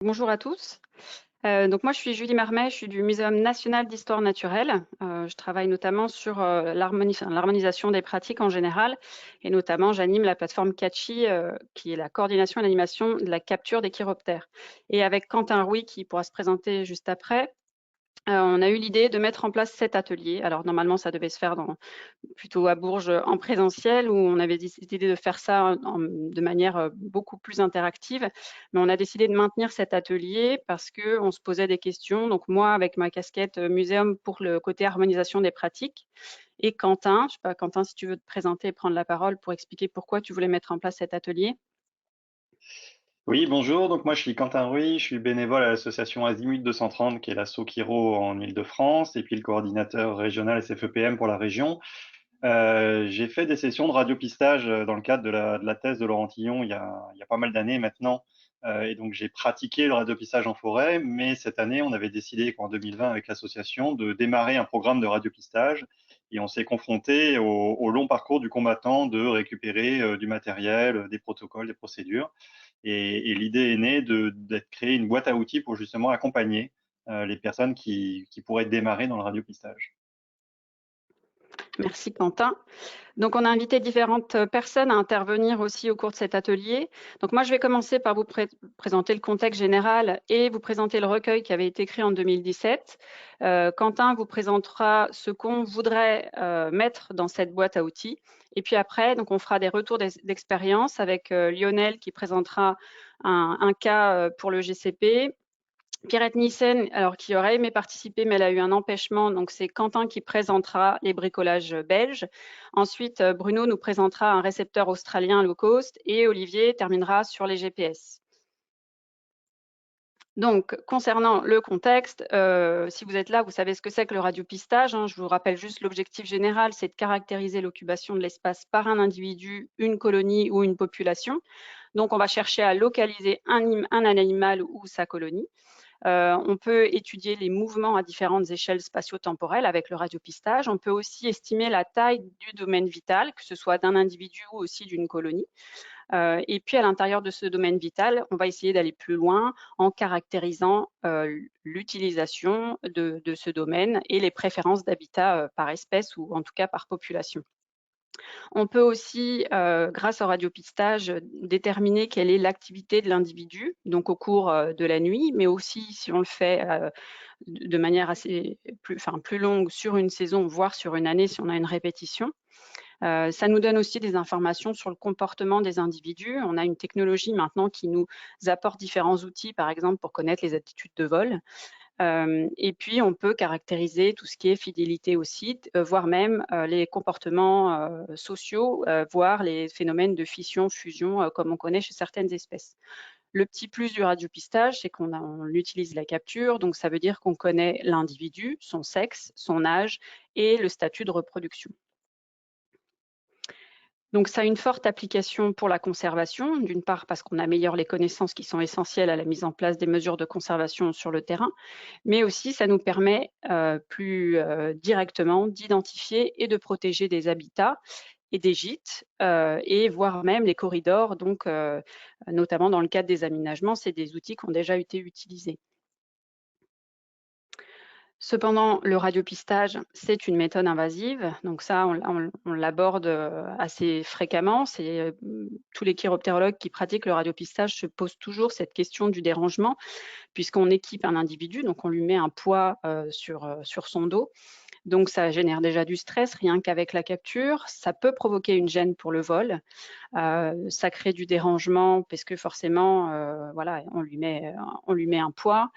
Bonjour à tous. Donc moi, je suis Julie Marmet, je suis du Muséum national d'histoire naturelle. Je travaille notamment sur l'harmonisation des pratiques en général, et notamment j'anime la plateforme Catchy, qui est la coordination et l'animation de la capture des chiroptères. Et avec Quentin Rouy, qui pourra se présenter juste après, on a eu l'idée de mettre en place cet atelier. Alors normalement, ça devait se faire plutôt à Bourges en présentiel, où on avait décidé de faire ça de manière beaucoup plus interactive. Mais on a décidé de maintenir cet atelier parce qu'on se posait des questions. Donc moi, avec ma casquette muséum pour le côté harmonisation des pratiques, et Quentin, je ne sais pas, Quentin, si tu veux te présenter et prendre la parole pour expliquer pourquoi tu voulais mettre en place cet atelier. Oui, bonjour. Donc moi je suis Quentin Ruy, je suis bénévole à l'association Azimut 230 qui est l'asso Kiro en Île-de-France et puis le coordinateur régional SFEPM pour la région. J'ai fait des sessions de radiopistage dans le cadre de la thèse de Laurent Tillon il y a pas mal d'années maintenant. Et donc j'ai pratiqué le radiopistage en forêt, mais cette année on avait décidé qu'en 2020 avec l'association de démarrer un programme de radiopistage et on s'est confronté au long parcours du combattant de récupérer du matériel, des protocoles, des procédures. Et l'idée est née d'être créé une boîte à outils pour justement accompagner les personnes qui pourraient démarrer dans le radiopistage. Merci Quentin. Donc, on a invité différentes personnes à intervenir aussi au cours de cet atelier. Donc, moi, je vais commencer par vous présenter le contexte général et vous présenter le recueil qui avait été écrit en 2017. Quentin vous présentera ce qu'on voudrait mettre dans cette boîte à outils. Et puis après, donc, on fera des retours d'expérience avec Lionel qui présentera un cas pour le GCP. Pierrette Nissen, alors qui aurait aimé participer, mais elle a eu un empêchement. Donc, c'est Quentin qui présentera les bricolages belges. Ensuite, Bruno nous présentera un récepteur australien low cost et Olivier terminera sur les GPS. Donc, concernant le contexte, si vous êtes là, vous savez ce que c'est que le radiopistage. Je vous rappelle juste l'objectif général, c'est de caractériser l'occupation de l'espace par un individu, une colonie ou une population. Donc, on va chercher à localiser un animal ou sa colonie. On peut étudier les mouvements à différentes échelles spatio-temporelles avec le radiopistage. On peut aussi estimer la taille du domaine vital, que ce soit d'un individu ou aussi d'une colonie. Et puis, à l'intérieur de ce domaine vital, on va essayer d'aller plus loin en caractérisant l'utilisation de ce domaine et les préférences d'habitat par espèce ou en tout cas par population. On peut aussi, grâce au radiopistage, déterminer quelle est l'activité de l'individu, donc au cours de la nuit, mais aussi si on le fait de manière plus longue sur une saison, voire sur une année si on a une répétition. Ça nous donne aussi des informations sur le comportement des individus. On a une technologie maintenant qui nous apporte différents outils, par exemple pour connaître les attitudes de vol. Et puis, on peut caractériser tout ce qui est fidélité au site, voire même les comportements sociaux, voire les phénomènes de fission-fusion, comme on connaît chez certaines espèces. Le petit plus du radiopistage, c'est qu'on utilise la capture, donc ça veut dire qu'on connaît l'individu, son sexe, son âge et le statut de reproduction. Donc, ça a une forte application pour la conservation, d'une part parce qu'on améliore les connaissances qui sont essentielles à la mise en place des mesures de conservation sur le terrain, mais aussi ça nous permet plus directement d'identifier et de protéger des habitats et des gîtes, et voire même les corridors, donc notamment dans le cadre des aménagements, c'est des outils qui ont déjà été utilisés. Cependant, le radiopistage, c'est une méthode invasive, donc ça, on l'aborde assez fréquemment. Tous les chiroptérologues qui pratiquent le radiopistage se posent toujours cette question du dérangement, puisqu'on équipe un individu, donc on lui met un poids sur son dos. Donc, ça génère déjà du stress, rien qu'avec la capture. Ça peut provoquer une gêne pour le vol. Ça crée du dérangement parce que forcément, voilà, on lui met un poids.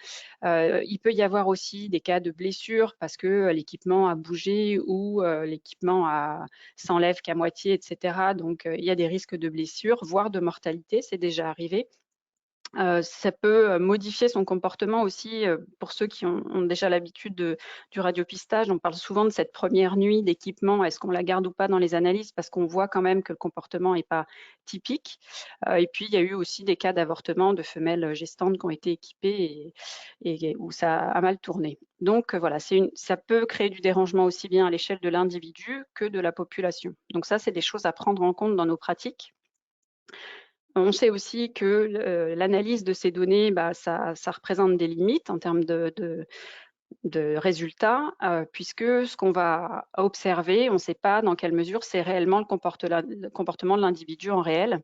Il peut y avoir aussi des cas de blessures parce que l'équipement a bougé ou l'équipement s'enlève qu'à moitié, etc. Donc, il y a des risques de blessures, voire de mortalité. C'est déjà arrivé. Ça peut modifier son comportement aussi pour ceux qui ont déjà l'habitude du radiopistage. On parle souvent de cette première nuit d'équipement. Est-ce qu'on la garde ou pas dans les analyses? Parce qu'on voit quand même que le comportement n'est pas typique. Et puis, il y a eu aussi des cas d'avortement de femelles gestantes qui ont été équipées et où ça a mal tourné. Donc, voilà, ça peut créer du dérangement aussi bien à l'échelle de l'individu que de la population. Donc ça, c'est des choses à prendre en compte dans nos pratiques. On sait aussi que l'analyse de ces données, ça représente des limites en termes de résultats, puisque ce qu'on va observer, on ne sait pas dans quelle mesure c'est réellement le comportement de l'individu en réel.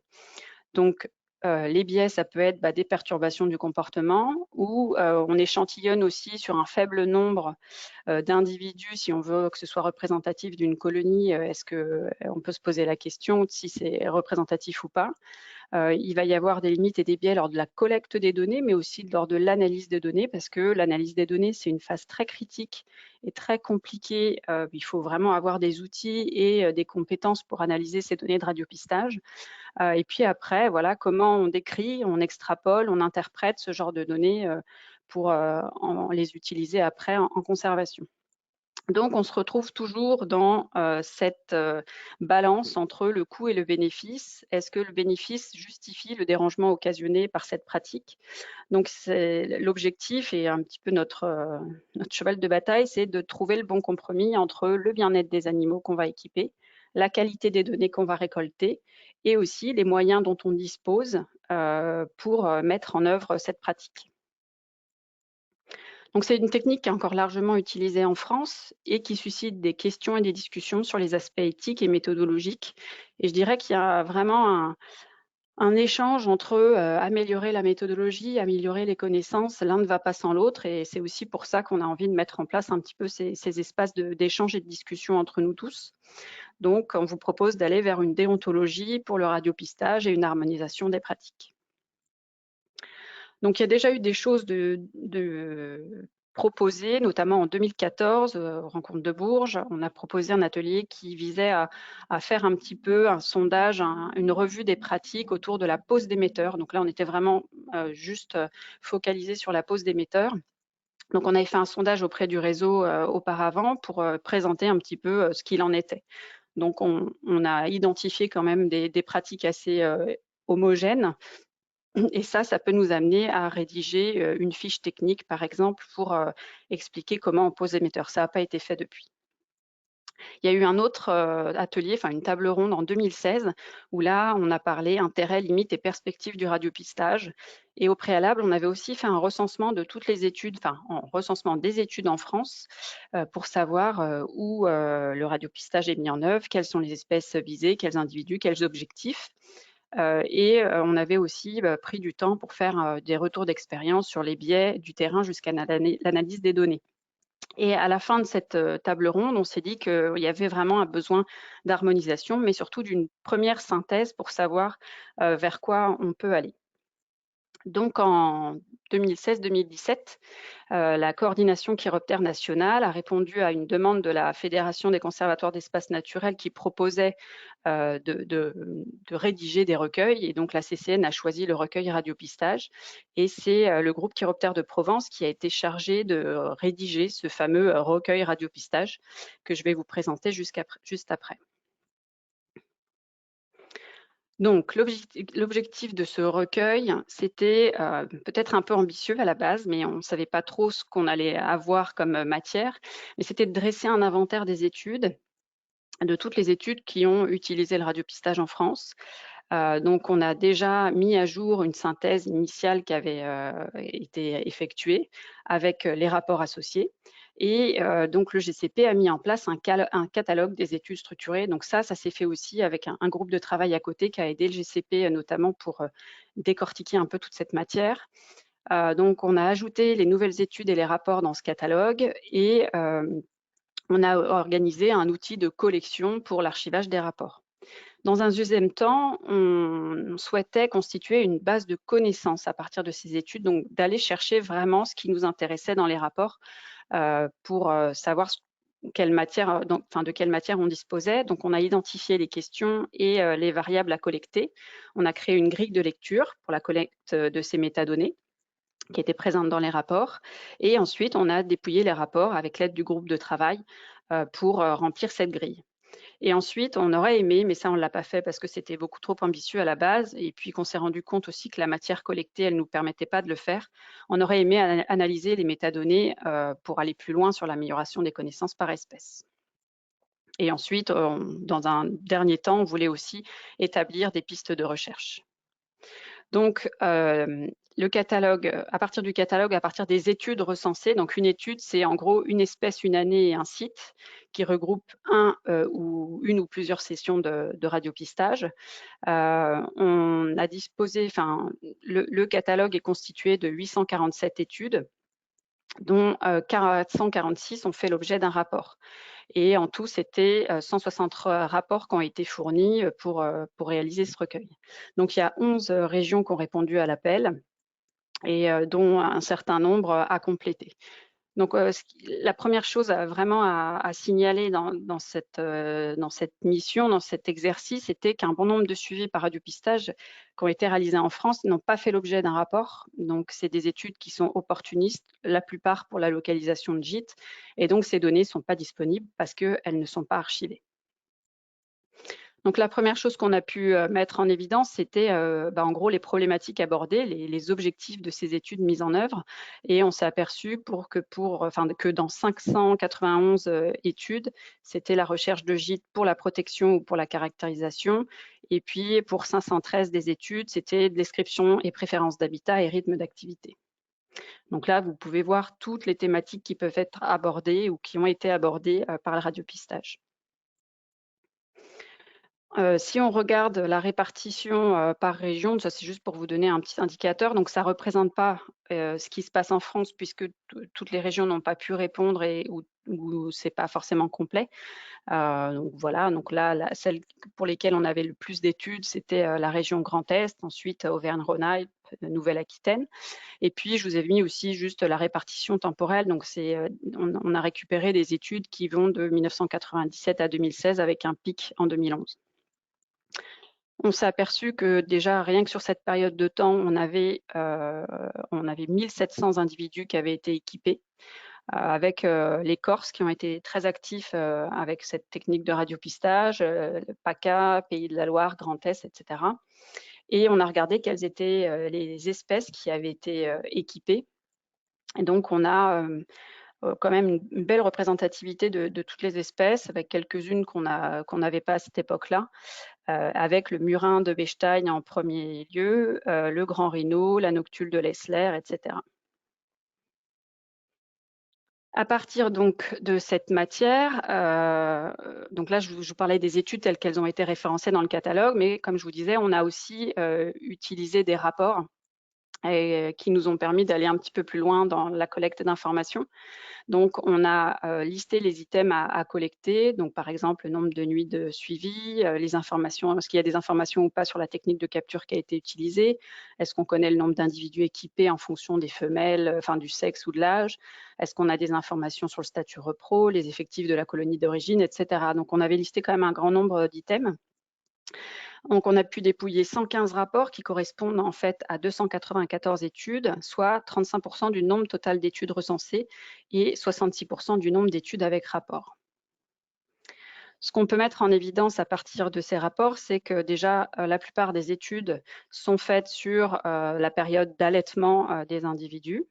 Donc, les biais, ça peut être des perturbations du comportement ou on échantillonne aussi sur un faible nombre d'individus, si on veut que ce soit représentatif d'une colonie. Est-ce qu'on peut se poser la question si c'est représentatif ou pas? Il va y avoir des limites et des biais lors de la collecte des données, mais aussi lors de l'analyse des données, parce que l'analyse des données, c'est une phase très critique et très compliquée. Il faut vraiment avoir des outils et des compétences pour analyser ces données de radiopistage. Et puis après, voilà, comment on décrit, on extrapole, on interprète ce genre de données pour les utiliser après en conservation. Donc, on se retrouve toujours dans cette balance entre le coût et le bénéfice. Est-ce que le bénéfice justifie le dérangement occasionné par cette pratique? Donc, l'objectif et un petit peu notre cheval de bataille, c'est de trouver le bon compromis entre le bien-être des animaux qu'on va équiper, la qualité des données qu'on va récolter et aussi les moyens dont on dispose pour mettre en œuvre cette pratique. Donc c'est une technique qui est encore largement utilisée en France et qui suscite des questions et des discussions sur les aspects éthiques et méthodologiques. Et je dirais qu'il y a vraiment un échange entre améliorer la méthodologie, améliorer les connaissances. L'un ne va pas sans l'autre et c'est aussi pour ça qu'on a envie de mettre en place un petit peu ces espaces d'échange et de discussion entre nous tous. Donc on vous propose d'aller vers une déontologie pour le radiopistage et une harmonisation des pratiques. Donc, il y a déjà eu des choses proposées, notamment en 2014, rencontre de Bourges. On a proposé un atelier qui visait à faire un petit peu un sondage, une revue des pratiques autour de la pose d'émetteurs. Donc là, on était vraiment juste focalisé sur la pose d'émetteurs. Donc, on avait fait un sondage auprès du réseau auparavant pour présenter un petit peu ce qu'il en était. Donc, on a identifié quand même des pratiques assez homogènes. Et ça peut nous amener à rédiger une fiche technique, par exemple, pour expliquer comment on pose l'émetteur. Ça n'a pas été fait depuis. Il y a eu un autre atelier, une table ronde en 2016, où là, on a parlé intérêts, limites et perspectives du radiopistage. Et au préalable, on avait aussi fait un recensement de toutes les études, un recensement des études en France pour savoir où le radiopistage est mis en œuvre, quelles sont les espèces visées, quels individus, quels objectifs. On avait aussi pris du temps pour faire des retours d'expérience sur les biais du terrain jusqu'à l'analyse des données. Et à la fin de cette table ronde, on s'est dit qu'il y avait vraiment un besoin d'harmonisation, mais surtout d'une première synthèse pour savoir vers quoi on peut aller. Donc en 2016-2017, la coordination chiroptère nationale a répondu à une demande de la Fédération des conservatoires d'espaces naturels qui proposait de rédiger des recueils. Et donc la CCN a choisi le recueil radiopistage. Et c'est le groupe chiroptère de Provence qui a été chargé de rédiger ce fameux recueil radiopistage que je vais vous présenter juste après. Donc, l'objectif de ce recueil, c'était peut-être un peu ambitieux à la base, mais on ne savait pas trop ce qu'on allait avoir comme matière, mais c'était de dresser un inventaire des études, de toutes les études qui ont utilisé le radiopistage en France. Donc, on a déjà mis à jour une synthèse initiale qui avait été effectuée avec les rapports associés. Et donc, le GCP a mis en place un catalogue des études structurées. Donc, ça s'est fait aussi avec un groupe de travail à côté qui a aidé le GCP notamment pour décortiquer un peu toute cette matière. Donc, on a ajouté les nouvelles études et les rapports dans ce catalogue et on a organisé un outil de collection pour l'archivage des rapports. Dans un deuxième temps, on souhaitait constituer une base de connaissances à partir de ces études, donc d'aller chercher vraiment ce qui nous intéressait dans les rapports pour savoir de quelle matière on disposait. Donc, on a identifié les questions et les variables à collecter. On a créé une grille de lecture pour la collecte de ces métadonnées qui étaient présentes dans les rapports. Et ensuite, on a dépouillé les rapports avec l'aide du groupe de travail pour remplir cette grille. Et ensuite, on aurait aimé, mais ça, on ne l'a pas fait parce que c'était beaucoup trop ambitieux à la base, et puis qu'on s'est rendu compte aussi que la matière collectée, elle ne nous permettait pas de le faire. On aurait aimé analyser les métadonnées pour aller plus loin sur l'amélioration des connaissances par espèce. Et ensuite, dans un dernier temps, on voulait aussi établir des pistes de recherche. Donc, le catalogue, à partir du catalogue, à partir des études recensées, donc une étude, c'est en gros une espèce, une année et un site qui regroupe une ou plusieurs sessions de radiopistage. On a disposé, enfin, le catalogue est constitué de 847 études, dont 446 ont fait l'objet d'un rapport. Et en tout, c'était 163 rapports qui ont été fournis pour réaliser ce recueil. Donc, il y a 11 régions qui ont répondu à l'appel et dont un certain nombre à compléter. Donc, la première chose vraiment à signaler dans cette mission, dans cet exercice, c'était qu'un bon nombre de suivis par radiopistage qui ont été réalisés en France n'ont pas fait l'objet d'un rapport. Donc, c'est des études qui sont opportunistes, la plupart pour la localisation de gîtes. Et donc, ces données ne sont pas disponibles parce qu'elles ne sont pas archivées. Donc la première chose qu'on a pu mettre en évidence, c'était en gros les problématiques abordées, les objectifs de ces études mises en œuvre. Et on s'est aperçu que dans 591 études, c'était la recherche de gîtes pour la protection ou pour la caractérisation. Et puis pour 513 des études, c'était description et préférences d'habitat et rythme d'activité. Donc là, vous pouvez voir toutes les thématiques qui peuvent être abordées ou qui ont été abordées par le radiopistage. Si on regarde la répartition par région, ça c'est juste pour vous donner un petit indicateur, donc ça ne représente pas ce qui se passe en France puisque toutes les régions n'ont pas pu répondre et où c'est pas forcément complet. Donc voilà, donc là, celles pour lesquelles on avait le plus d'études, c'était la région Grand Est, ensuite Auvergne-Rhône-Alpes, Nouvelle-Aquitaine. Et puis je vous ai mis aussi juste la répartition temporelle, donc on a récupéré des études qui vont de 1997 à 2016 avec un pic en 2011. On s'est aperçu que déjà, rien que sur cette période de temps, on avait 1700 individus qui avaient été équipés, avec les Corses qui ont été très actifs avec cette technique de radiopistage, le PACA, Pays de la Loire, Grand Est, etc. Et on a regardé quelles étaient les espèces qui avaient été équipées. Et donc, on a quand même une belle représentativité de toutes les espèces, avec quelques-unes qu'on n'avait pas à cette époque-là. Avec le murin de Bechstein en premier lieu, le grand rhino, la noctule de Lessler, etc. À partir donc de cette matière, donc là je vous parlais des études telles qu'elles ont été référencées dans le catalogue, mais comme je vous disais, on a aussi utilisé des rapports qui nous ont permis d'aller un petit peu plus loin dans la collecte d'informations. Donc, on a listé les items à collecter, donc par exemple le nombre de nuits de suivi, les informations, est-ce qu'il y a des informations ou pas sur la technique de capture qui a été utilisée, est-ce qu'on connaît le nombre d'individus équipés en fonction des femelles, enfin du sexe ou de l'âge, est-ce qu'on a des informations sur le statut repro, les effectifs de la colonie d'origine, etc. Donc, on avait listé quand même un grand nombre d'items. Donc, on a pu dépouiller 115 rapports qui correspondent en fait à 294 études, soit 35% du nombre total d'études recensées et 66% du nombre d'études avec rapport. Ce qu'on peut mettre en évidence à partir de ces rapports, c'est que déjà, la plupart des études sont faites sur la période d'allaitement des individus.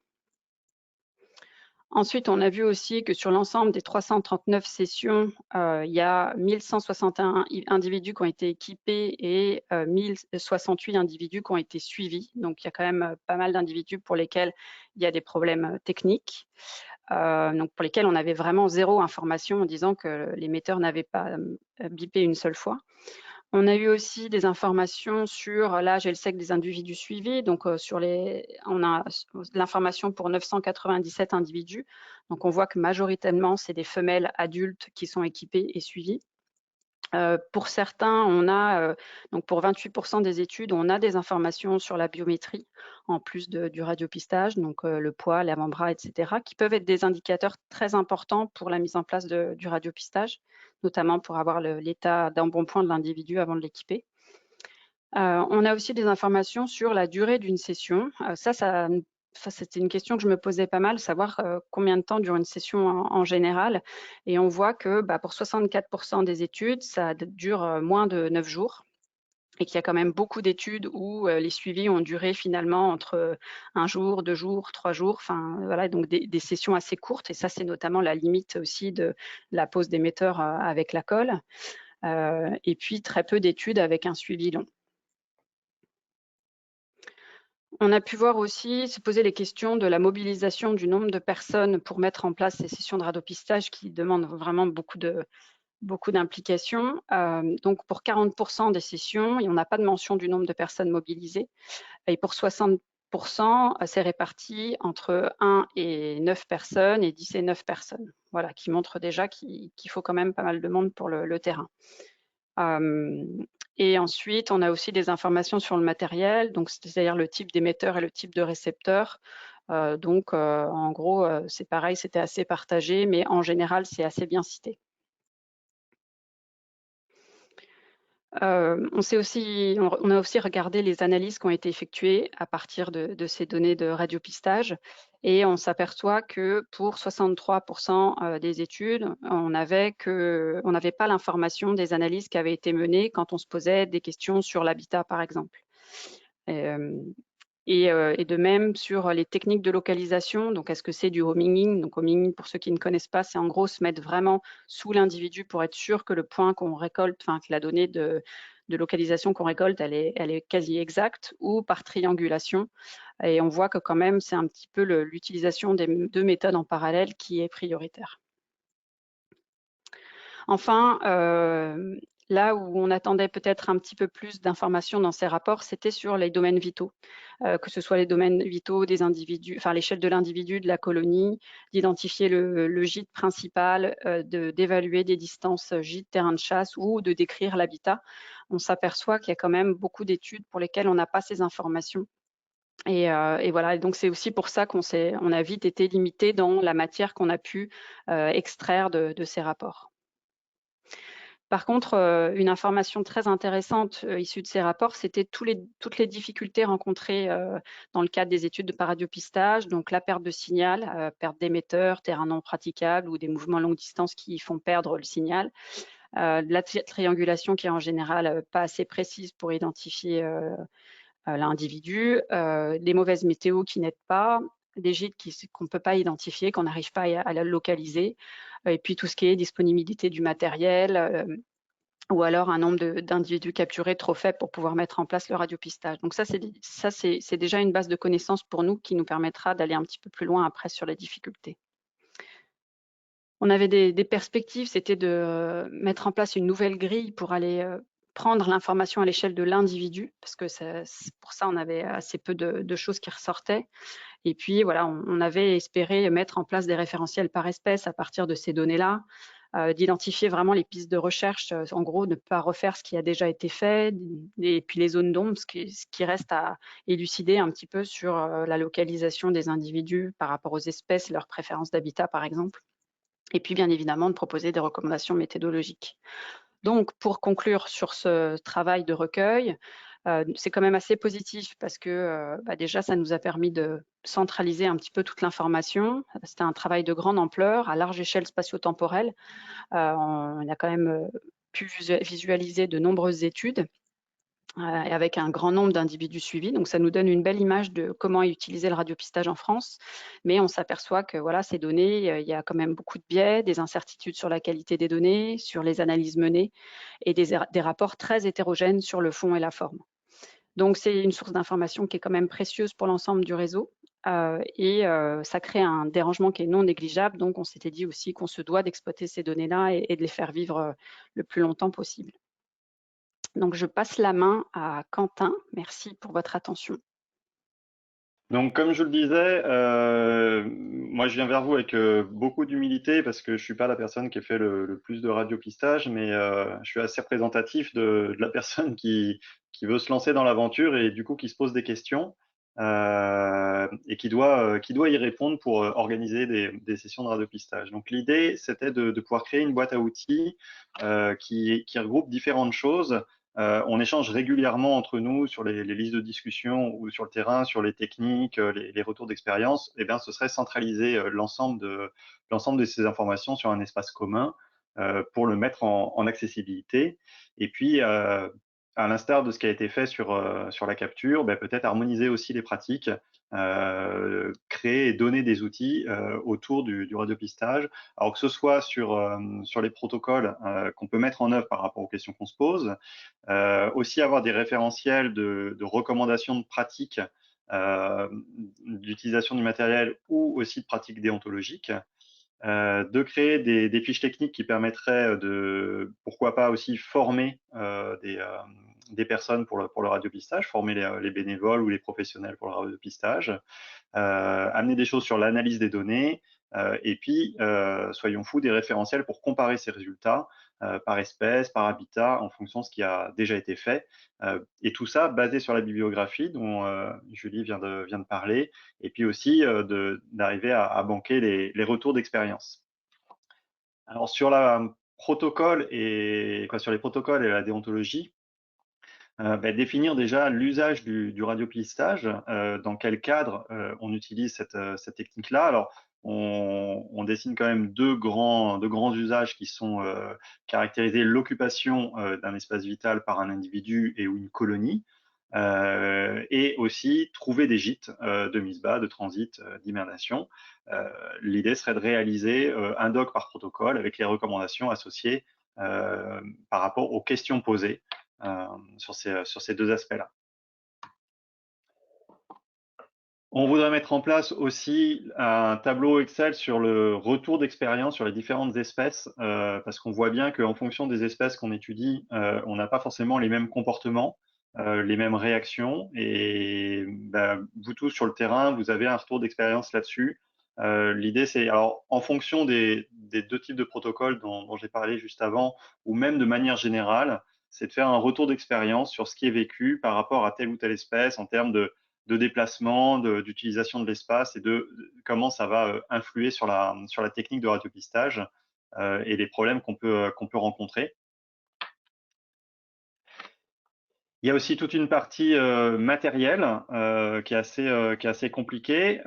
Ensuite, on a vu aussi que sur l'ensemble des 339 sessions, il y a 1161 individus qui ont été équipés et 1068 individus qui ont été suivis. Donc, il y a quand même pas mal d'individus pour lesquels il y a des problèmes techniques, donc pour lesquels on avait vraiment zéro information en disant que l'émetteur n'avait pas bipé une seule fois. On a eu aussi des informations sur l'âge et le sexe des individus suivis. Donc, on a l'information pour 997 individus. Donc, on voit que majoritairement, c'est des femelles adultes qui sont équipées et suivies. Pour certains, donc pour 28% des études, on a des informations sur la biométrie, en plus du radiopistage, donc le poids, l'avant-bras, etc., qui peuvent être des indicateurs très importants pour la mise en place du radiopistage, notamment pour avoir l'état d'un bon point de l'individu avant de l'équiper. On a aussi des informations sur la durée d'une session. C'était une question que je me posais pas mal, savoir combien de temps dure une session en général. Et on voit que pour 64% des études, ça dure moins de 9 jours. Et qu'il y a quand même beaucoup d'études où les suivis ont duré finalement entre 1 jour, 2 jours, 3 jours. Enfin, voilà, donc des sessions assez courtes. Et ça, c'est notamment la limite aussi de la pose d'émetteur avec la colle. Et puis, très peu d'études avec un suivi long. On a pu voir aussi, se poser les questions de la mobilisation du nombre de personnes pour mettre en place ces sessions de radiopistage qui demandent vraiment beaucoup d'implications. Donc pour 40% des sessions, on n'a pas de mention du nombre de personnes mobilisées. Et pour 60%, c'est réparti entre 1 et 9 personnes et 10 et 9 personnes. Voilà, qui montre déjà qu'il faut quand même pas mal de monde pour le terrain. Et ensuite, on a aussi des informations sur le matériel, donc c'est-à-dire le type d'émetteur et le type de récepteur. En gros, c'est pareil, c'était assez partagé, mais en général, c'est assez bien cité. On a aussi regardé les analyses qui ont été effectuées à partir de ces données de radiopistage et on s'aperçoit que pour 63% des études, on n'avait pas l'information des analyses qui avaient été menées quand on se posait des questions sur l'habitat, par exemple. Et de même sur les techniques de localisation. Donc, est-ce que c'est du homing-in? Donc, homing-in, pour ceux qui ne connaissent pas, c'est en gros se mettre vraiment sous l'individu pour être sûr que le point qu'on récolte, enfin que la donnée de localisation qu'on récolte, elle est quasi exacte, ou par triangulation. Et on voit que quand même, c'est un petit peu l'utilisation des deux méthodes en parallèle qui est prioritaire. Enfin, là où on attendait peut-être un petit peu plus d'informations dans ces rapports, c'était sur les domaines vitaux, que ce soit les domaines vitaux des individus, enfin l'échelle de l'individu, de la colonie, d'identifier le gîte principal, d'évaluer des distances gîte, terrain de chasse ou de décrire l'habitat. On s'aperçoit qu'il y a quand même beaucoup d'études pour lesquelles on n'a pas ces informations. Et voilà, et donc c'est aussi pour ça qu'on a vite été limité dans la matière qu'on a pu extraire de ces rapports. Par contre, une information très intéressante issue de ces rapports, c'était toutes les difficultés rencontrées dans le cadre des études de paradiopistage, donc la perte de signal, perte d'émetteur, terrain non praticable ou des mouvements longue distance qui font perdre le signal, la triangulation qui est en général pas assez précise pour identifier l'individu, les mauvaises météos qui n'aident pas, des gîtes qu'on ne peut pas identifier, qu'on n'arrive pas à la localiser, et puis tout ce qui est disponibilité du matériel, ou alors un nombre d'individus capturés trop faible pour pouvoir mettre en place le radiopistage. Donc ça, c'est déjà une base de connaissances pour nous qui nous permettra d'aller un petit peu plus loin après sur les difficultés. On avait des perspectives, c'était de mettre en place une nouvelle grille pour aller prendre l'information à l'échelle de l'individu, parce que pour ça, on avait assez peu de choses qui ressortaient. Et puis, voilà, on avait espéré mettre en place des référentiels par espèce à partir de ces données-là, d'identifier vraiment les pistes de recherche, en gros, ne pas refaire ce qui a déjà été fait, et puis les zones d'ombre, ce qui reste à élucider un petit peu sur la localisation des individus par rapport aux espèces et leurs préférences d'habitat, par exemple. Et puis, bien évidemment, de proposer des recommandations méthodologiques. Donc, pour conclure sur ce travail de recueil, c'est quand même assez positif parce que déjà, ça nous a permis de centraliser un petit peu toute l'information. C'était un travail de grande ampleur, à large échelle spatio-temporelle. On a quand même pu visualiser de nombreuses études avec un grand nombre d'individus suivis. Donc, ça nous donne une belle image de comment utiliser le radiopistage en France. Mais on s'aperçoit que voilà, ces données, il y a quand même beaucoup de biais, des incertitudes sur la qualité des données, sur les analyses menées et des rapports très hétérogènes sur le fond et la forme. Donc, c'est une source d'information qui est quand même précieuse pour l'ensemble du réseau. Ça crée un dérangement qui est non négligeable. Donc, on s'était dit aussi qu'on se doit d'exploiter ces données-là et de les faire vivre le plus longtemps possible. Donc, je passe la main à Quentin. Merci pour votre attention. Donc, comme je le disais, moi je viens vers vous avec beaucoup d'humilité parce que je suis pas la personne qui a fait le plus de radiopistage, mais je suis assez représentatif de la personne qui veut se lancer dans l'aventure et du coup qui se pose des questions et qui doit y répondre pour organiser des sessions de radiopistage. Donc, l'idée, c'était de pouvoir créer une boîte à outils qui regroupe différentes choses. On échange régulièrement entre nous sur les listes de discussion ou sur le terrain, sur les techniques, les retours d'expérience. Eh bien, ce serait centraliser l'ensemble de ces informations sur un espace commun pour le mettre en accessibilité. Et puis, à l'instar de ce qui a été fait sur la capture, ben, peut-être harmoniser aussi les pratiques, créer et donner des outils autour du radiopistage. Alors que ce soit sur les protocoles qu'on peut mettre en œuvre par rapport aux questions qu'on se pose, aussi avoir des référentiels de recommandations de pratiques d'utilisation du matériel ou aussi de pratiques déontologiques. De créer des fiches techniques qui permettraient de, pourquoi pas aussi former des personnes pour le radiopistage, former les bénévoles ou les professionnels pour le radiopistage, amener des choses sur l'analyse des données, et puis, soyons fous, des référentiels pour comparer ces résultats par espèce, par habitat, en fonction de ce qui a déjà été fait. Et tout ça basé sur la bibliographie dont Julie vient de parler, et puis aussi d'arriver à banquer les retours d'expérience. Alors sur sur les protocoles et la déontologie, définir déjà l'usage du radiopistage, dans quel cadre on utilise cette technique-là. Alors, on dessine quand même deux grands usages qui sont caractériser l'occupation d'un espace vital par un individu et ou une colonie, et aussi trouver des gîtes de mise bas, de transit, d'hibernation. L'idée serait de réaliser un doc par protocole avec les recommandations associées par rapport aux questions posées sur ces deux aspects-là. On voudrait mettre en place aussi un tableau Excel sur le retour d'expérience sur les différentes espèces, parce qu'on voit bien qu'en fonction des espèces qu'on étudie, on n'a pas forcément les mêmes comportements, les mêmes réactions. Et vous tous sur le terrain, vous avez un retour d'expérience là-dessus. L'idée, c'est, alors, en fonction des deux types de protocoles dont j'ai parlé juste avant, ou même de manière générale, c'est de faire un retour d'expérience sur ce qui est vécu par rapport à telle ou telle espèce en termes de déplacement, d'utilisation de l'espace et de comment ça va influer sur la technique de radiopistage et les problèmes qu'on peut rencontrer. Il y a aussi toute une partie matérielle qui est assez compliquée.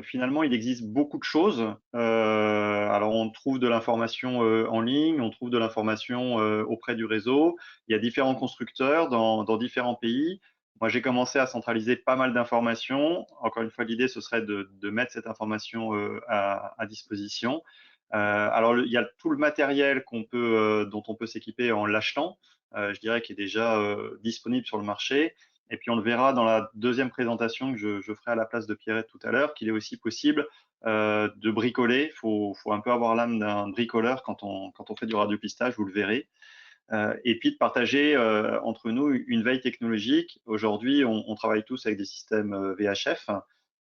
Finalement, il existe beaucoup de choses. Alors, on trouve de l'information en ligne, on trouve de l'information auprès du réseau. Il y a différents constructeurs dans différents pays. Moi, j'ai commencé à centraliser pas mal d'informations. Encore une fois, l'idée, ce serait de mettre cette information à disposition. Alors, il y a tout le matériel dont on peut s'équiper en l'achetant. Je dirais, qui est déjà disponible sur le marché. Et puis on le verra dans la deuxième présentation que je ferai à la place de Pierrette tout à l'heure, qu'il est aussi possible de bricoler. Il faut un peu avoir l'âme d'un bricoleur quand on fait du radiopistage, vous le verrez. Et puis de partager entre nous une veille technologique. Aujourd'hui, on travaille tous avec des systèmes VHF.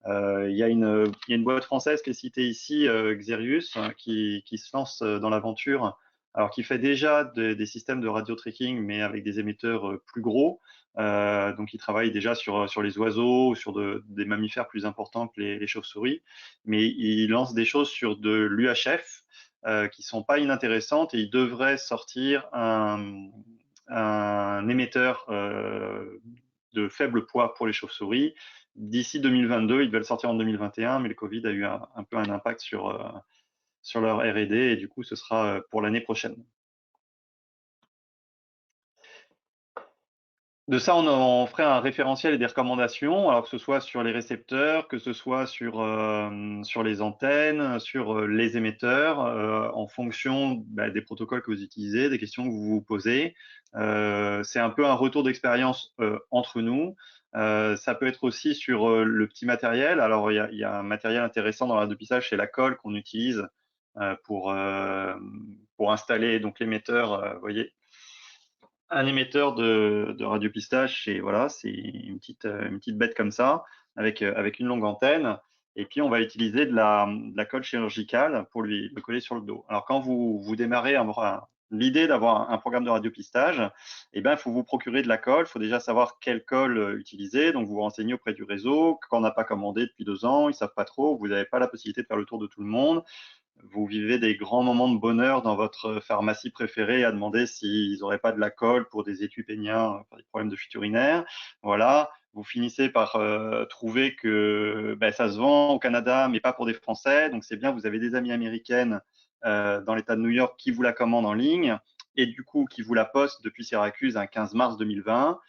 Il y a une boîte française qui est citée ici, Xerius, qui se lance dans l'aventure, alors qui fait déjà des systèmes de radio tracking, mais avec des émetteurs plus gros. Donc, il travaille déjà sur les oiseaux, sur des mammifères plus importants que les chauves-souris, mais il lance des choses sur de l'UHF qui sont pas inintéressantes, et il devrait sortir un émetteur de faible poids pour les chauves-souris d'ici 2022. Ils veulent le sortir en 2021, mais le Covid a eu un peu un impact sur leur R&D, et du coup, ce sera pour l'année prochaine. De ça, on ferait un référentiel et des recommandations, alors que ce soit sur les récepteurs, que ce soit sur les antennes, sur les émetteurs, en fonction des protocoles que vous utilisez, des questions que vous vous posez. C'est un peu un retour d'expérience entre nous. Ça peut être aussi sur le petit matériel. Alors, il y a un matériel intéressant dans la radiopistage, c'est la colle qu'on utilise pour installer donc l'émetteur. Vous voyez, un émetteur de radiopistage, et voilà, c'est une petite bête comme ça, avec une longue antenne. Et puis, on va utiliser de la colle chirurgicale pour le coller sur le dos. Alors, quand vous démarrez l'idée d'avoir un programme de radiopistage, il faut vous procurer de la colle. Il faut déjà savoir quelle colle utiliser. Donc, vous vous renseignez auprès du réseau. Quand on n'a pas commandé depuis 2 ans, ils ne savent pas trop. Vous n'avez pas la possibilité de faire le tour de tout le monde. Vous vivez des grands moments de bonheur dans votre pharmacie préférée à demander s'ils n'auraient pas de la colle pour des étuis péniens, pour des problèmes de fuite urinaire. Voilà. Vous finissez par trouver que ça se vend au Canada, mais pas pour des Français. Donc, c'est bien, vous avez des amies américaines dans l'État de New York qui vous la commandent en ligne, et du coup, qui vous la postent depuis Syracuse un 15 mars 2020.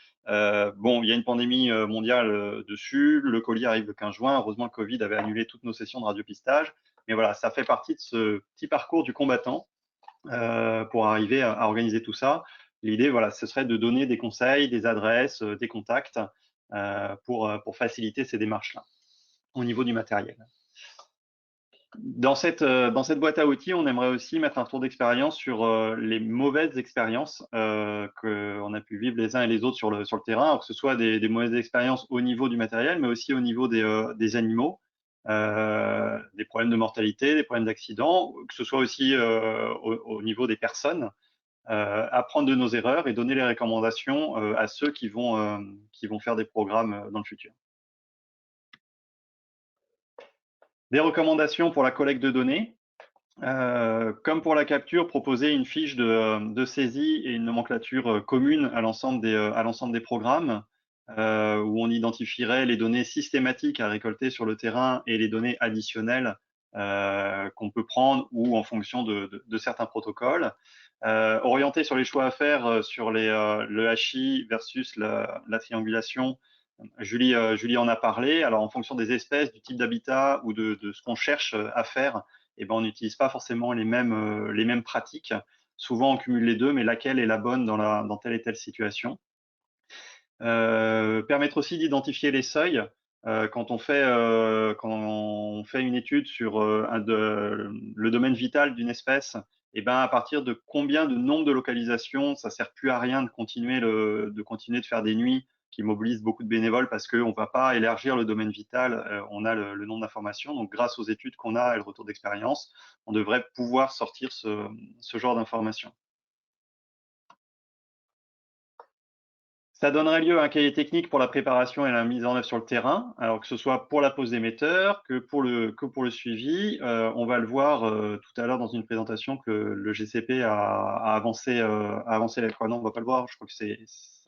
Bon, il y a une pandémie mondiale dessus. Le colis arrive le 15 juin. Heureusement, le Covid avait annulé toutes nos sessions de radiopistage. Mais voilà, ça fait partie de ce petit parcours du combattant pour arriver à organiser tout ça. L'idée, voilà, ce serait de donner des conseils, des adresses, des contacts pour faciliter ces démarches-là au niveau du matériel. Dans cette boîte à outils, on aimerait aussi mettre un retour d'expérience sur les mauvaises expériences qu'on a pu vivre les uns et les autres sur le terrain, alors que ce soit des mauvaises expériences au niveau du matériel, mais aussi au niveau des animaux, des problèmes de mortalité, des problèmes d'accidents, que ce soit aussi au niveau des personnes, apprendre de nos erreurs et donner les recommandations à ceux qui vont faire des programmes dans le futur. Des recommandations pour la collecte de données. Comme pour la capture, proposer une fiche de saisie et une nomenclature commune à l'ensemble des programmes, où on identifierait les données systématiques à récolter sur le terrain et les données additionnelles qu'on peut prendre ou en fonction de certains protocoles. Orienter sur les choix à faire sur le HI versus la triangulation. Julie en a parlé. Alors, en fonction des espèces, du type d'habitat ou de ce qu'on cherche à faire, eh ben, on n'utilise pas forcément les mêmes pratiques. Souvent, on cumule les deux, mais laquelle est la bonne dans telle et telle situation. Permettre aussi d'identifier les seuils. Quand on fait une étude sur le domaine vital d'une espèce, et ben à partir de combien de nombre de localisations, ça sert plus à rien de continuer de faire des nuits qui mobilisent beaucoup de bénévoles parce qu'on ne va pas élargir le domaine vital, on a le nombre d'informations. Donc, grâce aux études qu'on a et le retour d'expérience, on devrait pouvoir sortir ce genre d'informations. Ça donnerait lieu à un cahier technique pour la préparation et la mise en œuvre sur le terrain, alors que ce soit pour la pose d'émetteurs, que pour le suivi. On va le voir tout à l'heure dans une présentation que le GCP a avancé. Non, on va pas le voir, je crois que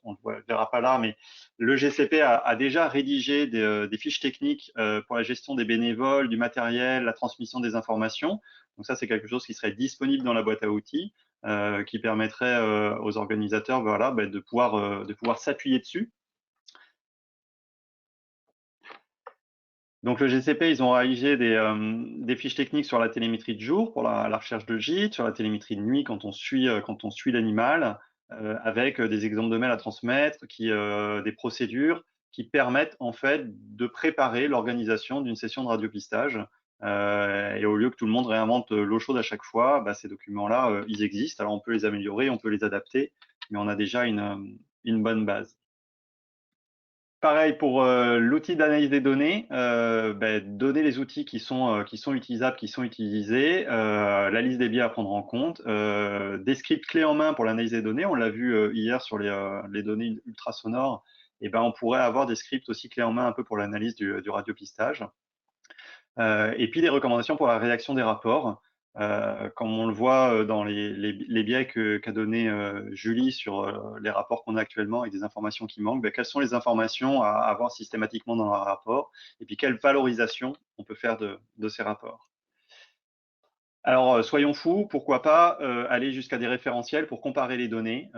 on ne le verra pas là, mais le GCP a déjà rédigé des fiches techniques pour la gestion des bénévoles, du matériel, la transmission des informations. Donc ça, c'est quelque chose qui serait disponible dans la boîte à outils. Qui permettrait aux organisateurs de pouvoir s'appuyer dessus. Donc le GCP, ils ont réalisé des fiches techniques sur la télémétrie de jour pour la recherche de gîtes, sur la télémétrie de nuit quand on suit l'animal, avec des exemples de mails à transmettre, des procédures qui permettent en fait de préparer l'organisation d'une session de radiopistage. Et au lieu que tout le monde réinvente l'eau chaude à chaque fois, ces documents-là, ils existent. Alors on peut les améliorer, on peut les adapter, mais on a déjà une bonne base. Pareil pour l'outil d'analyse des données, donner les outils qui sont utilisables, qui sont utilisés, la liste des biais à prendre en compte, des scripts clés en main pour l'analyse des données. On l'a vu hier sur les données ultrasonores. Et ben, on pourrait avoir des scripts aussi clés en main un peu pour l'analyse du radiopistage. Et puis des recommandations pour la rédaction des rapports. Comme on le voit dans les biais qu'a donné Julie sur les rapports qu'on a actuellement et des informations qui manquent, quelles sont les informations à avoir systématiquement dans un rapport et puis quelle valorisation on peut faire de ces rapports. Alors, soyons fous, pourquoi pas aller jusqu'à des référentiels pour comparer les données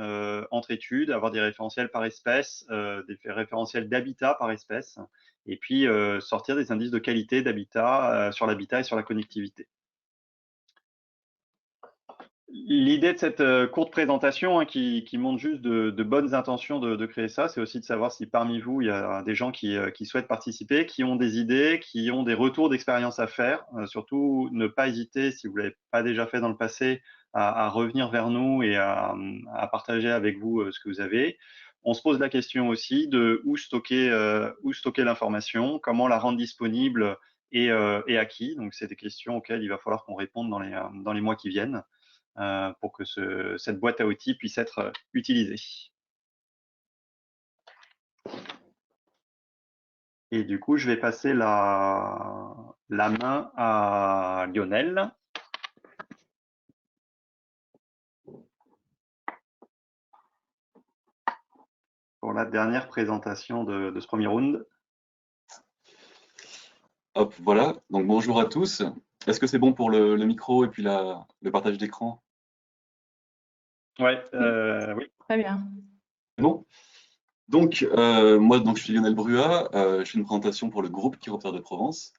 entre études, avoir des référentiels par espèce, des référentiels d'habitat par espèce, et puis sortir des indices de qualité d'habitat sur l'habitat et sur la connectivité. L'idée de cette courte présentation qui montre juste de bonnes intentions de créer ça, c'est aussi de savoir si parmi vous, il y a des gens qui souhaitent participer, qui ont des idées, qui ont des retours d'expérience à faire. Surtout, ne pas hésiter, si vous ne l'avez pas déjà fait dans le passé, à revenir vers nous et à partager avec vous ce que vous avez. On se pose la question aussi de où stocker l'information, comment la rendre disponible et à qui. Donc, c'est des questions auxquelles il va falloir qu'on réponde dans les mois qui viennent. Pour que cette boîte à outils puisse être utilisée. Et du coup, je vais passer la main à Lionel. Pour la dernière présentation de ce premier round. Hop, voilà. Donc bonjour à tous. Est-ce que c'est bon pour le micro et puis le partage d'écran? Ouais, oui. Très bien. Bon. Donc, moi, je suis Lionel Bruat. Je fais une présentation pour le groupe Chiroptère de Provence.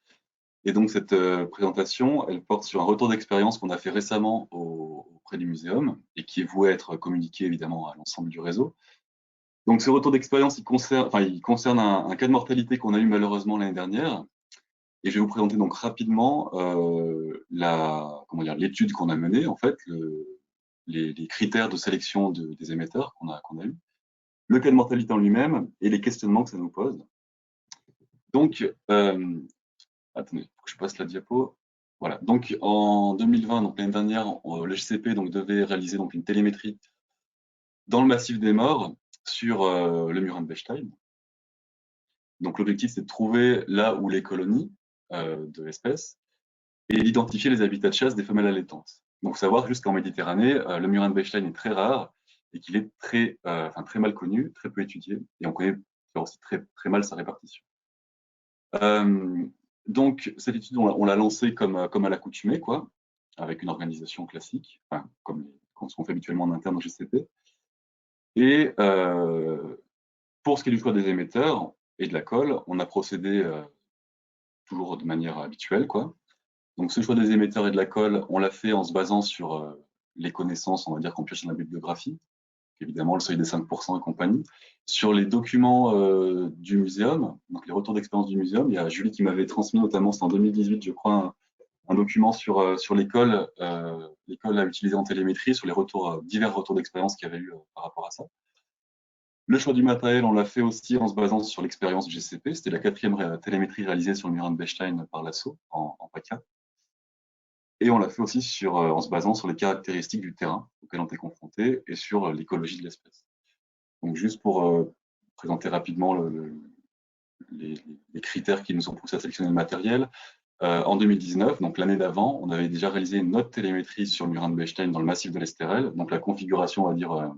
Et donc, cette présentation, elle porte sur un retour d'expérience qu'on a fait récemment auprès du muséum et qui est voué être communiqué évidemment à l'ensemble du réseau. Donc ce retour d'expérience, il concerne un cas de mortalité qu'on a eu malheureusement l'année dernière. Et je vais vous présenter donc rapidement l'étude qu'on a menée, en fait, les critères de sélection des émetteurs qu'on a eu, le cas de mortalité en lui-même et les questionnements que ça nous pose. Donc, attendez, faut que je passe la diapo. Voilà. Donc en 2020, donc l'année dernière, le GCP donc devait réaliser donc une télémétrie dans le massif des morts sur le Murin de Bechstein. Donc l'objectif, c'est de trouver là où les colonies de l'espèce et d'identifier les habitats de chasse des femelles allaitantes. Donc, savoir juste qu'en Méditerranée, le Murin de Bechstein est très rare et qu'il est très mal connu, très peu étudié, et on connaît aussi très mal sa répartition. Donc, cette étude, on l'a lancée comme à l'accoutumée, quoi, avec une organisation classique, comme ce qu'on fait habituellement en interne au GCP. Et pour ce qui est du choix des émetteurs et de la colle, on a procédé toujours de manière habituelle, quoi. Donc, ce choix des émetteurs et de la colle, on l'a fait en se basant sur les connaissances, on va dire, qu'on pioche dans la bibliographie, évidemment le seuil des 5% et compagnie. Sur les documents du muséum, donc les retours d'expérience du muséum, il y a Julie qui m'avait transmis notamment, c'est en 2018, je crois, un document sur l'école à utiliser en télémétrie, sur les divers retours d'expérience qu'il y avait eu par rapport à ça. Le choix du matériel, on l'a fait aussi en se basant sur l'expérience du GCP. C'était la 4e télémétrie réalisée sur le Murin de Bechstein par l'ASSO en PACA. Et on l'a fait aussi en se basant sur les caractéristiques du terrain auquel on était confronté et sur l'écologie de l'espèce. Donc juste pour présenter rapidement les critères qui nous ont poussé à sélectionner le matériel. En 2019, donc l'année d'avant, on avait déjà réalisé une autre télémétrie sur le Murin de Bechstein dans le massif de l'Estérel. Donc la configuration, on va dire,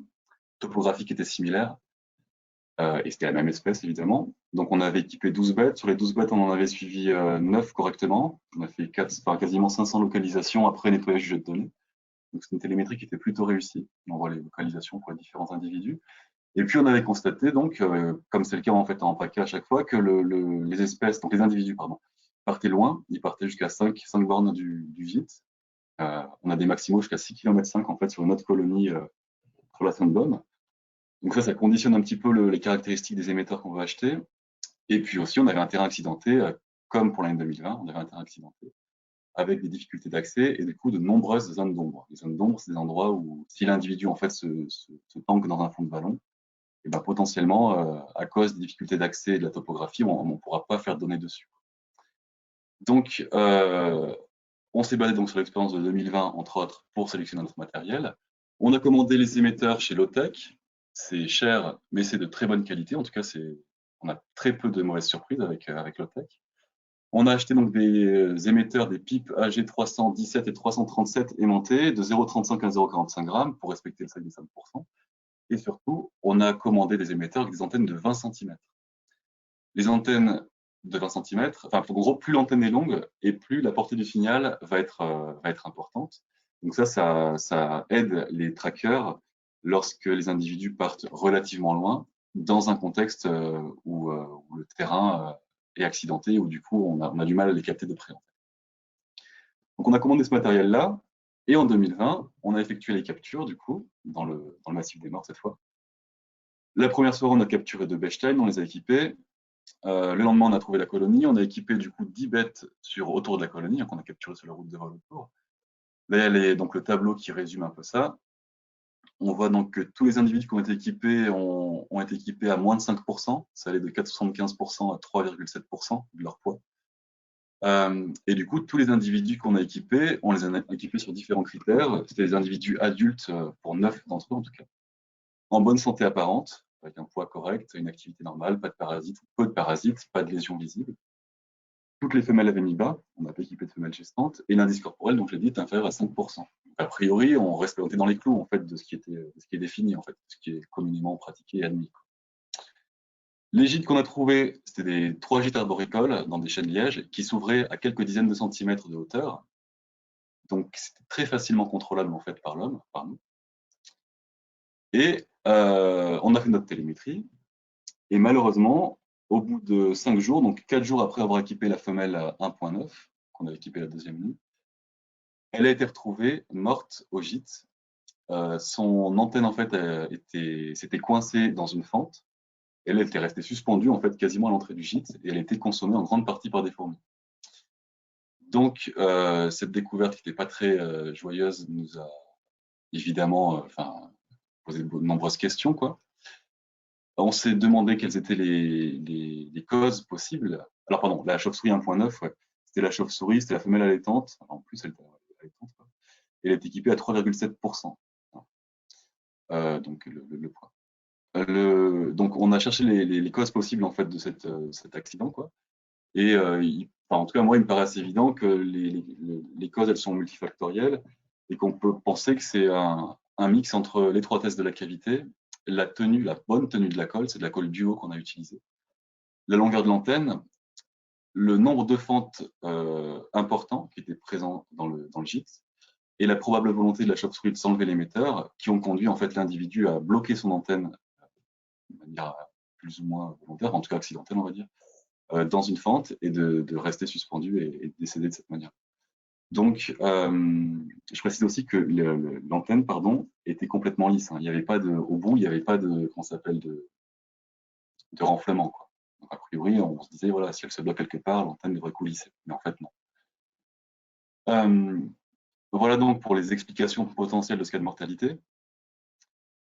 topographique était similaire. Et c'était la même espèce, évidemment. Donc, on avait équipé 12 bêtes. Sur les 12 bêtes, on en avait suivi 9 correctement. On a fait quasiment 500 localisations après nettoyage du jet de données. Donc, c'est une télémétrie qui était plutôt réussie. On voit les localisations pour les différents individus. Et puis, on avait constaté, donc, comme c'est le cas en fait en PACA à chaque fois, que les espèces, donc les individus, pardon, partaient loin. Ils partaient jusqu'à 5 bornes du gîte. On a des maximaux jusqu'à 6,5 km en fait sur une autre colonie sur la Sainte-Bonne. Donc ça conditionne un petit peu les caractéristiques des émetteurs qu'on va acheter. Et puis aussi, on avait un terrain accidenté, comme pour l'année 2020, on avait un terrain accidenté, avec des difficultés d'accès et du coup de nombreuses zones d'ombre. Les zones d'ombre, c'est des endroits où, si l'individu en fait se tanque dans un fond de ballon, et ben potentiellement, à cause des difficultés d'accès et de la topographie, on ne pourra pas faire de données dessus. Donc, on s'est basé donc sur l'expérience de 2020, entre autres, pour sélectionner notre matériel. On a commandé les émetteurs chez Lotech. C'est cher, mais c'est de très bonne qualité. En tout cas, on a très peu de mauvaises surprises avec Lotech. On a acheté donc des émetteurs, des pipes AG 317 et 337 aimantés de 0,35 à 0,45 grammes pour respecter le seuil des 5%. Et surtout, on a commandé des émetteurs avec des antennes de 20 cm. Les antennes de 20 cm, en gros, plus l'antenne est longue et plus la portée du signal va être importante. Donc ça aide les trackers lorsque les individus partent relativement loin dans un contexte où le terrain est accidenté, où du coup on a du mal à les capter de près. Donc on a commandé ce matériel-là, et en 2020, on a effectué les captures du coup dans le massif des morts cette fois. La première soirée, on a capturé 2 Bechstein, on les a équipés. Le lendemain, on a trouvé la colonie. On a équipé du coup 10 bêtes autour de la colonie, qu'on a capturé sur la route de vol autour. Là, il y a donc le tableau qui résume un peu ça. On voit donc que tous les individus qui ont été équipés ont été équipés à moins de 5%. Ça allait de 4,75% à 3,7% de leur poids. Et du coup, tous les individus qu'on a équipés, on les a équipés sur différents critères. C'était des individus adultes, pour 9 d'entre eux en tout cas, en bonne santé apparente, avec un poids correct, une activité normale, pas de parasites, peu de parasites, pas de lésions visibles. Toutes les femelles avaient mis bas, on n'a pas équipé de femelles gestantes, et l'indice corporel, donc je l'ai dit, est inférieur à 5%. A priori, on reste dans les clous en fait, de ce qui est défini, en fait, de ce qui est communément pratiqué et admis. Les gîtes qu'on a trouvés, c'était des 3 gîtes arboricoles dans des chênes lièges qui s'ouvraient à quelques dizaines de centimètres de hauteur. Donc c'était très facilement contrôlable en fait par l'homme, par nous. Et on a fait notre télémétrie. Et malheureusement, au bout de 5 jours, donc 4 jours après avoir équipé la femelle à 1.9, qu'on a équipé la deuxième nuit, elle a été retrouvée morte au gîte, son antenne en fait s'était coincée dans une fente. Elle était restée suspendue en fait quasiment à l'entrée du gîte et elle était consommée en grande partie par des fourmis. Donc cette découverte qui n'était pas très joyeuse nous a évidemment posé de nombreuses questions, quoi. On s'est demandé quelles étaient les causes possibles. Alors pardon, la chauve-souris 1.9, ouais. C'était la chauve-souris, c'était la femelle allaitante. En plus, elle était allaitante, quoi. Elle est équipée à 3,7%. Donc le poids. Donc on a cherché les causes possibles en fait de cet accident, quoi. Et en tout cas moi il me paraît assez évident que les causes elles sont multifactorielles et qu'on peut penser que c'est un mix entre l'étroitesse de la cavité, la bonne tenue de la colle, c'est de la colle duo qu'on a utilisée, la longueur de l'antenne, le nombre de fentes important qui étaient présents dans le gîte et la probable volonté de la chauve-souris de s'enlever l'émetteur qui ont conduit en fait l'individu à bloquer son antenne de manière plus ou moins volontaire, en tout cas accidentelle, on va dire, dans une fente et de rester suspendu et décéder de cette manière. Donc, je précise aussi que l'antenne, était complètement lisse. Hein. Il n'y avait pas au bout, il n'y avait pas de renflement, quoi. Donc, a priori, on se disait, voilà, si elle se bloque quelque part, l'antenne devrait coulisser. Mais en fait, non. Voilà donc pour les explications potentielles de ce cas de mortalité.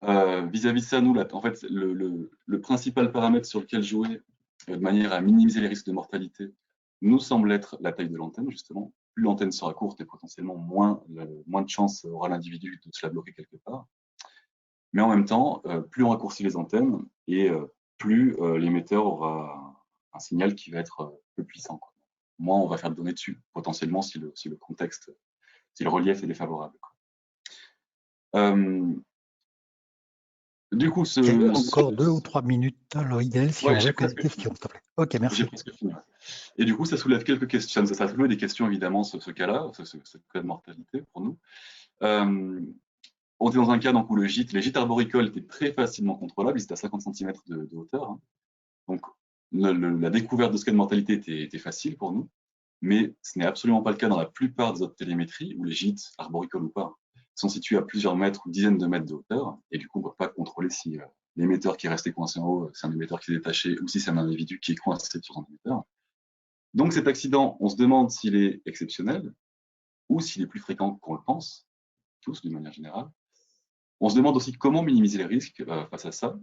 Vis-à-vis de ça, nous, en fait, le principal paramètre sur lequel jouer de manière à minimiser les risques de mortalité nous semble être la taille de l'antenne, justement. Plus l'antenne sera courte et potentiellement moins de chance aura l'individu de se la bloquer quelque part. Mais en même temps, plus on raccourcit les antennes et plus l'émetteur aura un signal qui va être peu puissant, quoi. Moins on va faire de données dessus, potentiellement si le contexte, si le relief est défavorable, quoi. Du coup, encore 2 ou 3 minutes, Loïdel, si on veut poser des questions, s'il te plaît. Ok, merci. J'ai presque fini. Et du coup, ça soulève quelques questions. Ça soulève des questions, évidemment, ce cas-là, ce cas de mortalité pour nous. On était dans un cas donc, où les gîtes arboricoles étaient très facilement contrôlables. Ils étaient à 50 cm de hauteur. Hein. Donc, la découverte de ce cas de mortalité était facile pour nous. Mais ce n'est absolument pas le cas dans la plupart des autres télémétries, où les gîtes, arboricoles ou pas, sont situés à plusieurs mètres ou dizaines de mètres de hauteur. Et du coup, on ne peut pas contrôler si l'émetteur qui est resté coincé en haut, c'est un émetteur qui s'est détaché, ou si c'est un individu qui est coincé sur son émetteur. Donc cet accident, on se demande s'il est exceptionnel, ou s'il est plus fréquent qu'on le pense, tous d'une manière générale. On se demande aussi comment minimiser les risques face à ça.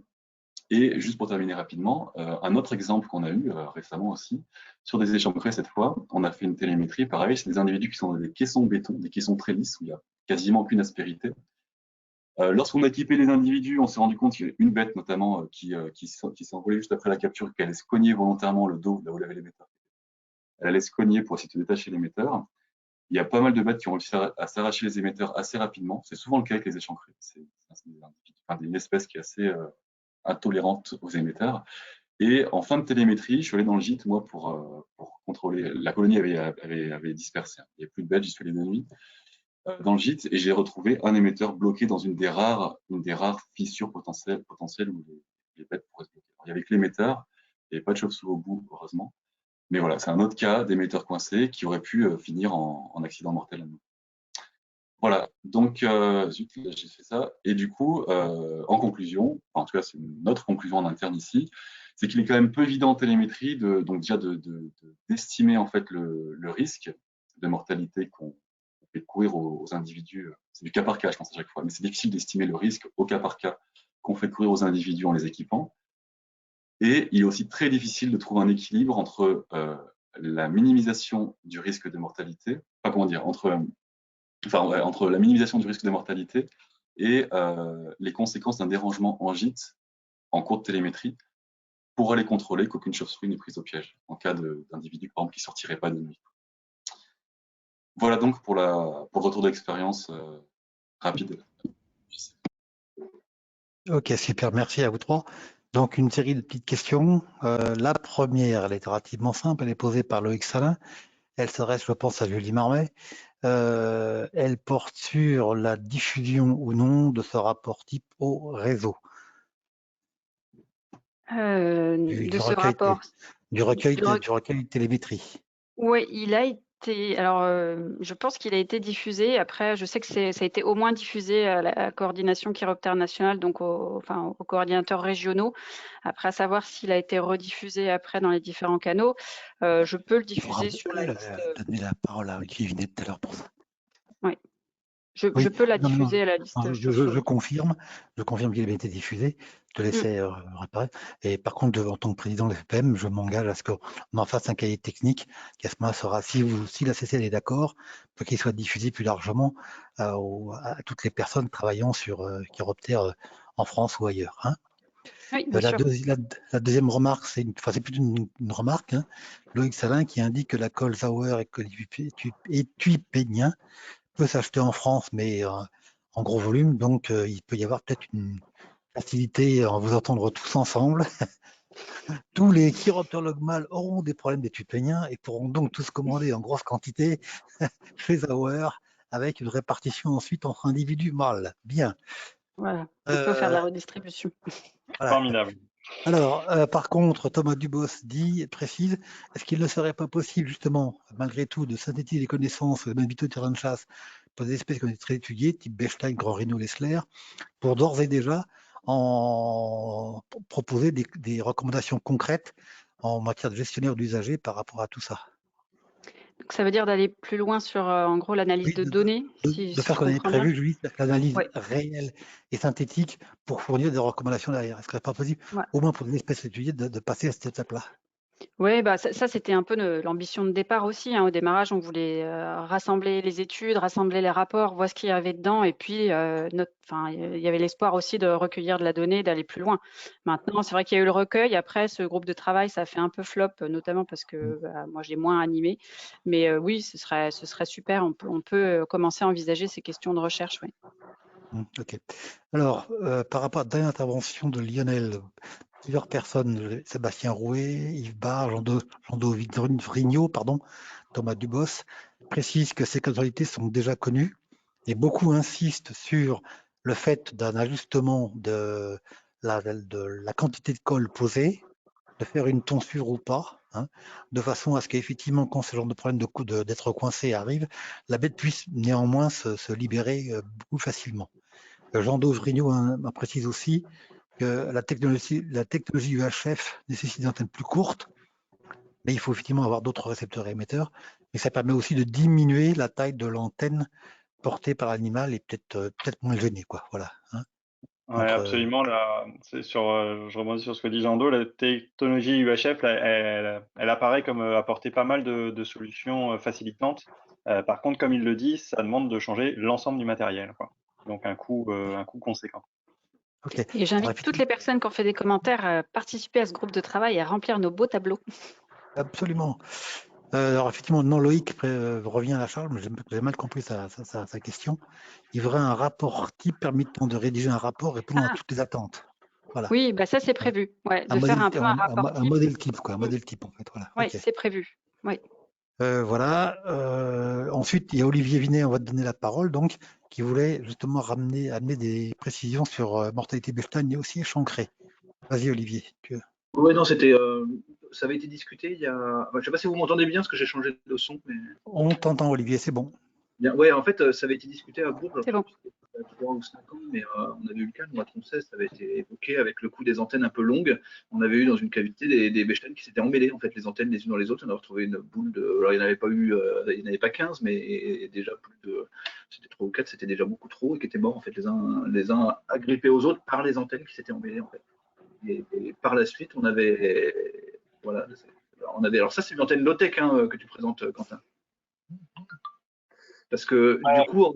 Et juste pour terminer rapidement, un autre exemple qu'on a eu récemment aussi, sur des échancrés cette fois, on a fait une télémétrie, pareil, c'est des individus qui sont dans des caissons béton, des caissons très lisses, où il n'y a quasiment aucune aspérité. Lorsqu'on a équipé les individus, on s'est rendu compte qu'il y avait une bête notamment qui s'est envolée juste après la capture, qui allait se cogner volontairement le dos là où il avait l'émetteur. Elle allait se cogner pour essayer de détacher l'émetteur. Il y a pas mal de bêtes qui ont réussi à s'arracher les émetteurs assez rapidement. C'est souvent le cas avec les échancrés. C'est une espèce qui est assez intolérante aux émetteurs. Et en fin de télémétrie, je suis allé dans le gîte, moi, pour contrôler. La colonie avait dispersé. Il n'y avait plus de bêtes, j'y suis allé de nuit dans le gîte et j'ai retrouvé un émetteur bloqué dans une des rares fissures potentielles où les bêtes pourraient se bloquer. Alors, il y avait que l'émetteur, il n'y avait pas de chauve-souris au bout, heureusement. Mais voilà, c'est un autre cas d'émetteur coincé qui aurait pu finir en accident mortel à nous. Voilà, donc zut, là, j'ai fait ça. Et du coup, en conclusion, en tout cas c'est notre conclusion en interne ici, c'est qu'il est quand même peu évident en télémétrie d'estimer en fait le risque de mortalité qu'on fait courir aux individus. C'est du cas par cas, je pense à chaque fois, mais c'est difficile d'estimer le risque au cas par cas qu'on fait courir aux individus en les équipant. Et il est aussi très difficile de trouver un équilibre entre la minimisation du risque de mortalité, enfin comment dire, entre la minimisation du risque de mortalité et les conséquences d'un dérangement en gîte en cours de télémétrie pour aller contrôler qu'aucune chauve-souris n'est prise au piège en cas d'individu, par exemple, qui ne sortirait pas de nuit. Voilà donc pour le retour d'expérience rapide. Ok, super, merci à vous trois. Donc, une série de petites questions. La première, elle est relativement simple, elle est posée par Loïc Salin. Elle s'adresse, je pense, à Julie Marmet. Elle porte sur la diffusion ou non de ce rapport type au réseau. De ce rapport. Du recueil de télémétrie. Oui, il a été alors, je pense qu'il a été diffusé. Après, je sais que ça a été au moins diffusé à la coordination chiroptère nationale, donc aux coordinateurs régionaux. Après, à savoir s'il a été rediffusé après dans les différents canaux, je peux le diffuser sur la liste. Donner la parole à Olivier Vinet tout à l'heure pour ça. Oui, je Oui, peux la non, non, diffuser à la non, liste je chauve-souris. confirme qu'il avait été diffusé. Je te laissais réparer. Et par contre, en tant que président de l'FPM, je m'engage à ce qu'on en fasse un cahier technique qui à ce moment sera, si la CCL est d'accord, pour qu'il soit diffusé plus largement à toutes les personnes travaillant sur chiroptère en France ou ailleurs. Hein. Oui, bien La, sûr. la deuxième remarque, c'est plutôt une remarque. Hein. Loïc Salin qui indique que la colle Sauer et Tuipénien peut s'acheter en France, mais en gros volume. Donc, il peut y avoir peut-être une facilité à vous entendre tous ensemble. Tous les chiroptères mâles auront des problèmes d'études péniens et pourront donc tous commander en grosse quantité chez Sauer avec une répartition ensuite entre individus mâles. Bien. Voilà, on peut faire de la redistribution. Voilà. Formidable. Alors, par contre, Thomas Dubos précise, est-ce qu'il ne serait pas possible, justement, malgré tout, de synthétiser les connaissances, même vite au terrain de chasse, pour des espèces qu'on est très étudiées, type Bechstein, Grand Rhino, Lessler, pour d'ores et déjà proposer des recommandations concrètes en matière de gestionnaire d'usagers par rapport à tout ça. Donc, ça veut dire d'aller plus loin sur, en gros, l'analyse Oui, de données, si de faire je ce qu'on avait comprends bien? prévu, Julie, l'analyse Ouais. réelle et synthétique pour fournir des recommandations derrière. Est-ce que ce serait pas possible, Ouais. au moins pour une espèce étudiée, de passer à cette étape-là? Oui, bah, ça c'était un peu l'ambition de départ aussi, hein. Au démarrage, on voulait rassembler les études, rassembler les rapports, voir ce qu'il y avait dedans, et puis il y avait l'espoir aussi de recueillir de la donnée, d'aller plus loin. Maintenant, c'est vrai qu'il y a eu le recueil. Après, ce groupe de travail, ça a fait un peu flop, notamment parce que moi, j'ai moins animé. Mais oui, ce serait super. On peut commencer à envisager ces questions de recherche. Oui. Ok. Alors, par rapport à la dernière intervention de Lionel, plusieurs personnes, Sébastien Rouet, Yves Barre, Jean-Do Vrignot, pardon, Thomas Dubos, précisent que ces causalités sont déjà connues et beaucoup insistent sur le fait d'un ajustement de la quantité de colle posée, de faire une tonsure ou pas, hein, de façon à ce qu'effectivement, quand ce genre de problème d'être coincé arrive, la bête puisse néanmoins se libérer beaucoup facilement. Jean-Do Vrignot précise aussi que la technologie UHF nécessite des antennes plus courtes, mais il faut effectivement avoir d'autres récepteurs et émetteurs. Mais ça permet aussi de diminuer la taille de l'antenne portée par l'animal et peut-être moins gênée, quoi. Voilà. Hein, Ouais, absolument. Là, je rebondis sur ce que dit Jean-Do. La technologie UHF, là, elle apparaît comme apporter pas mal de solutions facilitantes. Par contre, comme il le dit, ça demande de changer l'ensemble du matériel, quoi. Donc un coût conséquent. okay. Et j'invite toutes les personnes qui ont fait des commentaires à participer à ce groupe de travail et à remplir nos beaux tableaux. Absolument. Alors effectivement, non, Loïc revient à la charge, mais j'ai mal compris sa question. Il y aurait un rapport type permettant de rédiger un rapport répondant à toutes les attentes. Voilà. Oui, bah ça c'est prévu. Ouais, de faire un peu un rapport type. Modèle type, quoi. Un modèle type, en fait. Voilà. Oui, Okay. c'est prévu. Oui. Voilà. Ensuite, il y a Olivier Vinet, on va te donner la parole, donc, qui voulait justement amener des précisions sur mortalité Bechstein et aussi échancré. Vas-y, Olivier. Oui, non, ça avait été discuté il y a. Enfin, je ne sais pas si vous m'entendez bien parce que j'ai changé de son. Mais... On t'entend, Olivier, c'est bon. Bien. Ouais, en fait, ça avait été discuté à Bourges. C'est bon. Il y a 3 ou 5 ans, mais on avait eu le cas, nous, à Troncès, ça avait été évoqué avec le coup des antennes un peu longues. On avait eu dans une cavité des Bechstein qui s'étaient emmêlés, en fait, les antennes les unes dans les autres. On a retrouvé une boule de. Alors, il n'y en avait pas eu, il n'y en avait pas 15, mais déjà plus de. C'était 3 ou 4, c'était déjà beaucoup trop et qui étaient morts, en fait, les uns agrippés aux autres par les antennes qui s'étaient emmêlées, en fait. Et par la suite, on avait. Voilà. Alors, ça, c'est une antenne low-tech que tu présentes, Quentin. Parce que du coup,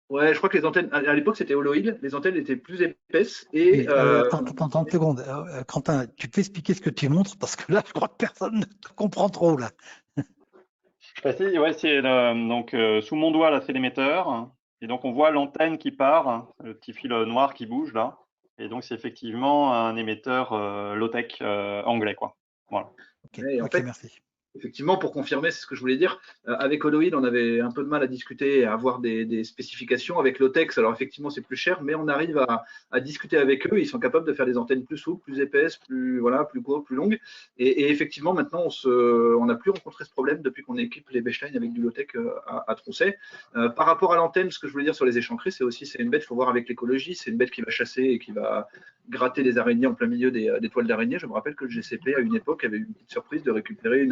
ouais, je crois que les antennes, à l'époque, c'était holoïde, les antennes étaient plus épaisses. Et, oui, attends une seconde. Quentin, tu peux expliquer ce que tu montres parce que là, je crois que personne ne comprend trop là. Je précise, ouais, c'est donc sous mon doigt là, c'est l'émetteur, et donc on voit l'antenne qui part, le petit fil noir qui bouge là, et donc c'est effectivement un émetteur low-tech anglais, quoi. Voilà. en Ok, fait, merci. Effectivement, pour confirmer, c'est ce que je voulais dire. Avec Holoid, on avait un peu de mal à discuter et à avoir des spécifications. Avec Lotex, alors effectivement, c'est plus cher, mais on arrive à discuter avec eux. Ils sont capables de faire des antennes plus souples, plus épaisses, plus, voilà, plus courtes, plus longues. Et effectivement, maintenant, on n'a plus rencontré ce problème depuis qu'on équipe les Bechstein avec du Lotec à Troncet. Par rapport à l'antenne, ce que je voulais dire sur les échancrées, c'est une bête, il faut voir avec l'écologie. C'est une bête qui va chasser et qui va gratter des araignées en plein milieu des toiles d'araignée. Je me rappelle que le GCP, à une époque, avait eu une petite surprise de récupérer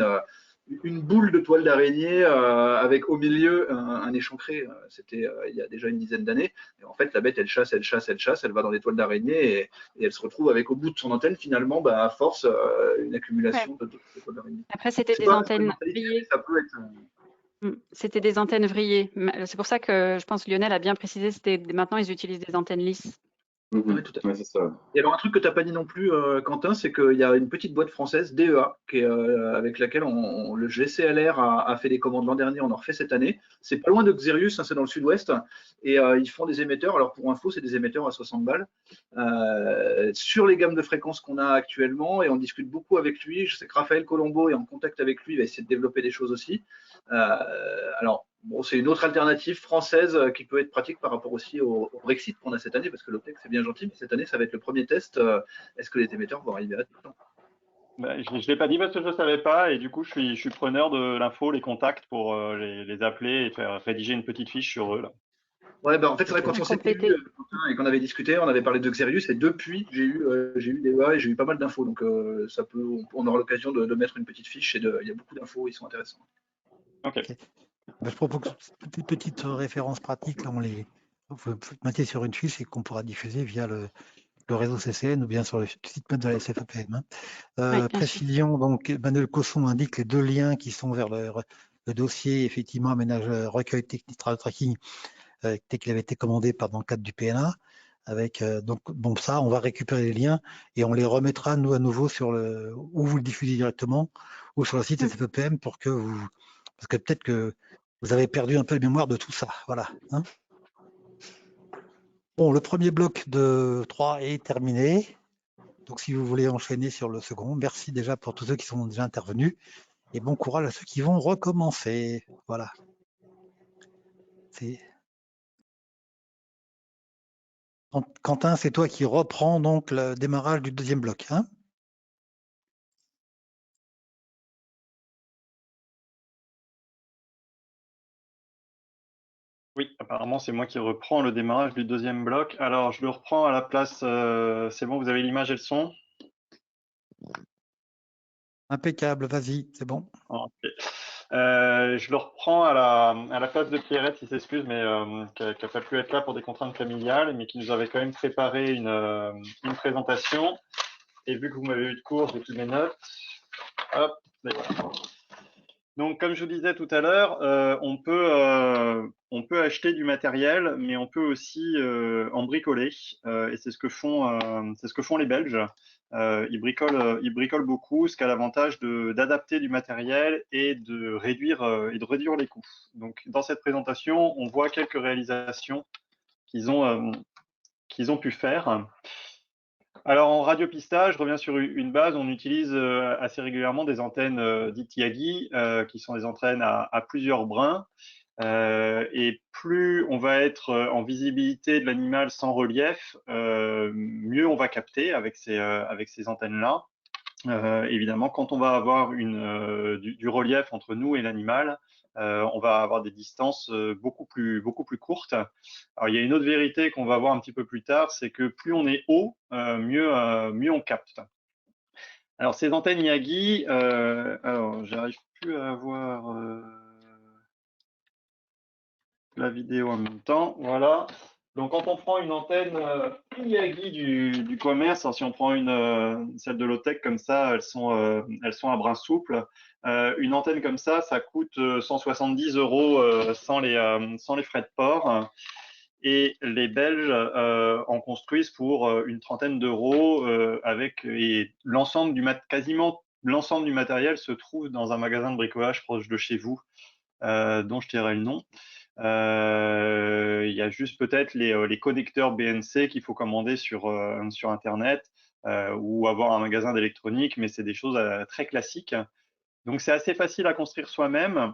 une boule de toile d'araignée avec au milieu un échancré. C'était il y a déjà une dizaine d'années. Et en fait, la bête, elle chasse, elle chasse, elle chasse, elle va dans les toiles d'araignée et elle se retrouve avec au bout de son antenne, finalement, à force, une accumulation de toiles d'araignée. Après, c'était des antennes vrillées. Ça peut être. C'était des antennes vrillées. C'est pour ça que je pense que Lionel a bien précisé, maintenant ils utilisent des antennes lisses. Oui, tout à fait. Ouais, c'est ça. Et alors un truc que tu n'as pas dit non plus, Quentin, c'est qu'il y a une petite boîte française, DEA, avec laquelle le GCLR a fait des commandes l'an dernier, on en refait cette année. C'est pas loin de Xerius, hein, c'est dans le sud-ouest, et ils font des émetteurs. Alors pour info, c'est des émetteurs à 60 balles sur les gammes de fréquences qu'on a actuellement, et on discute beaucoup avec lui. Je sais que Raphaël Colombo est en contact avec lui, il va essayer de développer des choses aussi. Alors bon, c'est une autre alternative française qui peut être pratique par rapport aussi au Brexit qu'on a cette année, parce que l'OPEC c'est bien gentil, mais cette année ça va être le premier test. Est-ce que les émetteurs vont arriver à temps? Je ne l'ai pas dit parce que je ne savais pas et du coup je suis preneur de l'info, les contacts pour les appeler et faire rédiger une petite fiche sur eux là. Ouais, en fait c'est vrai quand on s'était vu et qu'on avait discuté, on avait parlé de Xerius et depuis j'ai eu des et j'ai eu pas mal d'infos, donc on aura l'occasion de mettre une petite fiche et il y a beaucoup d'infos, ils sont intéressants. Ok. Je propose que des petites références pratiques, là, vous mettez sur une fiche et qu'on pourra diffuser via le réseau CCN ou bien sur le site web de la SFEPM. Précision, donc Emmanuel Cosson indique les deux liens qui sont vers le dossier, effectivement, aménage recueil technique radio tracking, qui avait été commandé dans le cadre du PNA. Avec donc bon, ça, on va récupérer les liens et on les remettra nous à nouveau sur ou vous le diffusez directement ou sur le site SFEPM pour que parce que peut-être que vous avez perdu un peu la mémoire de tout ça. Voilà. Hein. Bon, le premier bloc de 3 est terminé. Donc, si vous voulez enchaîner sur le second, merci déjà pour tous ceux qui sont déjà intervenus et bon courage à ceux qui vont recommencer. Voilà. Quentin, c'est toi qui reprends donc le démarrage du deuxième bloc. Hein. Oui, apparemment, c'est moi qui reprends le démarrage du deuxième bloc. Alors, je le reprends à la place. C'est bon, vous avez l'image et le son? Impeccable, vas-y, c'est bon. Okay. Je le reprends à la place de Pierrette, qui s'excuse, mais qui n'a pas pu être là pour des contraintes familiales, mais qui nous avait quand même préparé une présentation. Et vu que vous m'avez eu de cours, j'ai pris mes notes. Hop, donc, comme je vous disais tout à l'heure, on peut acheter du matériel, mais on peut aussi en bricoler. Et c'est ce que font les Belges. Ils bricolent beaucoup, ce qui a l'avantage d'adapter du matériel et de réduire les coûts. Donc, dans cette présentation, on voit quelques réalisations qu'ils ont pu faire. Alors en radiopistage, je reviens sur une base, on utilise assez régulièrement des antennes dites Yagi, qui sont des antennes à plusieurs brins. Et plus on va être en visibilité de l'animal sans relief, mieux on va capter avec ces antennes-là. Évidemment, quand on va avoir du relief entre nous et l'animal, on va avoir des distances beaucoup plus courtes. Alors, il y a une autre vérité qu'on va voir un petit peu plus tard, c'est que plus on est haut, mieux on capte. Alors, ces antennes Yagi, alors, j'arrive plus à avoir la vidéo en même temps. Voilà. Donc, quand on prend une antenne Yagi du commerce, alors si on prend celle de Lotec comme ça, elles sont à brin souple. Une antenne comme ça coûte 170 € sans les frais de port. Et les Belges en construisent pour une trentaine d'euros et quasiment l'ensemble du matériel se trouve dans un magasin de bricolage proche de chez vous, dont je tairai le nom. Il y a juste peut-être les connecteurs BNC qu'il faut commander sur Internet ou avoir un magasin d'électronique, mais c'est des choses très classiques. Donc c'est assez facile à construire soi-même.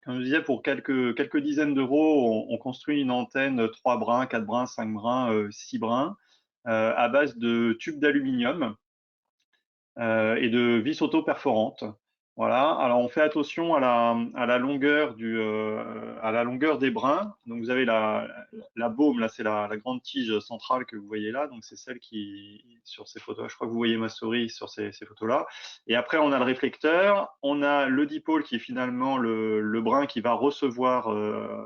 Comme je disais, pour quelques dizaines d'euros, on construit une antenne 3 brins, 4 brins, 5 brins, 6 brins, à base de tubes d'aluminium et de vis auto-perforantes. Voilà. Alors on fait attention à la longueur à la longueur des brins. Donc vous avez la baume, là c'est la grande tige centrale que vous voyez là. Donc c'est celle qui sur ces photos. Je crois que vous voyez ma souris sur ces photos-là. Et après on a le réflecteur, on a le dipôle qui est finalement le brin qui va recevoir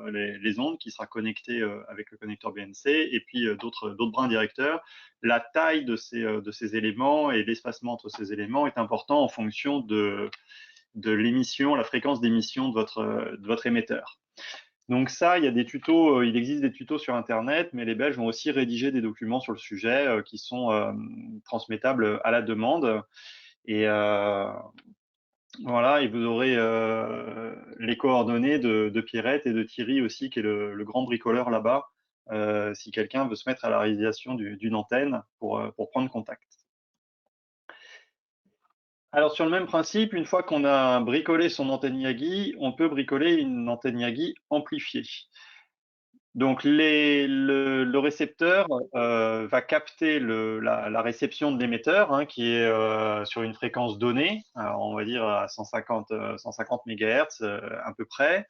les ondes, qui sera connecté avec le connecteur BNC, et puis d'autres brins directeurs. La taille de ces éléments et l'espacement entre ces éléments est important en fonction de l'émission, la fréquence d'émission de votre émetteur. Donc ça, il y a des tutos, il existe des tutos sur Internet, mais les Belges ont aussi rédigé des documents sur le sujet qui sont transmettables à la demande. Et voilà, et vous aurez les coordonnées de Pierrette et de Thierry aussi, qui est le grand bricoleur là-bas, si quelqu'un veut se mettre à la réalisation d'une antenne pour prendre contact. Alors sur le même principe, une fois qu'on a bricolé son antenne Yagi, on peut bricoler une antenne Yagi amplifiée. Donc le récepteur va capter la réception de l'émetteur, hein, qui est sur une fréquence donnée, on va dire à 150 MHz à peu près,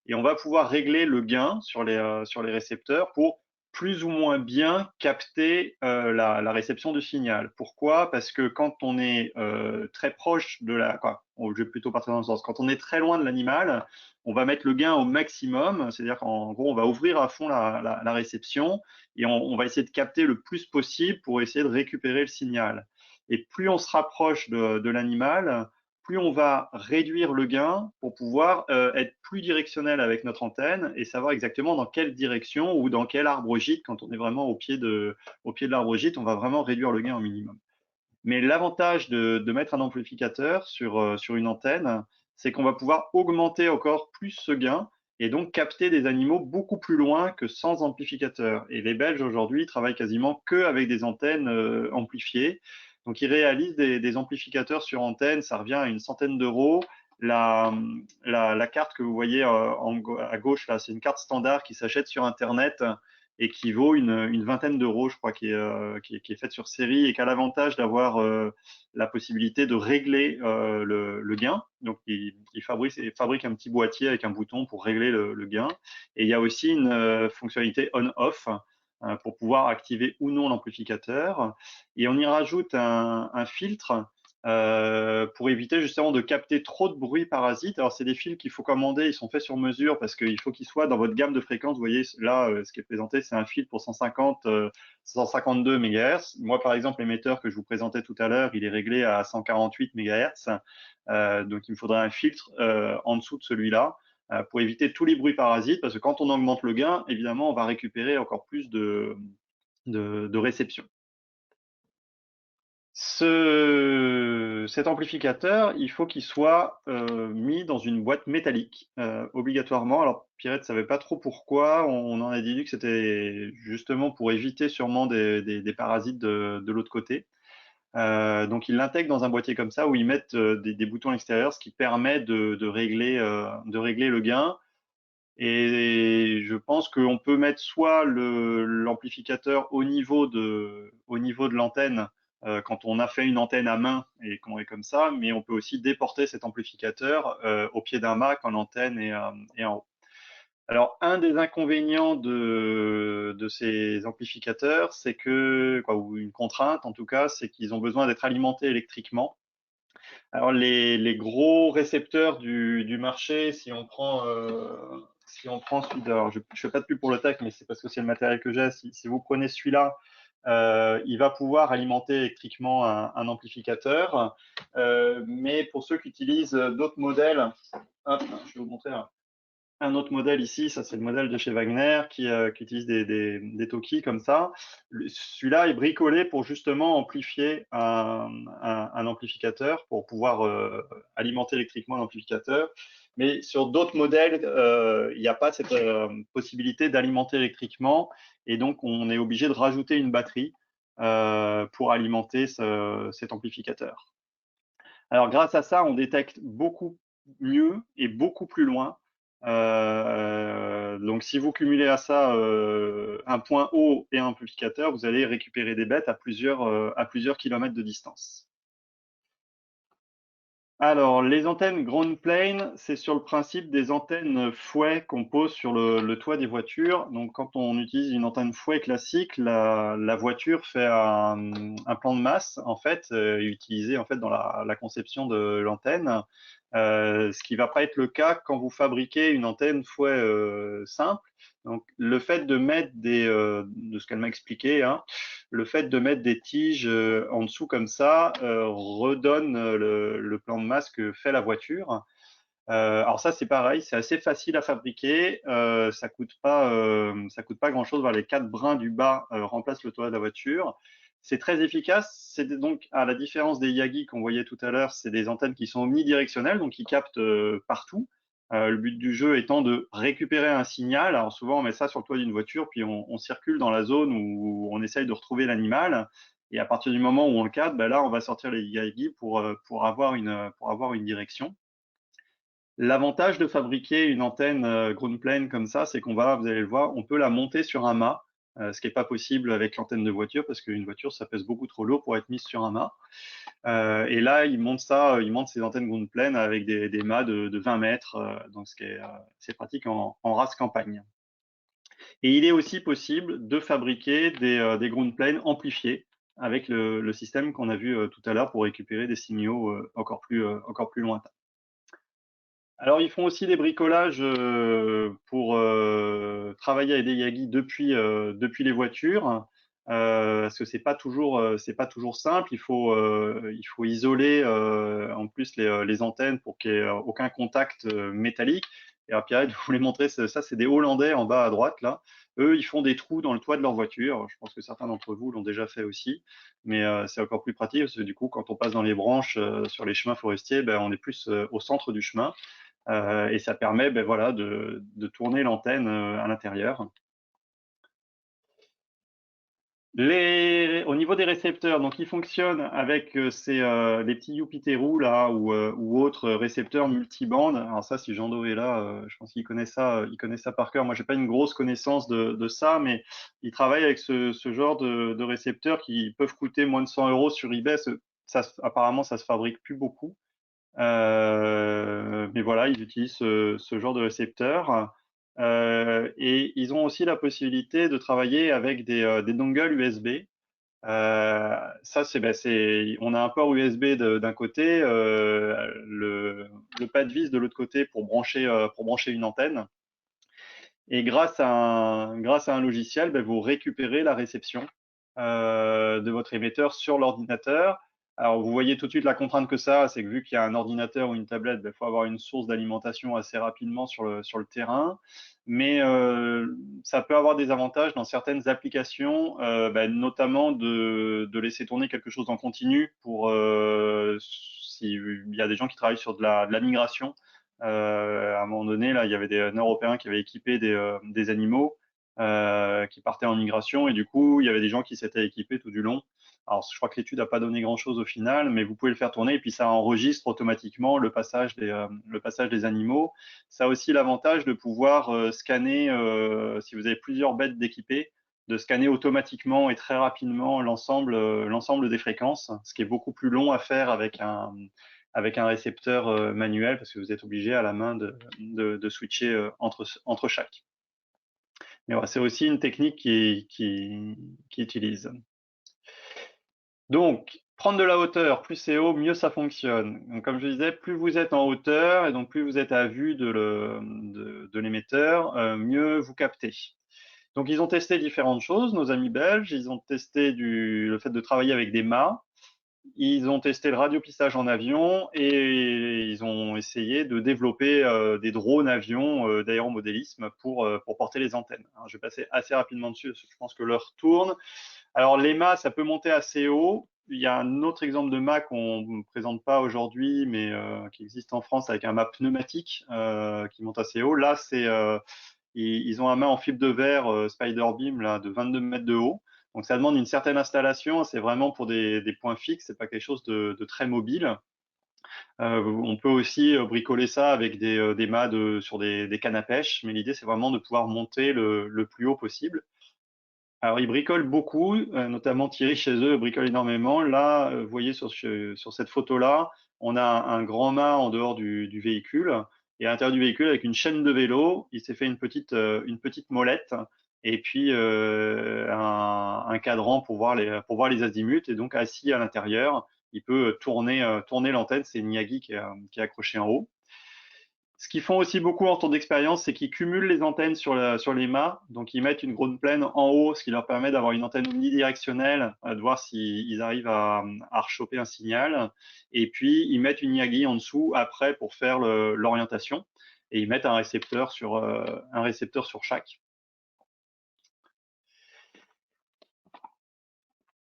et on va pouvoir régler le gain sur les récepteurs pour plus ou moins bien capter la réception du signal. Pourquoi? Parce que quand on est très proche de je vais plutôt partir dans le sens, quand on est très loin de l'animal, on va mettre le gain au maximum, c'est-à-dire qu'en gros, on va ouvrir à fond la réception et on va essayer de capter le plus possible pour essayer de récupérer le signal. Et plus on se rapproche de l'animal, plus on va réduire le gain pour pouvoir être plus directionnel avec notre antenne et savoir exactement dans quelle direction ou dans quel arbre gîte. Quand on est vraiment au pied de l'arbre gîte, on va vraiment réduire le gain au minimum. Mais l'avantage de mettre un amplificateur sur une antenne, c'est qu'on va pouvoir augmenter encore plus ce gain et donc capter des animaux beaucoup plus loin que sans amplificateur. Et les Belges aujourd'hui travaillent quasiment que avec des antennes amplifiées. Donc ils réalisent des amplificateurs sur antenne, ça revient à une centaine d'euros. La carte que vous voyez à gauche, là, c'est une carte standard qui s'achète sur Internet et qui vaut une vingtaine d'euros, je crois, qui est faite sur série et qui a l'avantage d'avoir la possibilité de régler le gain. Donc, il fabrique un petit boîtier avec un bouton pour régler le gain. Et il y a aussi une fonctionnalité on-off pour pouvoir activer ou non l'amplificateur. Et on y rajoute un filtre pour éviter justement de capter trop de bruit parasite. Alors c'est des fils qu'il faut commander, ils sont faits sur mesure parce qu'il faut qu'ils soient dans votre gamme de fréquences. Vous voyez là, ce qui est présenté, c'est un fil pour 152 MHz. Moi par exemple, l'émetteur que je vous présentais tout à l'heure, il est réglé à 148 MHz. Donc il me faudrait un filtre en dessous de celui-là pour éviter tous les bruits parasites, parce que quand on augmente le gain, évidemment, on va récupérer encore plus de réception. Cet amplificateur, il faut qu'il soit mis dans une boîte métallique obligatoirement. Alors Pierrette ne savait pas trop pourquoi, on en a déduit que c'était justement pour éviter sûrement des parasites de l'autre côté. Donc ils l'intègrent dans un boîtier comme ça où ils mettent des boutons extérieurs, ce qui permet de régler le gain. Et je pense qu'on peut mettre soit l'amplificateur au niveau de l'antenne quand on a fait une antenne à main et qu'on est comme ça, mais on peut aussi déporter cet amplificateur au pied d'un Mac en antenne et en haut. Alors, un des inconvénients de ces amplificateurs, c'est que, ou une contrainte en tout cas, c'est qu'ils ont besoin d'être alimentés électriquement. Alors, les gros récepteurs du marché, si on prend celui de, alors je ne fais pas de pub pour le tech, mais c'est parce que c'est le matériel que j'ai. Si vous prenez celui-là, il va pouvoir alimenter électriquement un amplificateur. Mais pour ceux qui utilisent d'autres modèles, hop, je vais vous montrer un autre modèle ici. Ça, c'est le modèle de chez Wagner qui utilise des Toki comme ça. Celui-là est bricolé pour justement amplifier un amplificateur, pour pouvoir alimenter électriquement l'amplificateur. Mais sur d'autres modèles, il n'y a pas cette possibilité d'alimenter électriquement, et donc on est obligé de rajouter une batterie pour alimenter cet amplificateur. Alors, grâce à ça, on détecte beaucoup mieux et beaucoup plus loin. Donc, si vous cumulez à ça un point haut et un amplificateur, vous allez récupérer des bêtes à plusieurs kilomètres de distance. Alors, les antennes ground plane, c'est sur le principe des antennes fouet qu'on pose sur le toit des voitures. Donc, quand on utilise une antenne fouet classique, la voiture fait un plan de masse, en fait, utilisé en fait dans la conception de l'antenne. Ce qui va pas être le cas quand vous fabriquez une antenne fouet simple. Donc, le fait de mettre de ce qu'elle m'a expliqué, hein, le fait de mettre des tiges en dessous comme ça redonne le plan de masse que fait la voiture. Alors ça, c'est pareil, c'est assez facile à fabriquer. Ça coûte pas grand-chose. Voilà, les 4 brins du bas remplacent le toit de la voiture. C'est très efficace. C'est donc, à la différence des Yagi qu'on voyait tout à l'heure, c'est des antennes qui sont omnidirectionnelles, donc qui captent partout. Le but du jeu étant de récupérer un signal. Alors souvent, on met ça sur le toit d'une voiture, puis on circule dans la zone où on essaye de retrouver l'animal. Et à partir du moment où on le capte, ben là, on va sortir les Yagi pour avoir une direction. L'avantage de fabriquer une antenne ground plane comme ça, c'est vous allez le voir, on peut la monter sur un mât, ce qui n'est pas possible avec l'antenne de voiture, parce qu'une voiture, ça pèse beaucoup trop lourd pour être mise sur un mât. Et là, ils montent ces antennes ground plane avec des mâts de 20 mètres, donc c'est pratique en race campagne. Et il est aussi possible de fabriquer des ground planes amplifiés avec le système qu'on a vu tout à l'heure pour récupérer des signaux encore plus lointains. Alors, ils font aussi des bricolages pour travailler avec des Yagi depuis les voitures, parce que c'est pas toujours simple. Il faut isoler en plus les antennes pour qu'il n'y ait aucun contact métallique. Et alors, Pierre, je voulais montrer ça, c'est des Hollandais en bas à droite là. Eux, ils font des trous dans le toit de leur voiture. Je pense que certains d'entre vous l'ont déjà fait aussi, mais c'est encore plus pratique parce que du coup, quand on passe dans les branches sur les chemins forestiers, ben, on est plus au centre du chemin. Et ça permet voilà, de tourner l'antenne à l'intérieur. Au niveau des récepteurs, donc ils fonctionnent avec les petits Yupiteru là ou autres récepteurs multibandes. Alors ça, si Jean-Do est là, je pense qu'il connaît ça par cœur. Moi, j'ai pas une grosse connaissance de ça, mais il travaille avec ce genre de récepteurs qui peuvent coûter moins de 100 € sur eBay. Apparemment, ça se fabrique plus beaucoup. Mais voilà, ils utilisent ce genre de récepteur. Et ils ont aussi la possibilité de travailler avec des dongles USB. Ça, on a un port USB d'un côté, le pad vis de l'autre côté pour brancher une antenne. Et grâce à un logiciel, vous récupérez la réception de votre émetteur sur l'ordinateur. Alors, vous voyez tout de suite la contrainte que ça a, c'est que vu qu'il y a un ordinateur ou une tablette, il faut avoir une source d'alimentation assez rapidement sur le terrain. Mais ça peut avoir des avantages dans certaines applications, notamment de laisser tourner quelque chose en continu pour s'il y a des gens qui travaillent sur de la migration. À un moment donné, là, il y avait des Européens qui avaient équipé des animaux qui partaient en migration et du coup, il y avait des gens qui s'étaient équipés tout du long. Alors, je crois que l'étude n'a pas donné grand-chose au final, mais vous pouvez le faire tourner et puis ça enregistre automatiquement le passage des animaux. Ça a aussi l'avantage de pouvoir scanner, si vous avez plusieurs bêtes d'équipés, de scanner automatiquement et très rapidement l'ensemble des fréquences, ce qui est beaucoup plus long à faire avec un récepteur manuel parce que vous êtes obligé à la main de switcher entre chaque. Mais voilà, c'est aussi une technique qui utilise. Donc, prendre de la hauteur, plus c'est haut, mieux ça fonctionne. Donc, comme je disais, plus vous êtes en hauteur et donc plus vous êtes à vue de l'émetteur, mieux vous captez. Donc, ils ont testé différentes choses, nos amis belges. Ils ont testé le fait de travailler avec des mâts. Ils ont testé le radiopistage en avion et ils ont essayé de développer des drones avions d'aéromodélisme pour porter les antennes. Alors, je vais passer assez rapidement dessus parce que je pense que l'heure tourne. Alors, les mâts, ça peut monter assez haut. Il y a un autre exemple de mât qu'on ne présente pas aujourd'hui, mais qui existe en France avec un mât pneumatique qui monte assez haut. Là, ils ont un mât en fibre de verre Spiderbeam là, de 22 mètres de haut. Donc, ça demande une certaine installation. C'est vraiment pour des points fixes. C'est pas quelque chose de très mobile. On peut aussi bricoler ça avec des mâts sur des cannes à pêche, mais l'idée c'est vraiment de pouvoir monter le plus haut possible. Alors, ils bricolent beaucoup, notamment Thierry chez eux bricole énormément. Là, vous voyez sur cette photo-là, on a un grand mât en dehors du véhicule et à l'intérieur du véhicule, avec une chaîne de vélo, il s'est fait une petite molette et puis un cadran pour voir les azimuts. Et donc, assis à l'intérieur, il peut tourner l'antenne. C'est une Yagi qui est accrochée en haut. Ce qu'ils font aussi beaucoup en retour d'expérience, c'est qu'ils cumulent les antennes sur les mâts. Donc, ils mettent une grosse plaine en haut, ce qui leur permet d'avoir une antenne omnidirectionnelle, de voir s'ils arrivent à rechoper un signal. Et puis, ils mettent une Yagi en dessous après pour faire l'orientation. Et ils mettent un récepteur sur chaque.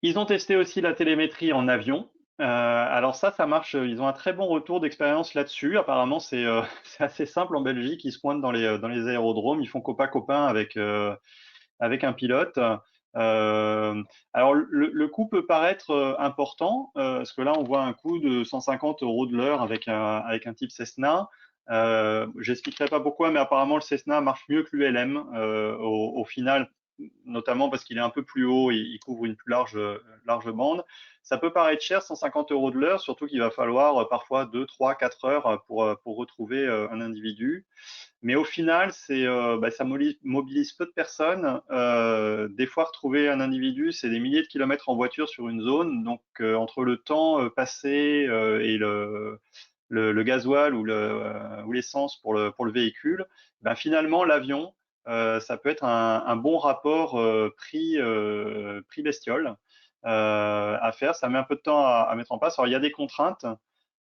Ils ont testé aussi la télémétrie en avion. Alors ça marche. Ils ont un très bon retour d'expérience là-dessus. Apparemment, c'est assez simple en Belgique. Ils se pointent dans les aérodromes. Ils font copain avec un pilote. Alors le coût peut paraître important parce que là, on voit un coût de 150 € de l'heure avec un type Cessna. J'expliquerai pas pourquoi, mais apparemment le Cessna marche mieux que l'ULM au final, notamment parce qu'il est un peu plus haut et il couvre une plus large bande. Ça peut paraître cher, 150 € de l'heure, surtout qu'il va falloir parfois 2, 3, 4 heures pour retrouver un individu. Mais au final, ça mobilise peu de personnes. Des fois, retrouver un individu, c'est des milliers de kilomètres en voiture sur une zone. Donc, entre le temps passé et le gasoil ou l'essence pour le véhicule, finalement, l'avion, ça peut être un bon rapport prix bestiole à faire. Ça met un peu de temps à mettre en place. Alors, il y a des contraintes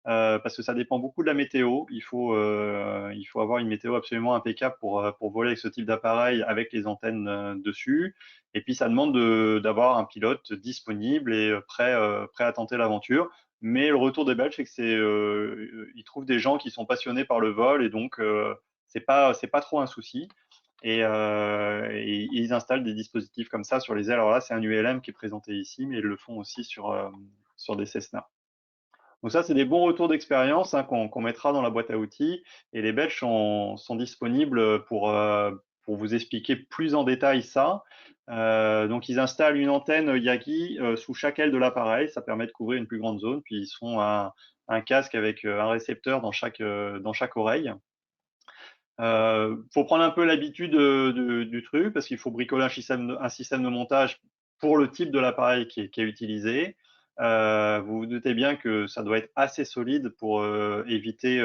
parce que ça dépend beaucoup de la météo. Il faut avoir une météo absolument impeccable pour voler avec ce type d'appareil avec les antennes dessus. Et puis, ça demande d'avoir un pilote disponible et prêt à tenter l'aventure. Mais le retour des Belges, c'est que ils trouvent des gens qui sont passionnés par le vol et donc c'est pas trop un souci. Et ils installent des dispositifs comme ça sur les ailes. Alors là, c'est un ULM qui est présenté ici, mais ils le font aussi sur des Cessna. Donc ça, c'est des bons retours d'expérience qu'on mettra dans la boîte à outils. Et les Belges sont disponibles pour vous expliquer plus en détail ça. Donc, ils installent une antenne Yagi sous chaque aile de l'appareil. Ça permet de couvrir une plus grande zone. Puis, ils font un casque avec un récepteur dans chaque oreille. Faut prendre un peu l'habitude du truc parce qu'il faut bricoler un système de montage pour le type de l'appareil qui est utilisé. Vous vous doutez bien que ça doit être assez solide pour éviter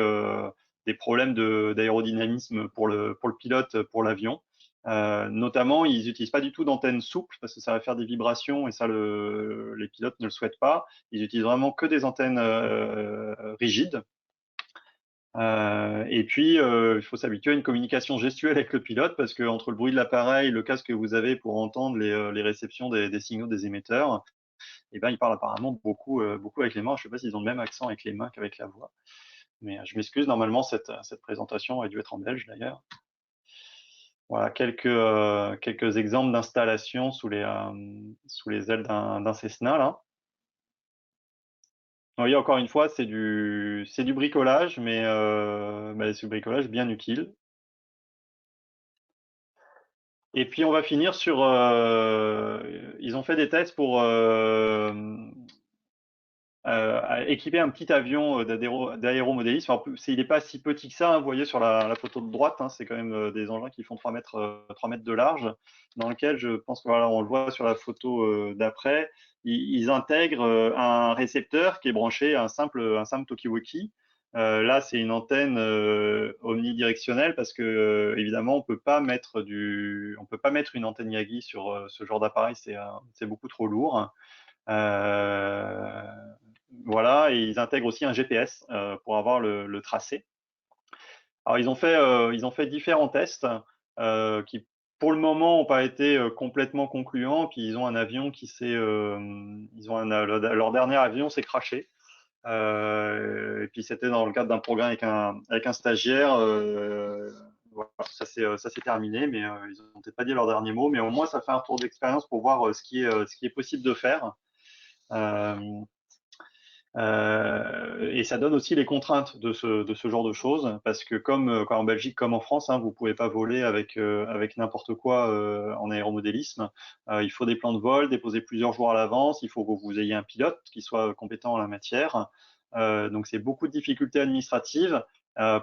des problèmes d'aérodynamisme pour le pilote, pour l'avion. Notamment, ils n'utilisent pas du tout d'antenne souple parce que ça va faire des vibrations et ça, les pilotes ne le souhaitent pas. Ils utilisent vraiment que des antennes rigides. Et puis, il faut s'habituer à une communication gestuelle avec le pilote parce que entre le bruit de l'appareil, le casque que vous avez pour entendre les réceptions des signaux des émetteurs, ils parlent apparemment beaucoup avec les mains. Je ne sais pas s'ils ont le même accent avec les mains qu'avec la voix. Mais je m'excuse, normalement, cette présentation aurait dû être en belge d'ailleurs. Voilà, quelques exemples d'installation sous les ailes d'un Cessna, là. Oui, encore une fois, c'est du bricolage, mais c'est du bricolage bien utile. Et puis, on va finir sur... ils ont fait des tests pour équiper un petit avion d'aéromodélisme. Alors, il n'est pas si petit que ça, hein, vous voyez sur la photo de droite, hein, c'est quand même des engins qui font 3 mètres de large, dans lequel je pense que voilà, on le voit sur la photo d'après, ils intègrent un récepteur qui est branché à un simple talkie-walkie. Là, c'est une antenne omnidirectionnelle parce que évidemment, on peut pas mettre une antenne Yagi sur ce genre d'appareil, c'est beaucoup trop lourd. Voilà, et ils intègrent aussi un GPS pour avoir le tracé. Alors, ils ont fait différents tests qui, pour le moment, n'ont pas été complètement concluants. Puis, ils ont un avion leur dernier avion s'est crashé. Et puis, c'était dans le cadre d'un programme avec un stagiaire. Voilà, ça s'est terminé, mais ils n'ont peut-être pas dit leur dernier mot. Mais au moins, ça fait un tour d'expérience pour voir ce qui est possible de faire. Et ça donne aussi les contraintes de ce genre de choses, parce que comme en Belgique comme en France, hein, vous pouvez pas voler avec n'importe quoi en aéromodélisme. Il faut des plans de vol déposés plusieurs jours à l'avance. Il faut que vous ayez un pilote qui soit compétent en la matière. Donc c'est beaucoup de difficultés administratives,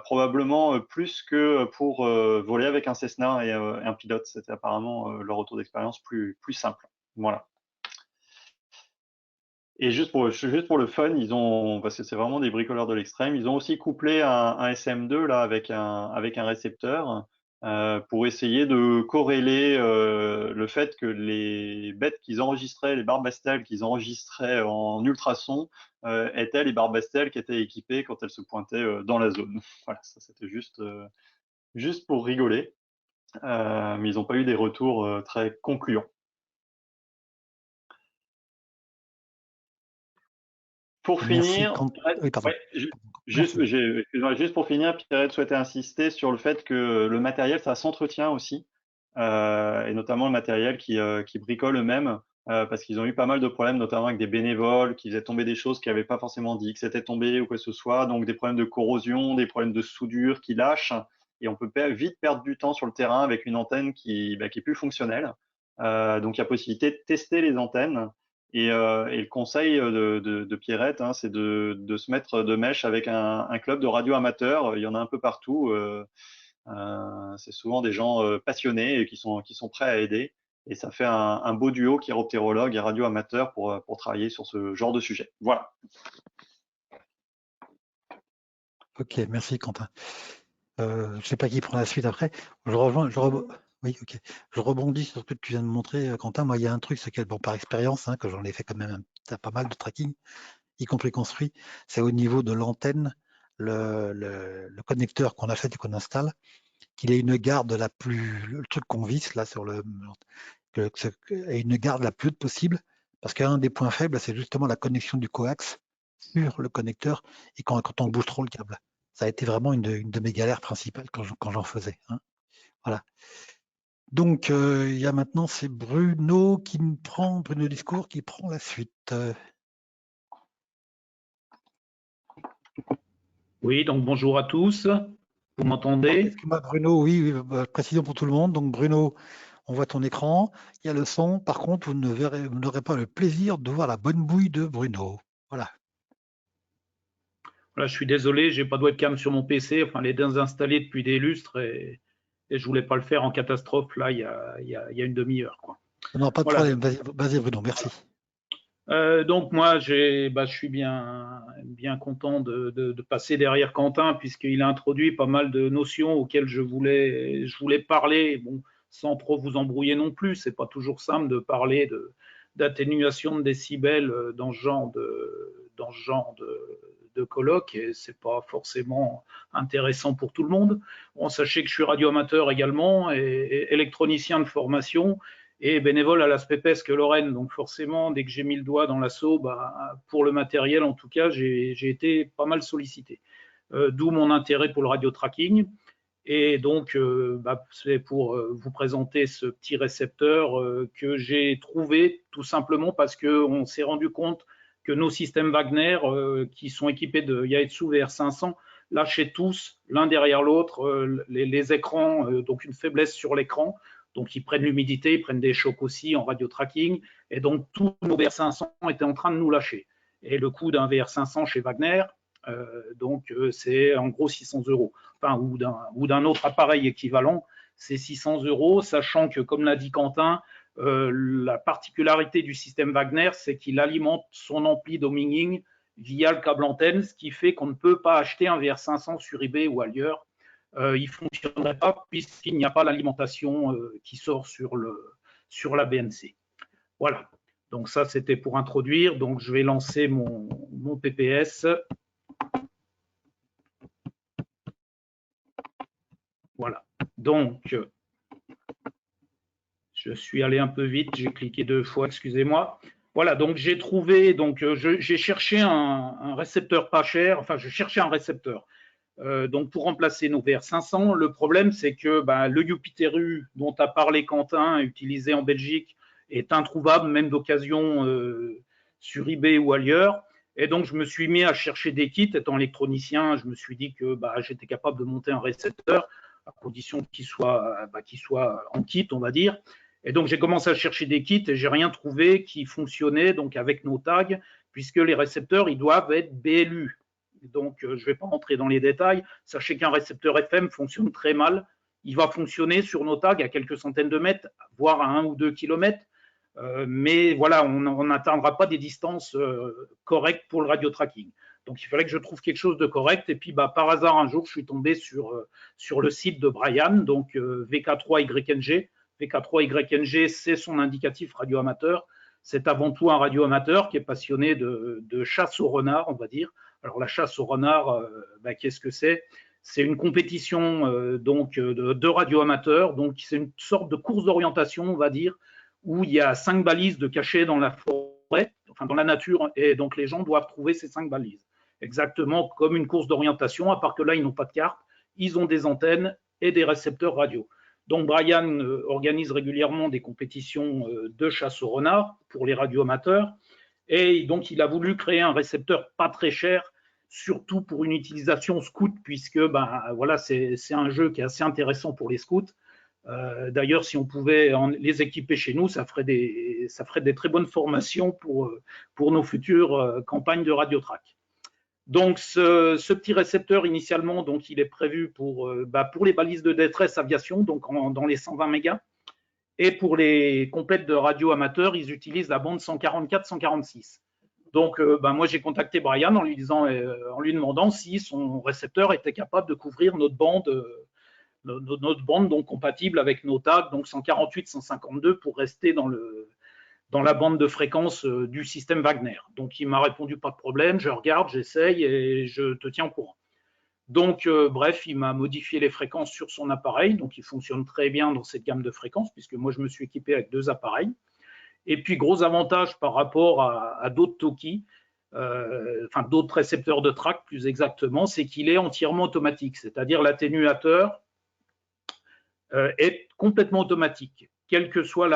probablement plus que pour voler avec un Cessna et un pilote. C'était apparemment leur retour d'expérience plus simple. Voilà. Et juste pour le fun, ils ont, parce que c'est vraiment des bricoleurs de l'extrême, ils ont aussi couplé un SM2 là avec un récepteur pour essayer de corréler le fait que les bêtes qu'ils enregistraient, les barbastelles qu'ils enregistraient en ultrason, étaient les barbastelles qui étaient équipées quand elles se pointaient dans la zone. Voilà, ça c'était juste pour rigoler, mais ils n'ont pas eu des retours très concluants. Pour finir, oui, pardon. Ouais, juste pour finir, Pierrette souhaitait insister sur le fait que le matériel, ça s'entretient aussi, et notamment le matériel qui bricole eux-mêmes, parce qu'ils ont eu pas mal de problèmes, notamment avec des bénévoles qui faisaient tomber des choses qu'ils n'avaient pas forcément dit que c'était tombé ou quoi que ce soit, donc des problèmes de corrosion, des problèmes de soudure qui lâchent, et on peut vite perdre du temps sur le terrain avec une antenne qui est plus fonctionnelle. Donc il y a possibilité de tester les antennes. Et le conseil de Pierrette, hein, c'est de se mettre de mèche avec un club de radio amateur. Il y en a un peu partout. C'est souvent des gens passionnés et qui sont prêts à aider. Et ça fait un beau duo chiroptérologue et radio amateur pour travailler sur ce genre de sujet. Voilà. Ok, merci Quentin. Je ne sais pas qui prend la suite après. Oui, ok. Je rebondis sur ce que tu viens de montrer, Quentin. Moi, il y a un truc, c'est que, bon, par expérience, hein, que j'en ai fait quand même pas mal de tracking, y compris construit, c'est au niveau de l'antenne, le connecteur qu'on achète et qu'on installe, qu'il ait une garde le truc qu'on visse là sur ait une garde la plus haute possible, parce qu'un des points faibles, c'est justement la connexion du coax sur le connecteur et quand on bouge trop le câble. Ça a été vraiment une de mes galères principales quand j'en faisais. Hein. Voilà. Donc, il y a maintenant, c'est Bruno Discours qui prend la suite. Oui, donc bonjour à tous. Vous m'entendez? Excuse-moi, Bruno, oui, précision pour tout le monde. Donc, Bruno, on voit ton écran, il y a le son. Par contre, vous n'aurez pas le plaisir de voir la bonne bouille de Bruno. Voilà. Voilà, je suis désolé, j'ai pas de webcam sur mon PC. Enfin, elle est désinstallée depuis des lustres et je voulais pas le faire en catastrophe là. Il y a une demi-heure, quoi. Non, pas de Voilà. problème. Vas-y, Bruno, merci. Donc moi, je suis bien content de passer derrière Quentin puisqu'il a introduit pas mal de notions auxquelles je voulais parler. Bon, sans trop vous embrouiller non plus. C'est pas toujours simple de parler d'atténuation de décibels dans ce genre de colloque et c'est pas forcément intéressant pour tout le monde. Bon, sachez que je suis radioamateur également et électronicien de formation et bénévole à la SPEPESC Lorraine. Donc forcément, dès que j'ai mis le doigt dans l'assaut, pour le matériel en tout cas, j'ai été pas mal sollicité. D'où mon intérêt pour le radio-tracking. Et donc, c'est pour vous présenter ce petit récepteur que j'ai trouvé tout simplement parce qu'on s'est rendu compte que nos systèmes Wagner, qui sont équipés de Yaesu VR500, lâchaient tous l'un derrière l'autre les écrans, donc une faiblesse sur l'écran. Donc, ils prennent l'humidité, ils prennent des chocs aussi en radio-tracking. Et donc, tous nos VR500 étaient en train de nous lâcher. Et le coût d'un VR500 chez Wagner, c'est en gros 600 €. Enfin, ou d'un autre appareil équivalent, c'est 600 €, sachant que, comme l'a dit Quentin, la particularité du système Wagner, c'est qu'il alimente son ampli d'Ominging via le câble antenne, ce qui fait qu'on ne peut pas acheter un VR500 sur eBay ou ailleurs. Il ne fonctionnerait pas puisqu'il n'y a pas l'alimentation qui sort sur la BNC. Voilà. Donc ça, c'était pour introduire. Donc je vais lancer mon PPS. Voilà. Donc, je suis allé un peu vite, j'ai cliqué 2 fois, excusez-moi. Voilà, donc j'ai trouvé, j'ai cherché un récepteur pas cher, enfin je cherchais un récepteur. Donc pour remplacer nos VR500, le problème c'est que le Jupiteru dont a parlé Quentin, utilisé en Belgique, est introuvable, même d'occasion sur eBay ou ailleurs. Et donc, je me suis mis à chercher des kits. Étant électronicien, je me suis dit que j'étais capable de monter un récepteur à condition qu'il soit en kit, on va dire. Et donc, j'ai commencé à chercher des kits et j'ai rien trouvé qui fonctionnait donc avec nos tags, puisque les récepteurs, ils doivent être BLU. Donc, je ne vais pas rentrer dans les détails. Sachez qu'un récepteur FM fonctionne très mal. Il va fonctionner sur nos tags à quelques centaines de mètres, voire à 1 ou 2 kilomètres. Mais voilà, on n'atteindra pas des distances correctes pour le radio tracking. Donc, il fallait que je trouve quelque chose de correct. Et puis, par hasard, un jour, je suis tombé sur le site de Brian, donc VK3YNG. VK3YNG, c'est son indicatif radio-amateur. C'est avant tout un radio-amateur qui est passionné de chasse au renard, on va dire. Alors, la chasse au renard, qu'est-ce que c'est? C'est une compétition de radio-amateurs. Donc, c'est une sorte de course d'orientation, on va dire, où il y a 5 balises de cachées dans la forêt, enfin dans la nature, et donc les gens doivent trouver ces 5 balises. Exactement comme une course d'orientation, à part que là, ils n'ont pas de carte, ils ont des antennes et des récepteurs radio. Donc, Brian organise régulièrement des compétitions de chasse au renard pour les radioamateurs, et donc il a voulu créer un récepteur pas très cher, surtout pour une utilisation scout, puisque voilà, c'est un jeu qui est assez intéressant pour les scouts. D'ailleurs, si on pouvait les équiper chez nous, ça ferait des très bonnes formations pour nos futures campagnes de radiotrack. Donc, ce petit récepteur, initialement, donc, il est prévu pour les balises de détresse aviation, donc dans les 120 mégas. Et pour les complètes de radio amateurs, ils utilisent la bande 144-146. Donc, moi, j'ai contacté Brian en lui demandant si son récepteur était capable de couvrir notre bande donc compatible avec nos tags, donc 148-152 pour rester dans la bande de fréquence du système Wagner. Donc il m'a répondu pas de problème, je regarde, j'essaye et je te tiens au courant. Donc bref, il m'a modifié les fréquences sur son appareil, donc il fonctionne très bien dans cette gamme de fréquences puisque moi je me suis équipé avec 2 appareils. Et puis gros avantage par rapport à d'autres Toki, d'autres récepteurs de track plus exactement, c'est qu'il est entièrement automatique, c'est-à-dire l'atténuateur est complètement automatique, quel que soit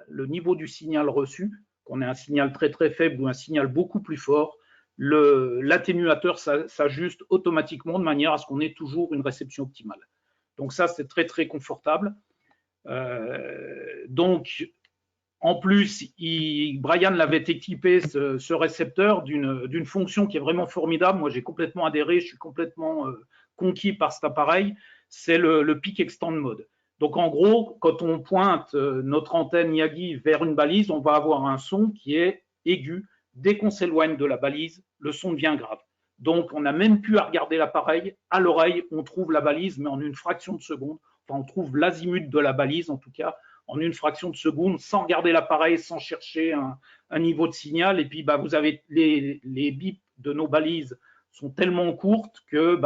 le niveau du signal reçu, qu'on ait un signal très très faible ou un signal beaucoup plus fort, l'atténuateur s'ajuste automatiquement de manière à ce qu'on ait toujours une réception optimale. Donc ça, c'est très très confortable. Donc, en plus, Brian l'avait équipé, ce récepteur, d'une fonction qui est vraiment formidable. Moi, j'ai complètement adhéré, je suis complètement conquis par cet appareil. C'est le Peak Extend Mode. Donc, en gros, quand on pointe notre antenne Yagi vers une balise, on va avoir un son qui est aigu. Dès qu'on s'éloigne de la balise, le son devient grave. Donc, on n'a même plus à regarder l'appareil. À l'oreille, on trouve la balise, mais en une fraction de seconde. Enfin, on trouve l'azimut de la balise, en tout cas, en une fraction de seconde, sans regarder l'appareil, sans chercher un niveau de signal. Et puis, vous avez les bips de nos balises sont tellement courtes que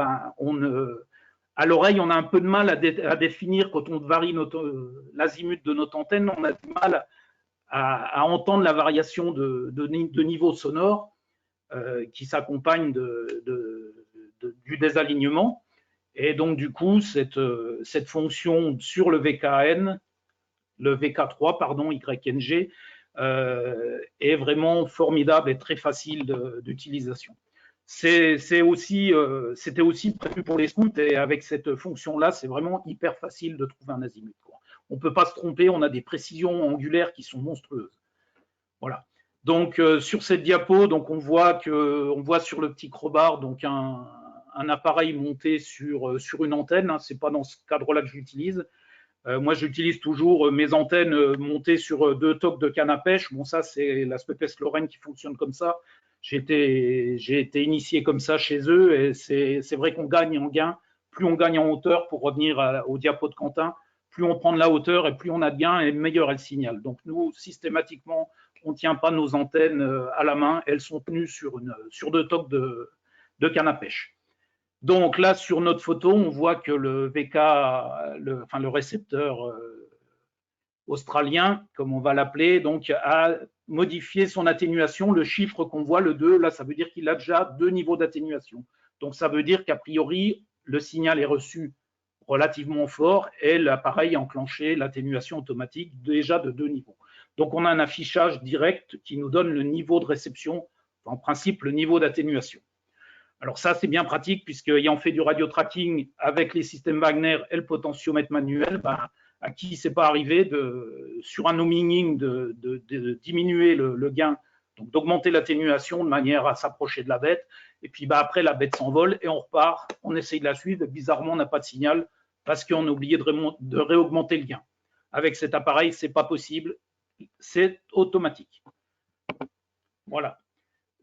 à l'oreille, on a un peu de mal à définir quand on varie l'azimut de notre antenne, on a du mal à entendre la variation de niveau sonore qui s'accompagne du désalignement. Et donc, du coup, cette fonction sur le VKN, le VK3, pardon, YNG, est vraiment formidable et très facile d'utilisation. C'était aussi prévu pour les scouts et avec cette fonction-là, c'est vraiment hyper facile de trouver un azimut. On ne peut pas se tromper, on a des précisions angulaires qui sont monstrueuses. Voilà. Donc sur cette diapo, donc on voit sur le petit crowbar donc un appareil monté sur une antenne. Hein, c'est pas dans ce cadre-là que j'utilise. Moi, j'utilise toujours mes antennes montées sur 2 tocs de canne à pêche. Bon, ça, c'est la SPPS Lorraine qui fonctionne comme ça. J'ai été initié comme ça chez eux et c'est vrai qu'on gagne en gain. Plus on gagne en hauteur, pour revenir au diapo de Quentin, plus on prend de la hauteur et plus on a de gain et meilleur est le signal. Donc nous, systématiquement, on ne tient pas nos antennes à la main. Elles sont tenues sur 2 tocs de canne à pêche. Donc là, sur notre photo, on voit que le VK, le récepteur australien, comme on va l'appeler, donc a modifié son atténuation. Le chiffre qu'on voit, le 2, là, ça veut dire qu'il a déjà 2 niveaux d'atténuation. Donc ça veut dire qu'a priori, le signal est reçu relativement fort et l'appareil a enclenché l'atténuation automatique déjà de 2 niveaux. Donc on a un affichage direct qui nous donne le niveau de réception en principe le niveau d'atténuation. Alors ça, c'est bien pratique, puisque ayant fait du radio-tracking avec les systèmes Wagner et le potentiomètre manuel, à qui c'est pas arrivé sur un homing de diminuer le gain, donc d'augmenter l'atténuation de manière à s'approcher de la bête, et puis après la bête s'envole et on repart, on essaye de la suivre, et bizarrement on n'a pas de signal parce qu'on a oublié de réaugmenter le gain. Avec cet appareil, c'est pas possible, c'est automatique. Voilà.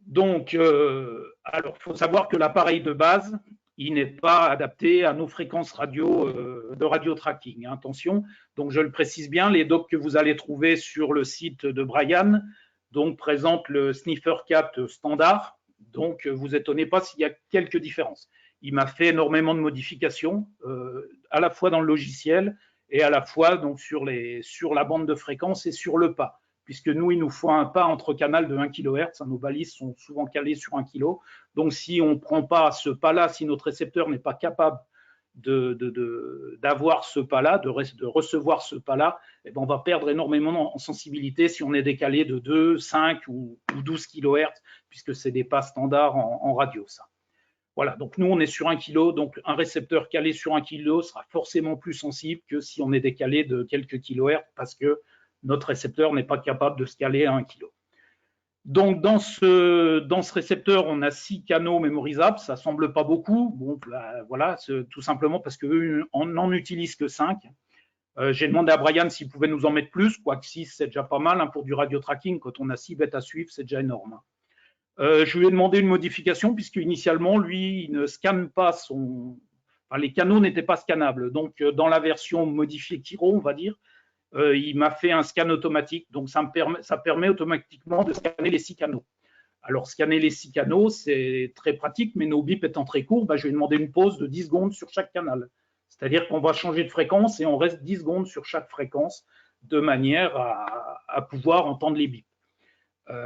Donc, alors, il faut savoir que l'appareil de base, il n'est pas adapté à nos fréquences radio de radio-tracking. Attention, donc je le précise bien, les docs que vous allez trouver sur le site de Brian donc, présentent le Sniffer 4 standard. Donc, vous étonnez pas s'il y a quelques différences. Il m'a fait énormément de modifications, à la fois dans le logiciel et à la fois donc, sur la bande de fréquence et sur le pas. Puisque nous, il nous faut un pas entre canal de 1 kHz. Nos balises sont souvent calées sur 1 kg. Donc, si on ne prend pas ce pas-là, si notre récepteur n'est pas capable d'avoir ce pas-là, de recevoir ce pas-là, eh ben, on va perdre énormément en sensibilité si on est décalé de 2, 5 ou 12 kHz, puisque c'est des pas standards en radio, ça. Voilà, donc nous, on est sur 1 kg, donc un récepteur calé sur 1 kg sera forcément plus sensible que si on est décalé de quelques kHz, parce que notre récepteur n'est pas capable de se caler à 1 kg. Donc, dans ce récepteur, on a 6 canaux mémorisables. Ça ne semble pas beaucoup. Bon, voilà, tout simplement parce qu'on n'en utilise que 5. J'ai demandé à Brian s'il pouvait nous en mettre plus, quoique 6, c'est déjà pas mal. Pour du radio-tracking, quand on a 6 bêtes à suivre, c'est déjà énorme. Je lui ai demandé une modification, puisque initialement, lui, il ne scanne pas les canaux n'étaient pas scannables. Donc, dans la version modifiée Kiro, on va dire, il m'a fait un scan automatique, donc ça permet automatiquement de scanner les 6 canaux. Alors, scanner les 6 canaux, c'est très pratique, mais nos bips étant très courts, je vais demander une pause de 10 secondes sur chaque canal. C'est-à-dire qu'on va changer de fréquence et on reste 10 secondes sur chaque fréquence de manière à pouvoir entendre les bips.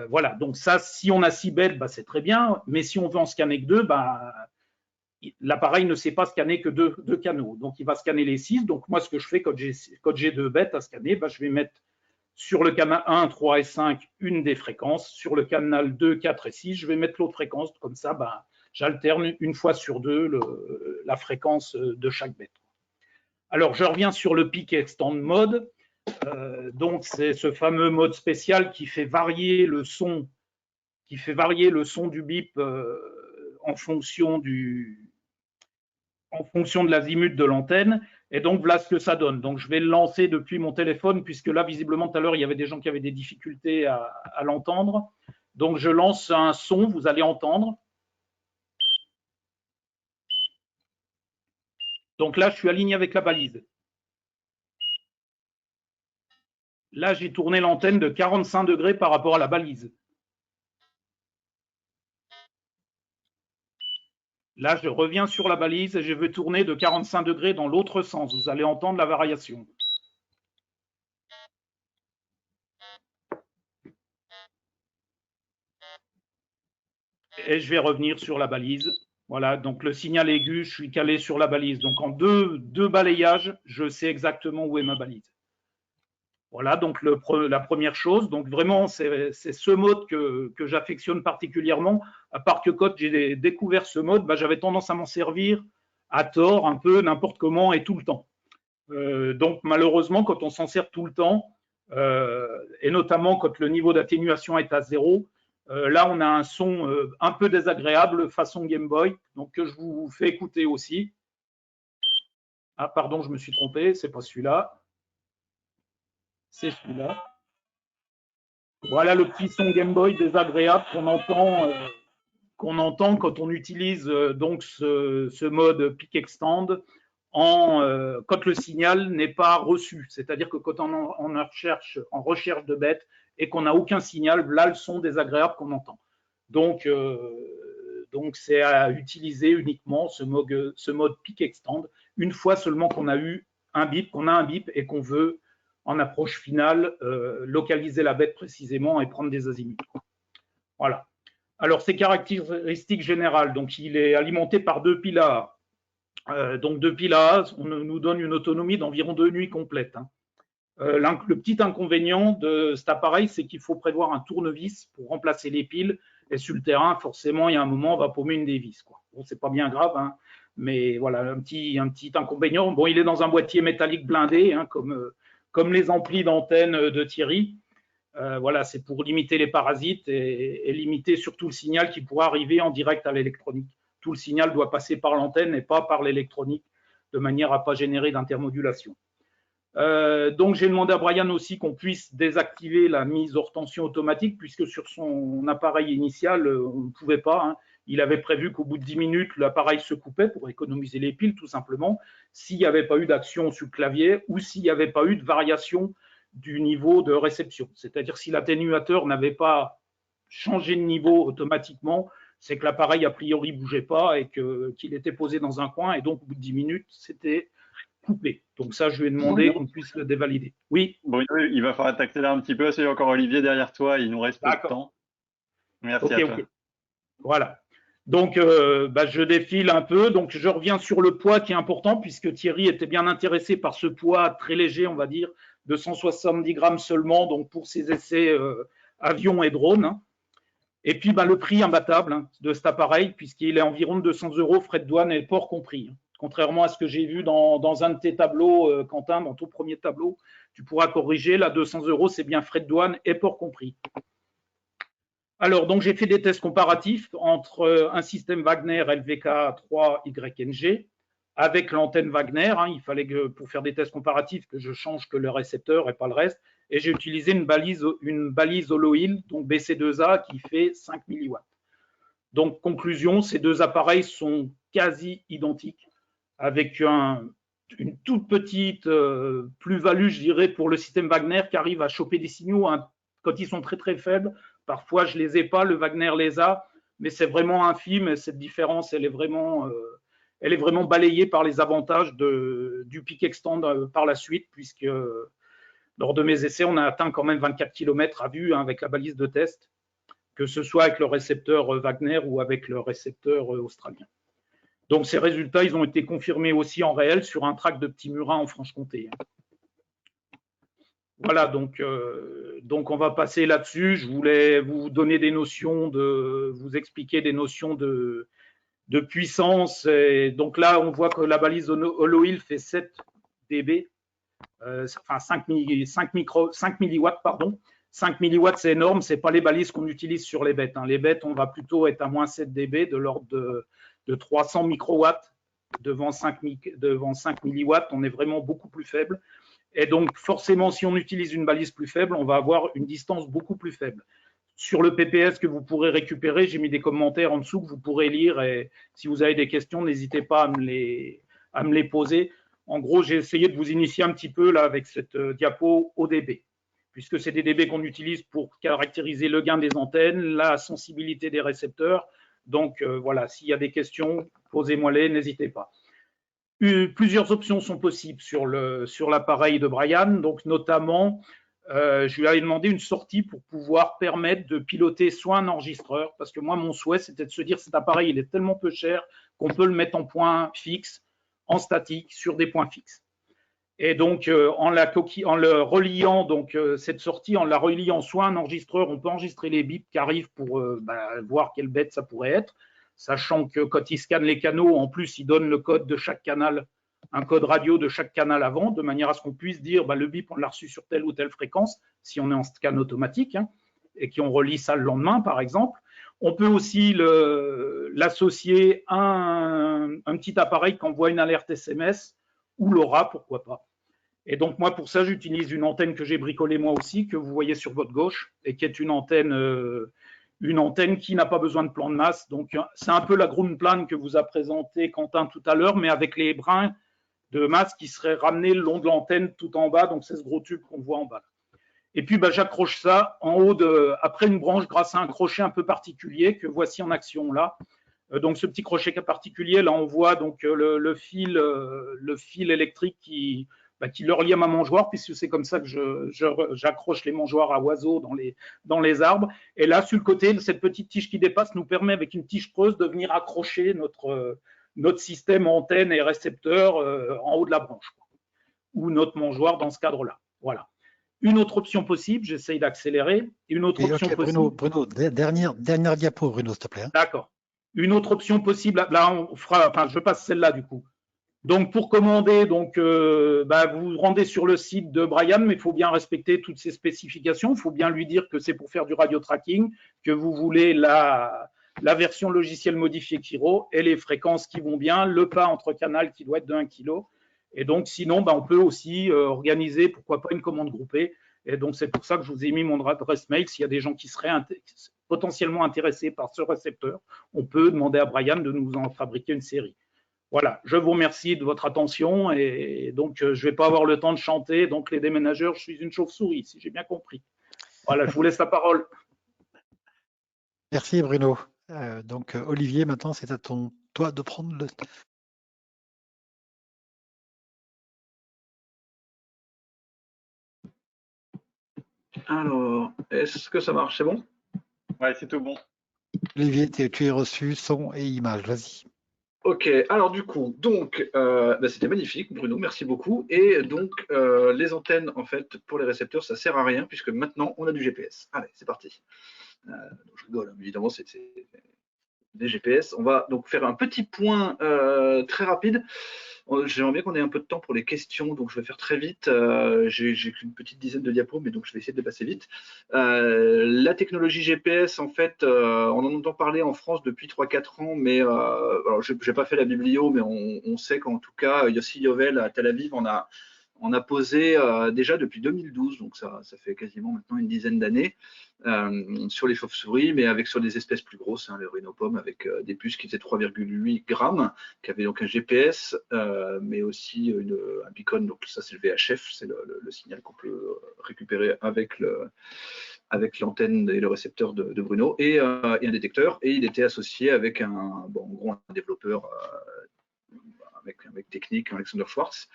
Voilà, donc ça, si on a 6 bêtes, c'est très bien, mais si on veut en scanner que 2, l'appareil ne sait pas scanner que deux canaux. Donc, il va scanner les 6. Donc, moi, ce que je fais quand j'ai 2 bêtes à scanner, je vais mettre sur le canal 1, 3 et 5 une des fréquences. Sur le canal 2, 4 et 6, je vais mettre l'autre fréquence. Comme ça, j'alterne une fois sur 2 la fréquence de chaque bête. Alors, je reviens sur le Peak Extend Mode. Donc, c'est ce fameux mode spécial qui fait varier le son du bip en fonction de l'azimut de l'antenne. Et donc, voilà ce que ça donne. Donc, je vais le lancer depuis mon téléphone, puisque là, visiblement, tout à l'heure, il y avait des gens qui avaient des difficultés à l'entendre. Donc, je lance un son, vous allez entendre. Donc là, je suis aligné avec la balise. Là, j'ai tourné l'antenne de 45 degrés par rapport à la balise. Là, je reviens sur la balise et je vais tourner de 45 degrés dans l'autre sens. Vous allez entendre la variation. Et je vais revenir sur la balise. Voilà, donc le signal aigu, je suis calé sur la balise. Donc en deux balayages, je sais exactement où est ma balise. Voilà, donc la première chose. Donc vraiment, c'est ce mode que j'affectionne particulièrement, à part que quand j'ai découvert ce mode, j'avais tendance à m'en servir à tort, un peu, n'importe comment et tout le temps. Donc malheureusement, quand on s'en sert tout le temps, et notamment quand le niveau d'atténuation est à 0, là on a un son un peu désagréable façon Game Boy, donc que je vous fais écouter aussi. Ah pardon, je me suis trompé, c'est pas celui-là. C'est celui-là. Voilà le petit son Game Boy désagréable qu'on entend quand on utilise donc ce mode Peak Extend quand le signal n'est pas reçu. C'est-à-dire que quand on en recherche de bêtes et qu'on n'a aucun signal, là le son désagréable qu'on entend. Donc c'est à utiliser uniquement ce mode Peak Extend une fois seulement qu'on a un bip et qu'on veut en approche finale, localiser la bête précisément et prendre des azimuts. Voilà. Alors, ses caractéristiques générales, donc il est alimenté par 2 piles AA. Donc 2 piles AA, on nous donne une autonomie d'environ 2 nuits complètes. Le petit inconvénient de cet appareil, c'est qu'il faut prévoir un tournevis pour remplacer les piles, Et sur le terrain, forcément, il y a un moment, on va paumer une des vis, quoi. Bon, c'est pas bien grave, hein, mais voilà, un petit inconvénient. Bon, il est dans un boîtier métallique blindé, hein, comme les amplis d'antenne de Thierry. Voilà, c'est pour limiter les parasites et limiter surtout le signal qui pourra arriver en direct à l'électronique. Tout le signal doit passer par l'antenne et pas par l'électronique, de manière à ne pas générer d'intermodulation. Donc j'ai demandé à Brian aussi qu'on puisse désactiver la mise hors tension automatique, puisque sur son appareil initial, on ne pouvait pas, hein. Il avait prévu qu'au bout de 10 minutes, l'appareil se coupait pour économiser les piles, tout simplement, s'il n'y avait pas eu d'action sur le clavier ou s'il n'y avait pas eu de variation du niveau de réception. C'est-à-dire si l'atténuateur n'avait pas changé de niveau automatiquement, c'est que l'appareil a priori ne bougeait pas et qu'il était posé dans un coin, et donc au bout de 10 minutes, c'était coupé. Donc ça, je lui ai demandé qu'on puisse le dévalider. Oui. Bruno, il va falloir t'accélérer un petit peu, parce qu'il y a encore Olivier derrière toi, il nous reste peu de temps. Merci à toi. Voilà. Donc, je défile un peu. Donc, je reviens sur le poids qui est important, puisque Thierry était bien intéressé par ce poids très léger, on va dire, de 170 grammes seulement, donc pour ses essais avions et drones, hein. Et puis, le prix imbattable, hein, de cet appareil, puisqu'il est environ de 200 €, frais de douane et port compris, hein. Contrairement à ce que j'ai vu dans un de tes tableaux, Quentin, dans ton premier tableau, tu pourras corriger, là, 200 €, c'est bien frais de douane et port compris. Alors, donc, j'ai fait des tests comparatifs entre un système Wagner LVK3YNG avec l'antenne Wagner, hein. Il fallait que, pour faire des tests comparatifs, que je change que le récepteur et pas le reste. Et j'ai utilisé une balise holo-hill, donc BC2A, qui fait 5 mW. Donc, conclusion, ces deux appareils sont quasi identiques, avec une toute petite plus-value, je dirais, pour le système Wagner, qui arrive à choper des signaux, hein, quand ils sont très très faibles. Parfois, je ne les ai pas, le Wagner les a, mais c'est vraiment infime. Cette différence, elle est vraiment balayée par les avantages du Peak Extend par la suite, puisque lors de mes essais, on a atteint quand même 24 km à vue, hein, avec la balise de test, que ce soit avec le récepteur Wagner ou avec le récepteur australien. Donc, ces résultats, ils ont été confirmés aussi en réel sur un tract de Petit Murin en Franche-Comté. Voilà, donc on va passer là-dessus. Je voulais vous donner des notions vous expliquer des notions de puissance. Et donc là, on voit que la balise holo-hill fait 7 dB, enfin 5 milliwatts, pardon. 5 milliwatts, c'est énorme, c'est pas les balises qu'on utilise sur les bêtes, hein. Les bêtes, on va plutôt être à moins 7 dB, de l'ordre de 300 microwatts devant 5 milliwatts. On est vraiment beaucoup plus faible. Et donc, forcément, si on utilise une balise plus faible, on va avoir une distance beaucoup plus faible. Sur le PPS que vous pourrez récupérer, j'ai mis des commentaires en dessous que vous pourrez lire. Et si vous avez des questions, n'hésitez pas à me les poser. En gros, j'ai essayé de vous initier un petit peu là avec cette diapo au dB, puisque c'est des dB qu'on utilise pour caractériser le gain des antennes, la sensibilité des récepteurs. Donc, voilà, s'il y a des questions, posez-moi-les, n'hésitez pas. Plusieurs options sont possibles sur l'appareil de Brian, donc notamment, je lui avais demandé une sortie pour pouvoir permettre de piloter soit un enregistreur, parce que moi, mon souhait, c'était de se dire cet appareil, il est tellement peu cher qu'on peut le mettre en point fixe, en statique, sur des points fixes. Et donc, en le reliant, donc cette sortie, en la reliant soit un enregistreur, on peut enregistrer les bips qui arrivent pour voir quelle bête ça pourrait être, sachant que quand il scanne les canaux, en plus, il donne le code de chaque canal, un code radio de chaque canal avant, de manière à ce qu'on puisse dire le bip, on l'a reçu sur telle ou telle fréquence, si on est en scan automatique, hein, et qu'on relie ça le lendemain, par exemple. On peut aussi l'associer à un petit appareil qui envoie une alerte SMS, ou LoRa, pourquoi pas. Et donc, moi, pour ça, j'utilise une antenne que j'ai bricolée moi aussi, que vous voyez sur votre gauche, et qui est une antenne qui n'a pas besoin de plan de masse. Donc, c'est un peu la Grundplan que vous a présenté Quentin tout à l'heure, mais avec les brins de masse qui seraient ramenés le long de l'antenne tout en bas. Donc, c'est ce gros tube qu'on voit en bas. Et puis, j'accroche ça en haut après une branche grâce à un crochet un peu particulier que voici en action là. Donc, ce petit crochet particulier, là, on voit donc le fil électrique qui le relie à ma mangeoire, puisque c'est comme ça que j'accroche les mangeoires à oiseaux dans les arbres. Et là, sur le côté, cette petite tige qui dépasse nous permet, avec une tige creuse, de venir accrocher notre système antenne et récepteur en haut de la branche, ou notre mangeoire dans ce cadre-là. Voilà. Une autre option possible, j'essaye d'accélérer. Une autre option possible. Bruno, dernière diapo, Bruno, s'il te plaît. Hein. D'accord. Une autre option possible, là, on fera, enfin, je passe celle-là du coup. Donc, pour commander, donc, vous vous rendez sur le site de Brian, mais il faut bien respecter toutes ces spécifications. Il faut bien lui dire que c'est pour faire du radio tracking, que vous voulez la version logicielle modifiée Kiro et les fréquences qui vont bien, le pas entre canal qui doit être de 1 kg. Et donc, sinon, on peut aussi organiser, pourquoi pas, une commande groupée. Et donc, c'est pour ça que je vous ai mis mon adresse mail. S'il y a des gens qui seraient potentiellement intéressés par ce récepteur, on peut demander à Brian de nous en fabriquer une série. Voilà, je vous remercie de votre attention et donc je ne vais pas avoir le temps de chanter. Donc, les déménageurs, je suis une chauve-souris, si j'ai bien compris. Voilà, je vous laisse la parole. Merci Bruno. Donc, Olivier, maintenant, c'est à toi de prendre le... Alors, est-ce que ça marche? C'est bon? Ouais, c'est tout bon. Olivier, tu es reçu son et image, vas-y. Ok, alors du coup, donc, c'était magnifique, Bruno, merci beaucoup. Et donc, les antennes, en fait, pour les récepteurs, ça sert à rien, puisque maintenant, on a du GPS. Allez, c'est parti. Donc, je rigole, évidemment, c'est des GPS. On va donc faire un petit point très rapide. J'aimerais bien qu'on ait un peu de temps pour les questions, donc je vais faire très vite. J'ai qu'une petite dizaine de diapos, mais donc je vais essayer de les passer vite. La technologie GPS, en fait, on en entend parler en France depuis 3-4 ans, mais alors je n'ai pas fait la biblio, mais on sait qu'en tout cas, Yossi Yovel à Tel Aviv on a posé déjà depuis 2012, donc ça fait quasiment maintenant une dizaine d'années, sur les chauves-souris, mais sur des espèces plus grosses, les rhinopommes, avec des puces qui faisaient 3,8 grammes, qui avaient donc un GPS, mais aussi un beacon, donc ça c'est le VHF, c'est le signal qu'on peut récupérer avec l'antenne et le récepteur de Bruno, et un détecteur, et il était associé avec un développeur avec technique, Alexander Schwartz.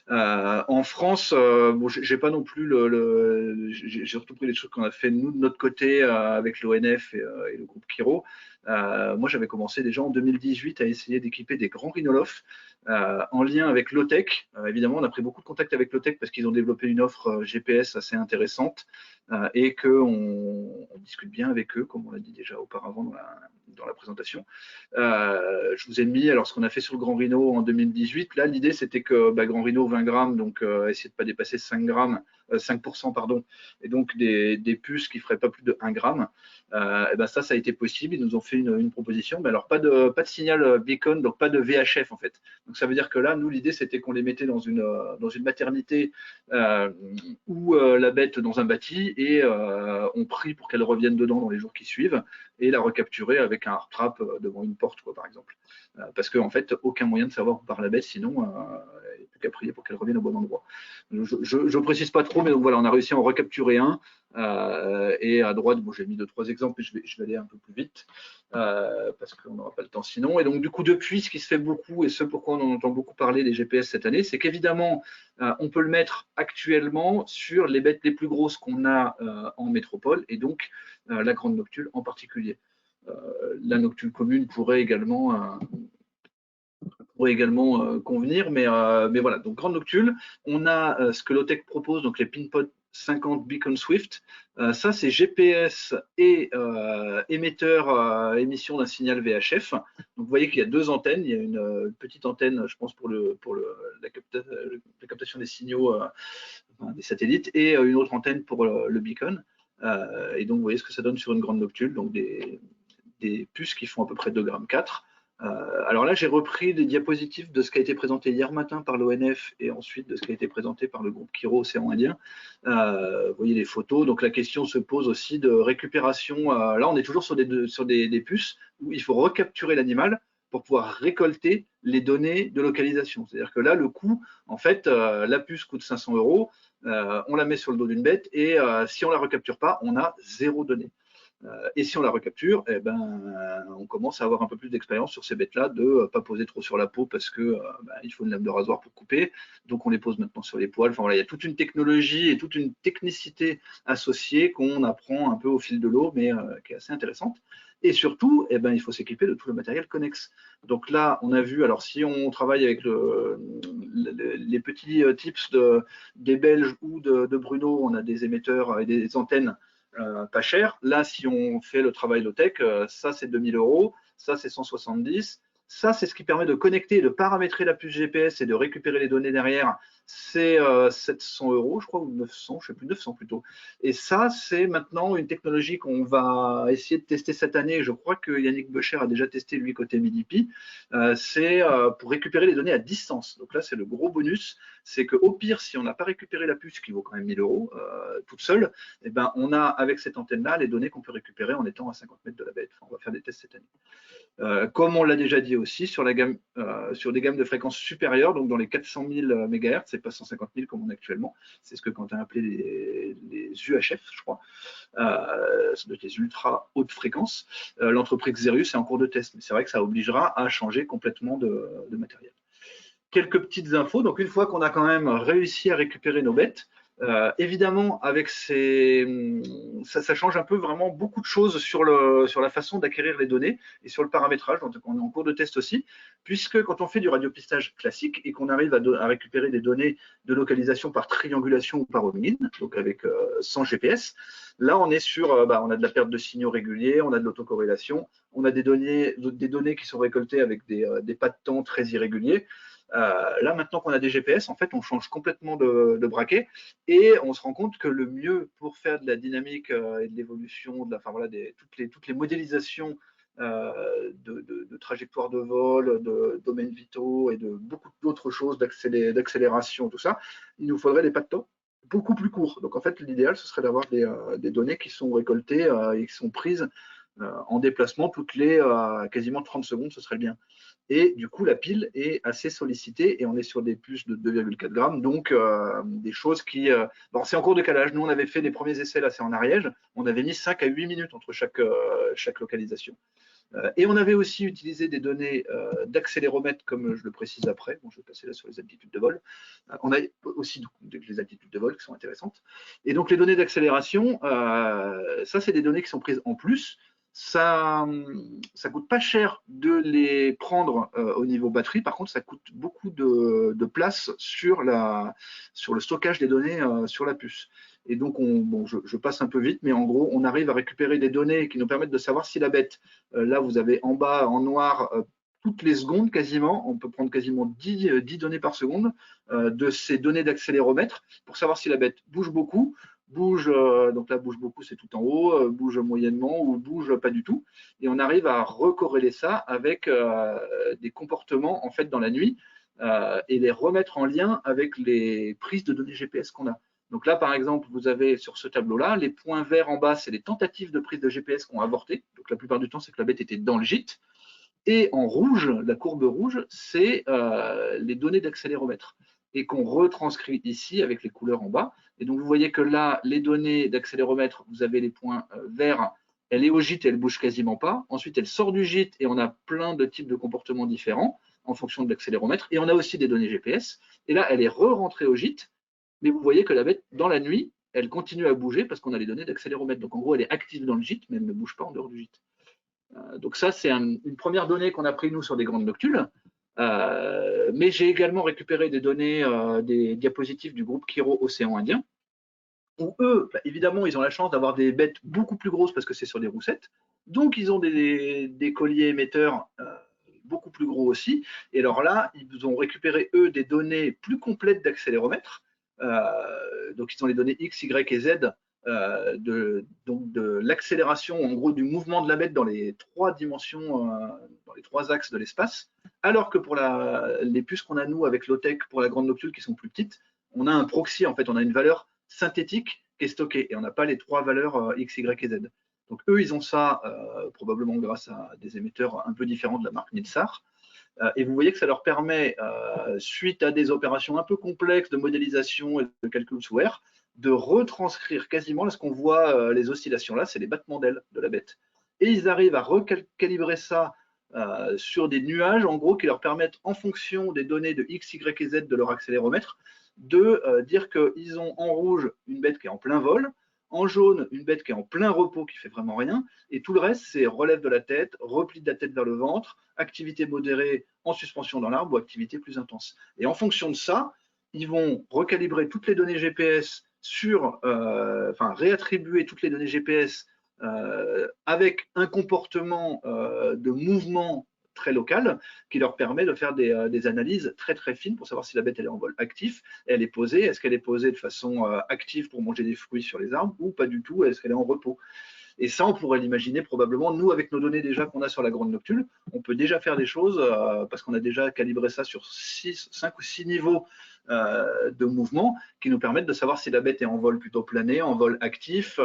En France, j'ai pas non plus j'ai surtout pris les trucs qu'on a fait nous de notre côté avec l'ONF et le groupe Kiro. Moi, j'avais commencé déjà en 2018 à essayer d'équiper des grands rhinolophes en lien avec Lotech. Évidemment, on a pris beaucoup de contacts avec Lotech parce qu'ils ont développé une offre GPS assez intéressante et qu'on discute bien avec eux, comme on l'a dit déjà auparavant dans la présentation. Je vous ai mis alors ce qu'on a fait sur le Grand Rhino en 2018. Là, l'idée c'était que Grand Rhino 20 grammes, donc essayer de pas dépasser 5%, pardon, et donc des puces qui feraient pas plus de 1 gramme. Ça a été possible. Ils nous ont fait une proposition, mais alors pas de signal beacon, donc pas de VHF en fait. Donc ça veut dire que là, nous l'idée c'était qu'on les mettait dans une maternité ou la bête dans un bâti et on prie pour qu'elle revienne dedans dans les jours qui suivent et la recapturer avec un hard trap devant une porte, par exemple. Parce qu'en fait, aucun moyen de savoir où part la bête, sinon, il n'y a plus qu'à prier pour qu'elle revienne au bon endroit. Je ne précise pas trop, mais donc voilà, on a réussi à en recapturer un. Et à droite, j'ai mis 2-3 exemples, et je vais aller un peu plus vite, parce qu'on n'aura pas le temps sinon. Et donc, du coup, depuis, ce qui se fait beaucoup, et ce pourquoi on en entend beaucoup parler des GPS cette année, c'est qu'évidemment, on peut le mettre actuellement sur les bêtes les plus grosses qu'on a en métropole, et donc la grande noctule en particulier. La noctule commune pourrait également convenir, mais voilà, donc grande noctule, on a ce que Lotech propose, donc les PinPod 50 Beacon Swift, ça c'est GPS et émetteur émission d'un signal VHF. Donc vous voyez qu'il y a deux antennes, il y a une petite antenne, je pense pour la captation des signaux des satellites, et une autre antenne pour le beacon. Et donc vous voyez ce que ça donne sur une grande noctule, donc des puces qui font à peu près 2,4 grammes. Alors là, j'ai repris des diapositives de ce qui a été présenté hier matin par l'ONF et ensuite de ce qui a été présenté par le groupe Kiro Océan Indien. Vous voyez les photos. Donc la question se pose aussi de récupération. Là, on est toujours sur des puces où il faut recapturer l'animal pour pouvoir récolter les données de localisation. C'est-à-dire que là, le coût, en fait, la puce coûte 500 €. On la met sur le dos d'une bête et si on ne la recapture pas, on a 0 données. Et si on la recapture, on commence à avoir un peu plus d'expérience sur ces bêtes-là, de ne pas poser trop sur la peau parce que il faut une lame de rasoir pour couper. Donc on les pose maintenant sur les poils. Enfin voilà, il y a toute une technologie et toute une technicité associée qu'on apprend un peu au fil de l'eau, mais qui est assez intéressante. Et surtout, il faut s'équiper de tout le matériel connexe. Donc là, on a vu, alors si on travaille avec les petits tips des Belges ou de Bruno, on a des émetteurs et des antennes pas chères. Là, si on fait le travail low-tech, ça c'est 2000 €, ça c'est 170. Ça, c'est ce qui permet de connecter, de paramétrer la puce GPS et de récupérer les données derrière. C'est 700 €, je crois, ou 900, je ne sais plus, 900 plutôt. Et ça, c'est maintenant une technologie qu'on va essayer de tester cette année. Je crois que Yannick Becher a déjà testé, lui, côté Midi-Pi. C'est pour récupérer les données à distance. Donc là, c'est le gros bonus. C'est qu'au pire, si on n'a pas récupéré la puce, qui vaut quand même 1000 € toute seule, eh ben, on a, avec cette antenne-là, les données qu'on peut récupérer en étant à 50 mètres de la bête. Enfin, on va faire des tests cette année. Comme on l'a déjà dit aussi, sur des gammes de fréquences supérieures, donc dans les 400 000 MHz, c'est pas 150 000 comme on a actuellement, c'est ce que Quentin a appelé les UHF, je crois, ça doit être les ultra hautes fréquences. L'entreprise Xerius est en cours de test, mais c'est vrai que ça obligera à changer complètement de matériel. Quelques petites infos, donc une fois qu'on a quand même réussi à récupérer nos bêtes, évidemment, avec ça change un peu vraiment beaucoup de choses sur la façon d'acquérir les données et sur le paramétrage. Donc, on est en cours de test aussi, puisque quand on fait du radiopistage classique et qu'on arrive à récupérer des données de localisation par triangulation ou par homing, donc avec sans GPS, là on est sur, on a de la perte de signaux réguliers, on a de l'autocorrélation, on a des données qui sont récoltées avec des pas de temps très irréguliers. Là, maintenant qu'on a des GPS, en fait, on change complètement de braquet et on se rend compte que le mieux pour faire de la dynamique et de l'évolution, toutes les modélisations de trajectoires de vol, de domaines vitaux et de beaucoup d'autres choses, d'accélération, tout ça, il nous faudrait des pas de temps beaucoup plus courts. Donc, en fait, l'idéal, ce serait d'avoir des données qui sont récoltées et qui sont prises en déplacement toutes les quasiment 30 secondes, ce serait bien. Et du coup, la pile est assez sollicitée et on est sur des puces de 2,4 grammes, donc des choses qui… bon, c'est en cours de calage. Nous, on avait fait des premiers essais, là, c'est en Ariège. On avait mis 5 à 8 minutes entre chaque localisation. Et on avait aussi utilisé des données d'accéléromètre, comme je le précise après. Bon, je vais passer là sur les altitudes de vol. On a aussi les altitudes de vol qui sont intéressantes. Et donc, les données d'accélération, ça, c'est des données qui sont prises en plus. Ça coûte pas cher de les prendre au niveau batterie. Par contre, ça coûte beaucoup de place sur le stockage des données sur la puce. Et donc, je passe un peu vite, mais en gros, on arrive à récupérer des données qui nous permettent de savoir si la bête, là, vous avez en bas, en noir, toutes les secondes quasiment, on peut prendre quasiment 10 données par seconde de ces données d'accéléromètre pour savoir si la bête bouge beaucoup, donc là, bouge beaucoup, c'est tout en haut, bouge moyennement ou bouge pas du tout. Et on arrive à recorréler ça avec des comportements en fait dans la nuit et les remettre en lien avec les prises de données GPS qu'on a. Donc là, par exemple, vous avez sur ce tableau-là, les points verts en bas, c'est les tentatives de prise de GPS qui ont avorté. Donc la plupart du temps, c'est que la bête était dans le gîte. Et en rouge, la courbe rouge, c'est les données d'accéléromètre et qu'on retranscrit ici avec les couleurs en bas. Et donc, vous voyez que là, les données d'accéléromètre, vous avez les points verts, elle est au gîte et elle bouge quasiment pas. Ensuite, elle sort du gîte et on a plein de types de comportements différents en fonction de l'accéléromètre. Et on a aussi des données GPS. Et là, elle est re-rentrée au gîte. Mais vous voyez que la bête, dans la nuit, elle continue à bouger parce qu'on a les données d'accéléromètre. Donc, en gros, elle est active dans le gîte, mais elle ne bouge pas en dehors du gîte. Donc ça, c'est une première donnée qu'on a pris, nous, sur des grandes noctules. Mais j'ai également récupéré des données, des diapositives du groupe Kiro Océan Indien, où eux, évidemment, ils ont la chance d'avoir des bêtes beaucoup plus grosses parce que c'est sur des roussettes. Donc, ils ont des colliers émetteurs beaucoup plus gros aussi. Et alors là, ils ont récupéré, eux, des données plus complètes d'accéléromètre. Donc, ils ont les données X, Y et Z de l'accélération, en gros, du mouvement de la bête dans les 3 dimensions, dans les 3 axes de l'espace, alors que pour les puces qu'on a, nous, avec low-tech, pour la grande noctule, qui sont plus petites, on a un proxy, en fait, on a une valeur synthétique qui est stockée, et on n'a pas les 3 valeurs X, Y et Z. Donc, eux, ils ont ça, probablement grâce à des émetteurs un peu différents de la marque Nitsar. Et vous voyez que ça leur permet, suite à des opérations un peu complexes de modélisation et de calcul sous R, de retranscrire quasiment, là, ce qu'on voit, les oscillations là, c'est les battements d'ailes de la bête. Et ils arrivent à recalibrer ça sur des nuages, en gros, qui leur permettent, en fonction des données de X, Y et Z de leur accéléromètre, de dire qu'ils ont en rouge une bête qui est en plein vol, En jaune, une bête qui est en plein repos, qui fait vraiment rien. Et tout le reste, c'est relève de la tête, repli de la tête vers le ventre, activité modérée en suspension dans l'arbre ou activité plus intense. Et en fonction de ça, ils vont recalibrer toutes les données GPS réattribuer toutes les données GPS avec un comportement de mouvement très local qui leur permet de faire des analyses très très fines pour savoir si la bête elle est en vol actif, elle est posée, est-ce qu'elle est posée de façon active pour manger des fruits sur les arbres ou pas du tout, est-ce qu'elle est en repos. Et ça, on pourrait l'imaginer probablement, nous, avec nos données déjà qu'on a sur la grande noctule, on peut déjà faire des choses parce qu'on a déjà calibré ça sur 5 ou 6 niveaux de mouvement qui nous permettent de savoir si la bête est en vol plutôt plané, en vol actif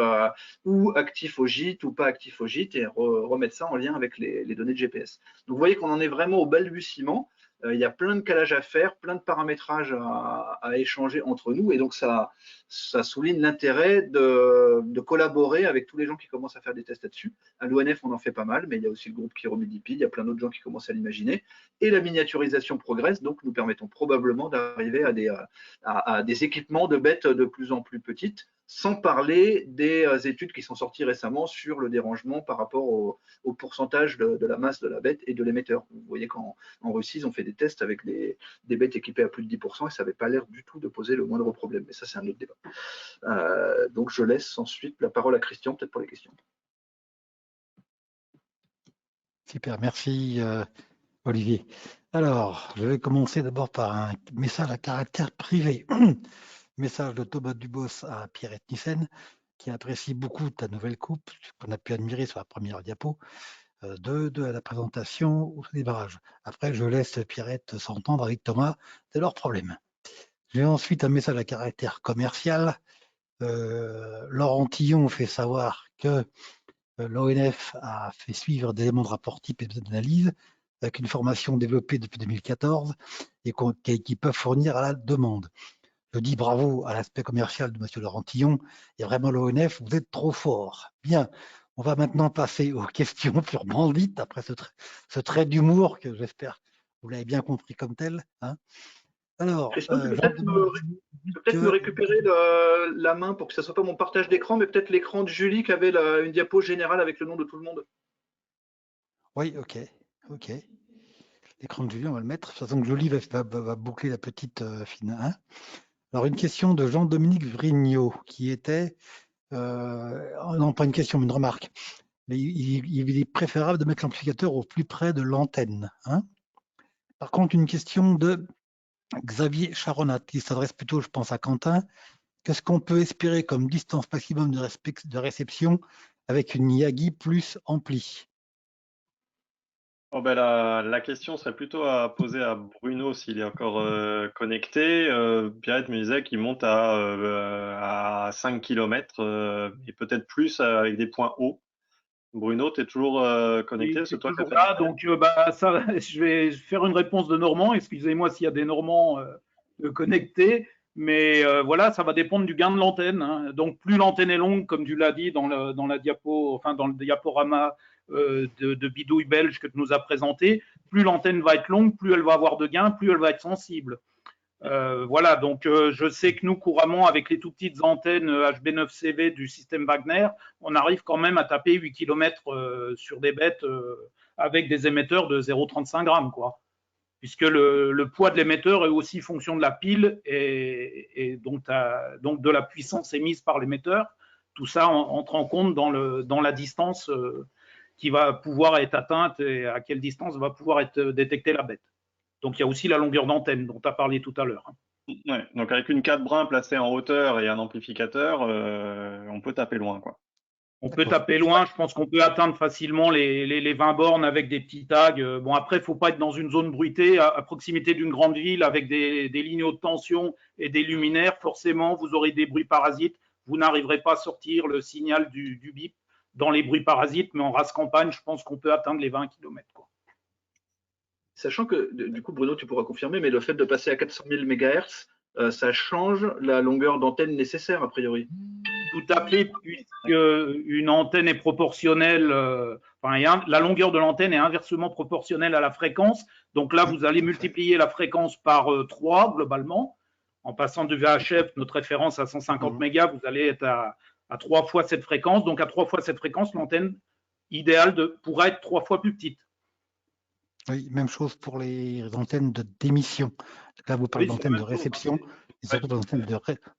ou actif au gîte ou pas actif au gîte et remettre ça en lien avec les données de GPS. Donc vous voyez qu'on en est vraiment au balbutiement. Il y a plein de calages à faire, plein de paramétrages à échanger entre nous et donc ça souligne l'intérêt de collaborer avec tous les gens qui commencent à faire des tests là-dessus. À l'ONF, on en fait pas mal, mais il y a aussi le groupe Chiromidipide, il y a plein d'autres gens qui commencent à l'imaginer. Et la miniaturisation progresse, donc nous permettons probablement d'arriver à des équipements de bêtes de plus en plus petites, sans parler des études qui sont sorties récemment sur le dérangement par rapport au pourcentage de la masse de la bête et de l'émetteur. Vous voyez qu'en Russie, ils ont fait des tests avec des bêtes équipées à plus de 10% et ça n'avait pas l'air du tout de poser le moindre problème. Mais ça, c'est un autre débat. Donc, je laisse ensuite la parole à Christian, peut-être pour les questions. Super, merci Olivier. Alors, je vais commencer d'abord par un message à caractère privé. Message de Thomas Dubos à Pierrette Nissen, qui apprécie beaucoup ta nouvelle coupe, qu'on a pu admirer sur la première diapo, de la présentation ou des barrages. Après, je laisse Pierrette s'entendre avec Thomas de leurs problèmes. J'ai ensuite un message à caractère commercial. Laurent Tillon fait savoir que l'ONF a fait suivre des éléments de rapport type et d'analyse avec une formation développée depuis 2014 et qui peuvent fournir à la demande. Je dis bravo à l'aspect commercial de M. Laurent Tillon et vraiment l'ONF, vous êtes trop fort. Bien, on va maintenant passer aux questions purement dites après ce trait d'humour que j'espère vous l'avez bien compris comme tel. Hein. Alors, Christian, tu peux peut-être me récupérer la main pour que ce ne soit pas mon partage d'écran, mais peut-être l'écran de Julie qui avait une diapo générale avec le nom de tout le monde. Oui, ok. L'écran de Julie, on va le mettre. De toute façon, que Julie va boucler la petite fine. Hein. Alors, une question de Jean-Dominique Vrignot qui était, non pas une question, mais une remarque. Mais il est préférable de mettre l'amplificateur au plus près de l'antenne. Hein. Par contre, une question de Xavier Charonat qui s'adresse plutôt, je pense, à Quentin. Qu'est-ce qu'on peut espérer comme distance maximum de réception avec une Yagi plus ampli? Oh ben la question serait plutôt à poser à Bruno s'il est encore connecté. Pierrette me disait qu'il monte à 5 km et peut-être plus avec des points hauts. Bruno, tu es toujours connecté? Oui, c'est toujours là, donc ça, je vais faire une réponse de Normand. Excusez-moi s'il y a des Normands connectés, mais voilà, ça va dépendre du gain de l'antenne. Hein. Donc plus l'antenne est longue, comme tu l'as dit dans la diapo, enfin dans le diaporama de Bidouille belge que tu nous as présenté, plus l'antenne va être longue, plus elle va avoir de gain, plus elle va être sensible. Voilà, donc je sais que nous, couramment, avec les tout petites antennes HB9CV du système Wagner, on arrive quand même à taper 8 km sur des bêtes avec des émetteurs de 0,35 grammes, quoi. Puisque le poids de l'émetteur est aussi fonction de la pile et donc de la puissance émise par l'émetteur. Tout ça entre en compte dans la distance qui va pouvoir être atteinte et à quelle distance va pouvoir être détectée la bête. Donc, il y a aussi la longueur d'antenne dont tu as parlé tout à l'heure. Ouais, donc, avec une 4 brins placée en hauteur et un amplificateur, on peut taper loin, quoi. On peut taper loin. Je pense qu'on peut atteindre facilement les 20 bornes avec des petits tags. Bon, après, il ne faut pas être dans une zone bruitée à proximité d'une grande ville avec des lignes haute tension et des luminaires. Forcément, vous aurez des bruits parasites. Vous n'arriverez pas à sortir le signal du bip dans les bruits parasites. Mais en race campagne, je pense qu'on peut atteindre les 20 km, quoi. Sachant que, du coup, Bruno, tu pourras confirmer, mais le fait de passer à 400 000 MHz, ça change la longueur d'antenne nécessaire, a priori. Tout à fait, puisque une antenne est proportionnelle, la longueur de l'antenne est inversement proportionnelle à la fréquence. Donc là, vous allez multiplier la fréquence par 3 globalement. En passant du VHF, notre référence à 150 mégas, vous allez être à 3 fois cette fréquence. Donc, à 3 fois cette fréquence, l'antenne idéale pourrait être 3 fois plus petite. Oui, même chose pour les antennes d'émission. Là, vous parlez d'antennes de réception, et surtout d'antennes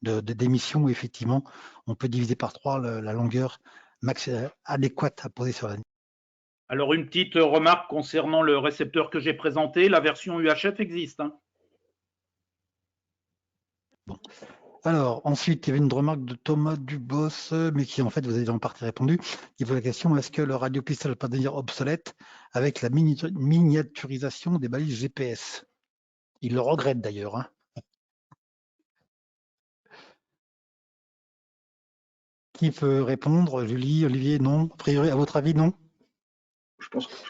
d'émission où effectivement, on peut diviser par 3 la longueur adéquate à poser sur la ligne. Alors, une petite remarque concernant le récepteur que j'ai présenté, la version UHF existe. Hein. Bon. Alors, ensuite, il y avait une remarque de Thomas Dubos, mais qui en fait, vous avez en partie répondu. Il pose la question, est-ce que le radiopistage va pas devenir obsolète avec la miniaturisation des balises GPS? Il le regrette d'ailleurs. Hein. Qui peut répondre? Julie, Olivier, non? A priori, à votre avis, non?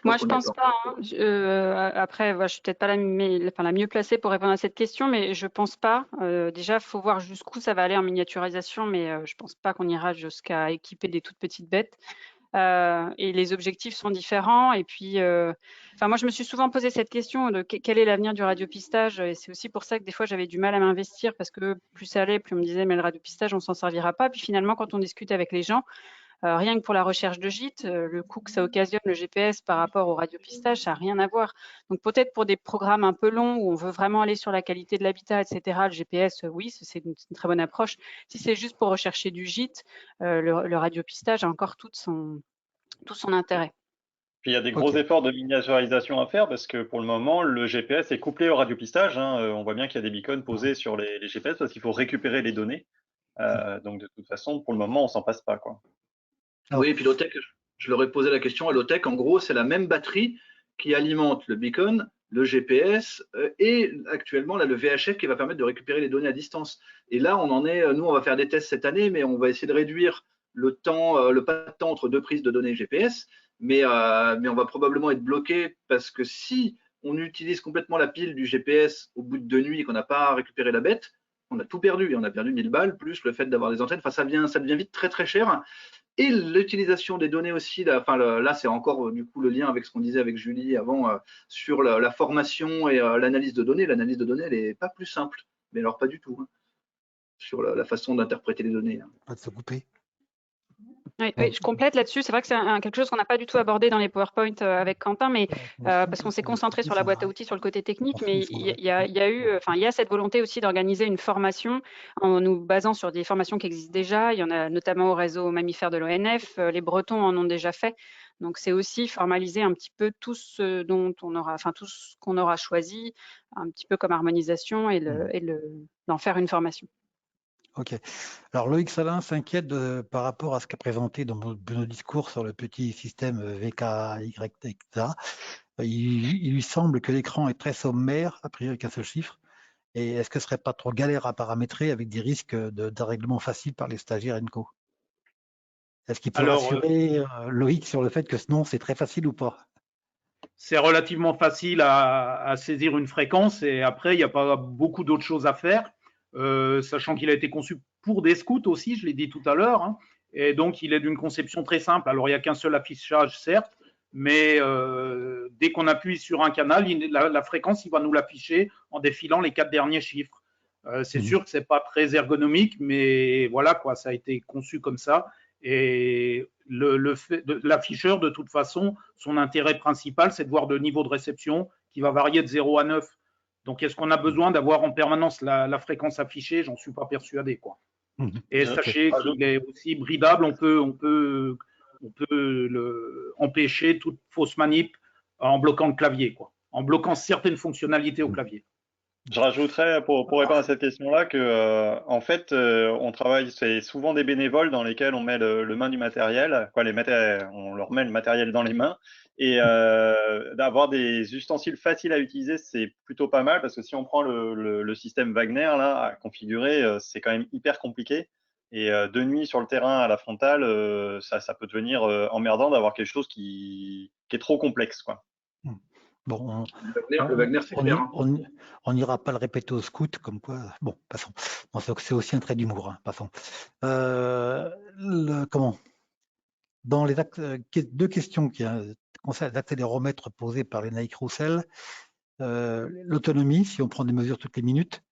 Moi, je pense pas. Hein. Après, je suis peut-être pas la mieux placée pour répondre à cette question, mais je pense pas. Déjà, faut voir jusqu'où ça va aller en miniaturisation, mais je pense pas qu'on ira jusqu'à équiper des toutes petites bêtes. Et les objectifs sont différents. Et puis, moi, je me suis souvent posé cette question de quel est l'avenir du radiopistage. Et c'est aussi pour ça que des fois, j'avais du mal à m'investir parce que plus ça allait, plus on me disait, mais le radiopistage, on s'en servira pas. Puis finalement, quand on discute avec les gens, rien que pour la recherche de gîtes, le coût que ça occasionne, le GPS par rapport au radiopistage, ça n'a rien à voir. Donc peut-être pour des programmes un peu longs où on veut vraiment aller sur la qualité de l'habitat, etc., le GPS, oui, c'est une très bonne approche. Si c'est juste pour rechercher du gîte, le radiopistage a encore tout son intérêt. Puis il y a des gros efforts de miniaturisation à faire parce que pour le moment, le GPS est couplé au radiopistage. Hein. On voit bien qu'il y a des beacons posés sur les GPS parce qu'il faut récupérer les données. Donc de toute façon, pour le moment, on s'en passe pas, quoi. Oui, et puis Lotech, je leur ai posé la question à Lotech. En gros, c'est la même batterie qui alimente le beacon, le GPS et actuellement là, le VHF qui va permettre de récupérer les données à distance. Et là, on en est, nous, on va faire des tests cette année, mais on va essayer de réduire le temps, le pas de temps entre deux prises de données GPS. Mais on va probablement être bloqué parce que si on utilise complètement la pile du GPS au bout de 2 nuits et qu'on n'a pas récupéré la bête, on a tout perdu. Et on a perdu 1000 balles, plus le fait d'avoir des antennes. Enfin, ça devient vite très, très cher. Et l'utilisation des données aussi, là c'est encore du coup le lien avec ce qu'on disait avec Julie avant sur la formation et l'analyse de données. L'analyse de données, elle n'est pas plus simple, mais alors pas du tout, hein, sur la façon d'interpréter les données. Hein. Pas de se couper. Oui, je complète là-dessus. C'est vrai que c'est quelque chose qu'on n'a pas du tout abordé dans les PowerPoint avec Quentin, mais parce qu'on s'est concentré sur la boîte à outils, sur le côté technique, mais il y a cette volonté aussi d'organiser une formation en nous basant sur des formations qui existent déjà. Il y en a notamment au réseau mammifère de l'ONF. Les Bretons en ont déjà fait. Donc c'est aussi formaliser un petit peu tout ce tout ce qu'on aura choisi, un petit peu comme harmonisation et d'en faire une formation. Ok. Alors Loïc Salin s'inquiète par rapport à ce qu'a présenté dans nos discours sur le petit système VKY, etc. Il lui semble que l'écran est très sommaire, a priori qu'un seul chiffre. Et est-ce que ce serait pas trop galère à paramétrer avec des risques de règlement facile par les stagiaires ENCO? Est-ce qu'il peut rassurer Loïc sur le fait que sinon c'est très facile ou pas? C'est relativement facile à saisir une fréquence et après, il n'y a pas beaucoup d'autres choses à faire. Sachant qu'il a été conçu pour des scouts aussi, je l'ai dit tout à l'heure, hein, et donc il est d'une conception très simple. Alors il n'y a qu'un seul affichage, certes, mais dès qu'on appuie sur un canal, la fréquence, il va nous l'afficher en défilant les 4 derniers chiffres. C'est sûr que c'est pas très ergonomique, mais voilà quoi, ça a été conçu comme ça. Et l'afficheur, de toute façon, son intérêt principal, c'est de voir le niveau de réception qui va varier de 0 à 9. Donc, est-ce qu'on a besoin d'avoir en permanence la fréquence affichée? J'en suis pas persuadé, quoi. Et sachez qu'il est aussi bridable. On peut empêcher toute fausse manip en bloquant le clavier, quoi. En bloquant certaines fonctionnalités au clavier. Je rajouterais pour répondre à cette question-là que en fait on travaille, c'est souvent des bénévoles dans lesquels on met le main du matériel, quoi, on leur met le matériel dans les mains et d'avoir des ustensiles faciles à utiliser, c'est plutôt pas mal parce que si on prend le système Wagner là à configurer, c'est quand même hyper compliqué et de nuit sur le terrain à la frontale, ça peut devenir emmerdant d'avoir quelque chose qui est trop complexe, quoi. Bon, le Wagner, c'est clair. On n'ira pas le répéter au scout, comme quoi. Bon, passons. Bon, c'est aussi un trait d'humour, hein, passons. Comment? Dans les deux questions qui concernent l'accéléromètre posé par les Nike Roussel, l'autonomie, si on prend des mesures toutes les minutes,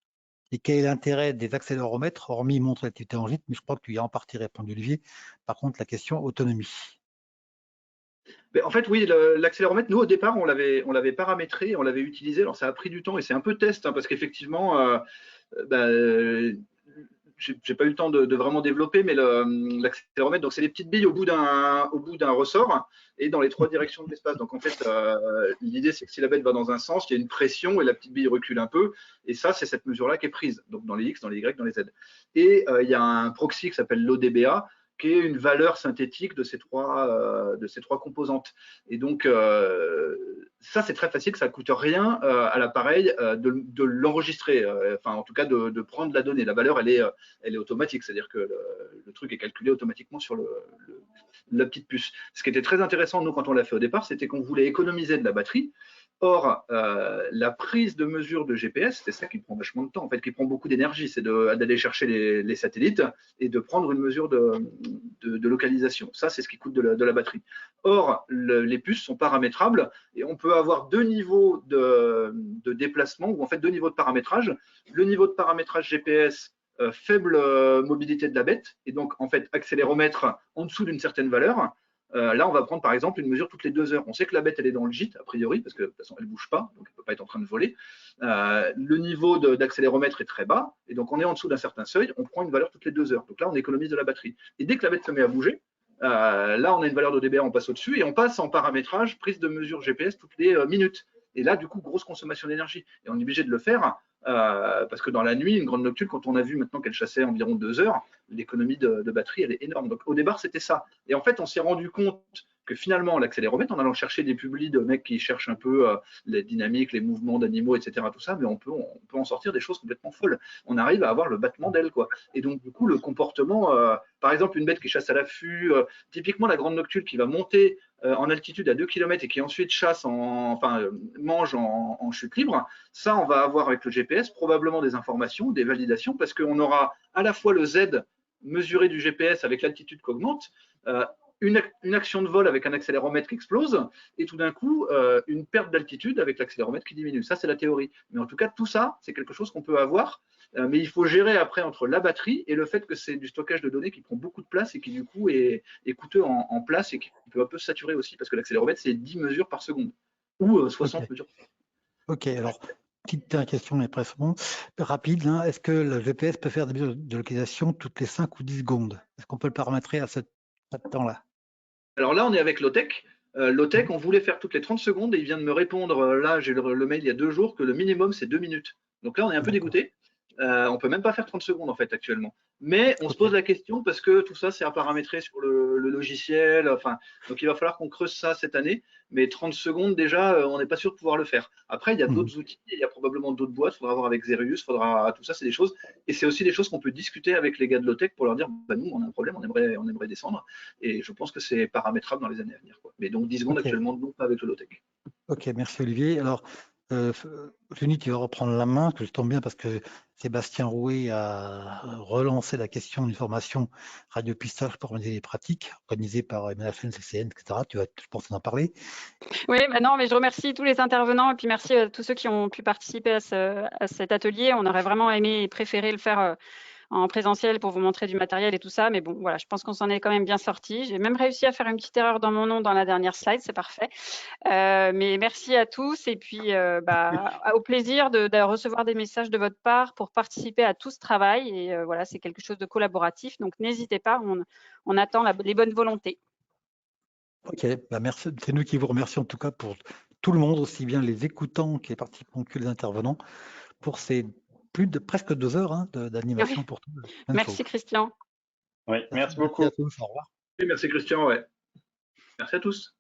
Et quel est l'intérêt des accéléromètres, hormis montrer l'activité en gîte? Mais je crois que tu y as en partie répondu, Olivier. Par contre, la question autonomie. En fait, oui, l'accéléromètre, nous, au départ, on l'avait paramétré, on l'avait utilisé. Alors, ça a pris du temps et c'est un peu test, hein, parce qu'effectivement, j'ai pas eu le temps de vraiment développer, mais l'accéléromètre, donc c'est des petites billes au bout d'un ressort et dans les 3 directions de l'espace. Donc en fait, l'idée c'est que si la bête va dans un sens, il y a une pression et la petite bille recule un peu. Et ça, c'est cette mesure-là qui est prise. Donc dans les X, dans les Y, dans les Z. Et il y a un proxy qui s'appelle l'ODBA, qui est une valeur synthétique de ces trois composantes. Et donc, ça, c'est très facile, ça ne coûte rien à l'appareil de l'enregistrer, enfin, en tout cas, de prendre la donnée. La valeur, elle est automatique, c'est-à-dire que le truc est calculé automatiquement sur la petite puce. Ce qui était très intéressant, nous, quand on l'a fait au départ, c'était qu'on voulait économiser de la batterie. Or, la prise de mesure de GPS, c'est ça qui prend vachement de temps, en fait, qui prend beaucoup d'énergie, c'est d'aller chercher les satellites et de prendre une mesure de localisation. Ça, c'est ce qui coûte de la batterie. Or, les puces sont paramétrables et on peut avoir 2 niveaux de déplacement, ou en fait 2 niveaux de paramétrage. Le niveau de paramétrage GPS, faible mobilité de la bête, et donc en fait accéléromètre en dessous d'une certaine valeur. Là, on va prendre par exemple une mesure toutes les 2 heures. On sait que la bête, elle est dans le gîte, a priori, parce que de toute façon, elle ne bouge pas, donc elle ne peut pas être en train de voler. Le niveau d'accéléromètre est très bas, et donc on est en dessous d'un certain seuil, on prend une valeur toutes les 2 heures. Donc là, on économise de la batterie. Et dès que la bête se met à bouger, là, on a une valeur de dBA, on passe au-dessus, et on passe en paramétrage, prise de mesure GPS toutes les minutes. Et là, du coup, grosse consommation d'énergie. Et on est obligé de le faire parce que dans la nuit, une grande noctule, quand on a vu maintenant qu'elle chassait environ 2 heures, l'économie de batterie, elle est énorme. Donc au départ, c'était ça. Et en fait, on s'est rendu compte que finalement, l'accéléromètre, en allant chercher des publis de mecs qui cherchent un peu les dynamiques, les mouvements d'animaux, etc., tout ça, mais on peut en sortir des choses complètement folles. On arrive à avoir le battement d'aile, quoi. Et donc, du coup, le comportement, par exemple, une bête qui chasse à l'affût, typiquement la grande noctule qui va monter en altitude à 2 km et qui ensuite chasse, mange en chute libre, ça, on va avoir avec le GPS probablement des informations, des validations, parce qu'on aura à la fois le Z mesuré du GPS avec l'altitude qu'augmente, une action de vol avec un accéléromètre qui explose, et tout d'un coup, une perte d'altitude avec l'accéléromètre qui diminue. Ça, c'est la théorie. Mais en tout cas, tout ça, c'est quelque chose qu'on peut avoir, mais il faut gérer après entre la batterie et le fait que c'est du stockage de données qui prend beaucoup de place et qui, du coup, est coûteux en place et qui peut un peu saturer aussi, parce que l'accéléromètre, c'est 10 mesures par seconde, ou 60 mesures. Ok, alors, petite question, mais presque rapide. Hein. Est-ce que le GPS peut faire des mesures de localisation toutes les 5 ou 10 secondes? Est-ce qu'on peut le paramétrer à ce temps-là? Alors là, on est avec Lotech. Lotech, on voulait faire toutes les 30 secondes et il vient de me répondre, là, j'ai le mail il y a 2 jours, que le minimum, c'est 2 minutes. Donc là, on est un peu dégoûté. On peut même pas faire 30 secondes en fait actuellement. Mais on se pose la question parce que tout ça c'est à paramétrer sur le logiciel. Enfin, donc il va falloir qu'on creuse ça cette année. Mais 30 secondes déjà, on n'est pas sûr de pouvoir le faire. Après, il y a d'autres outils, il y a probablement d'autres boîtes. Il faudra voir avec Xerius, tout ça, c'est des choses. Et c'est aussi des choses qu'on peut discuter avec les gars de Lotech pour leur dire, bah, nous, on a un problème, on aimerait descendre. Et je pense que c'est paramétrable dans les années à venir, quoi. Mais donc 10 secondes actuellement, non pas avec le Lotech. Ok, merci Olivier. Alors, Denis, tu vas reprendre la main, que je tombe bien parce que Sébastien Rouet a relancé la question d'une formation radiopistage pour organiser les pratiques, organisée par MNHN, CCN, etc. Tu vas, je pense, en parler. Oui, bah non, mais je remercie tous les intervenants et puis merci à tous ceux qui ont pu participer à cet atelier. On aurait vraiment aimé et préféré le faire en présentiel pour vous montrer du matériel et tout ça. Mais bon, voilà, je pense qu'on s'en est quand même bien sorti. J'ai même réussi à faire une petite erreur dans mon nom dans la dernière slide, c'est parfait. Mais merci à tous et puis au plaisir de recevoir des messages de votre part pour participer à tout ce travail. Et voilà, c'est quelque chose de collaboratif. Donc, n'hésitez pas, on attend les bonnes volontés. Ok, bah merci. C'est nous qui vous remercions en tout cas pour tout le monde, aussi bien les écoutants qui participent que les intervenants, pour ces presque 2 heures d'animation Oui. pour tout. Merci Christian. Oui, merci beaucoup. Merci à tous, au revoir. Merci Christian, ouais. Merci à tous.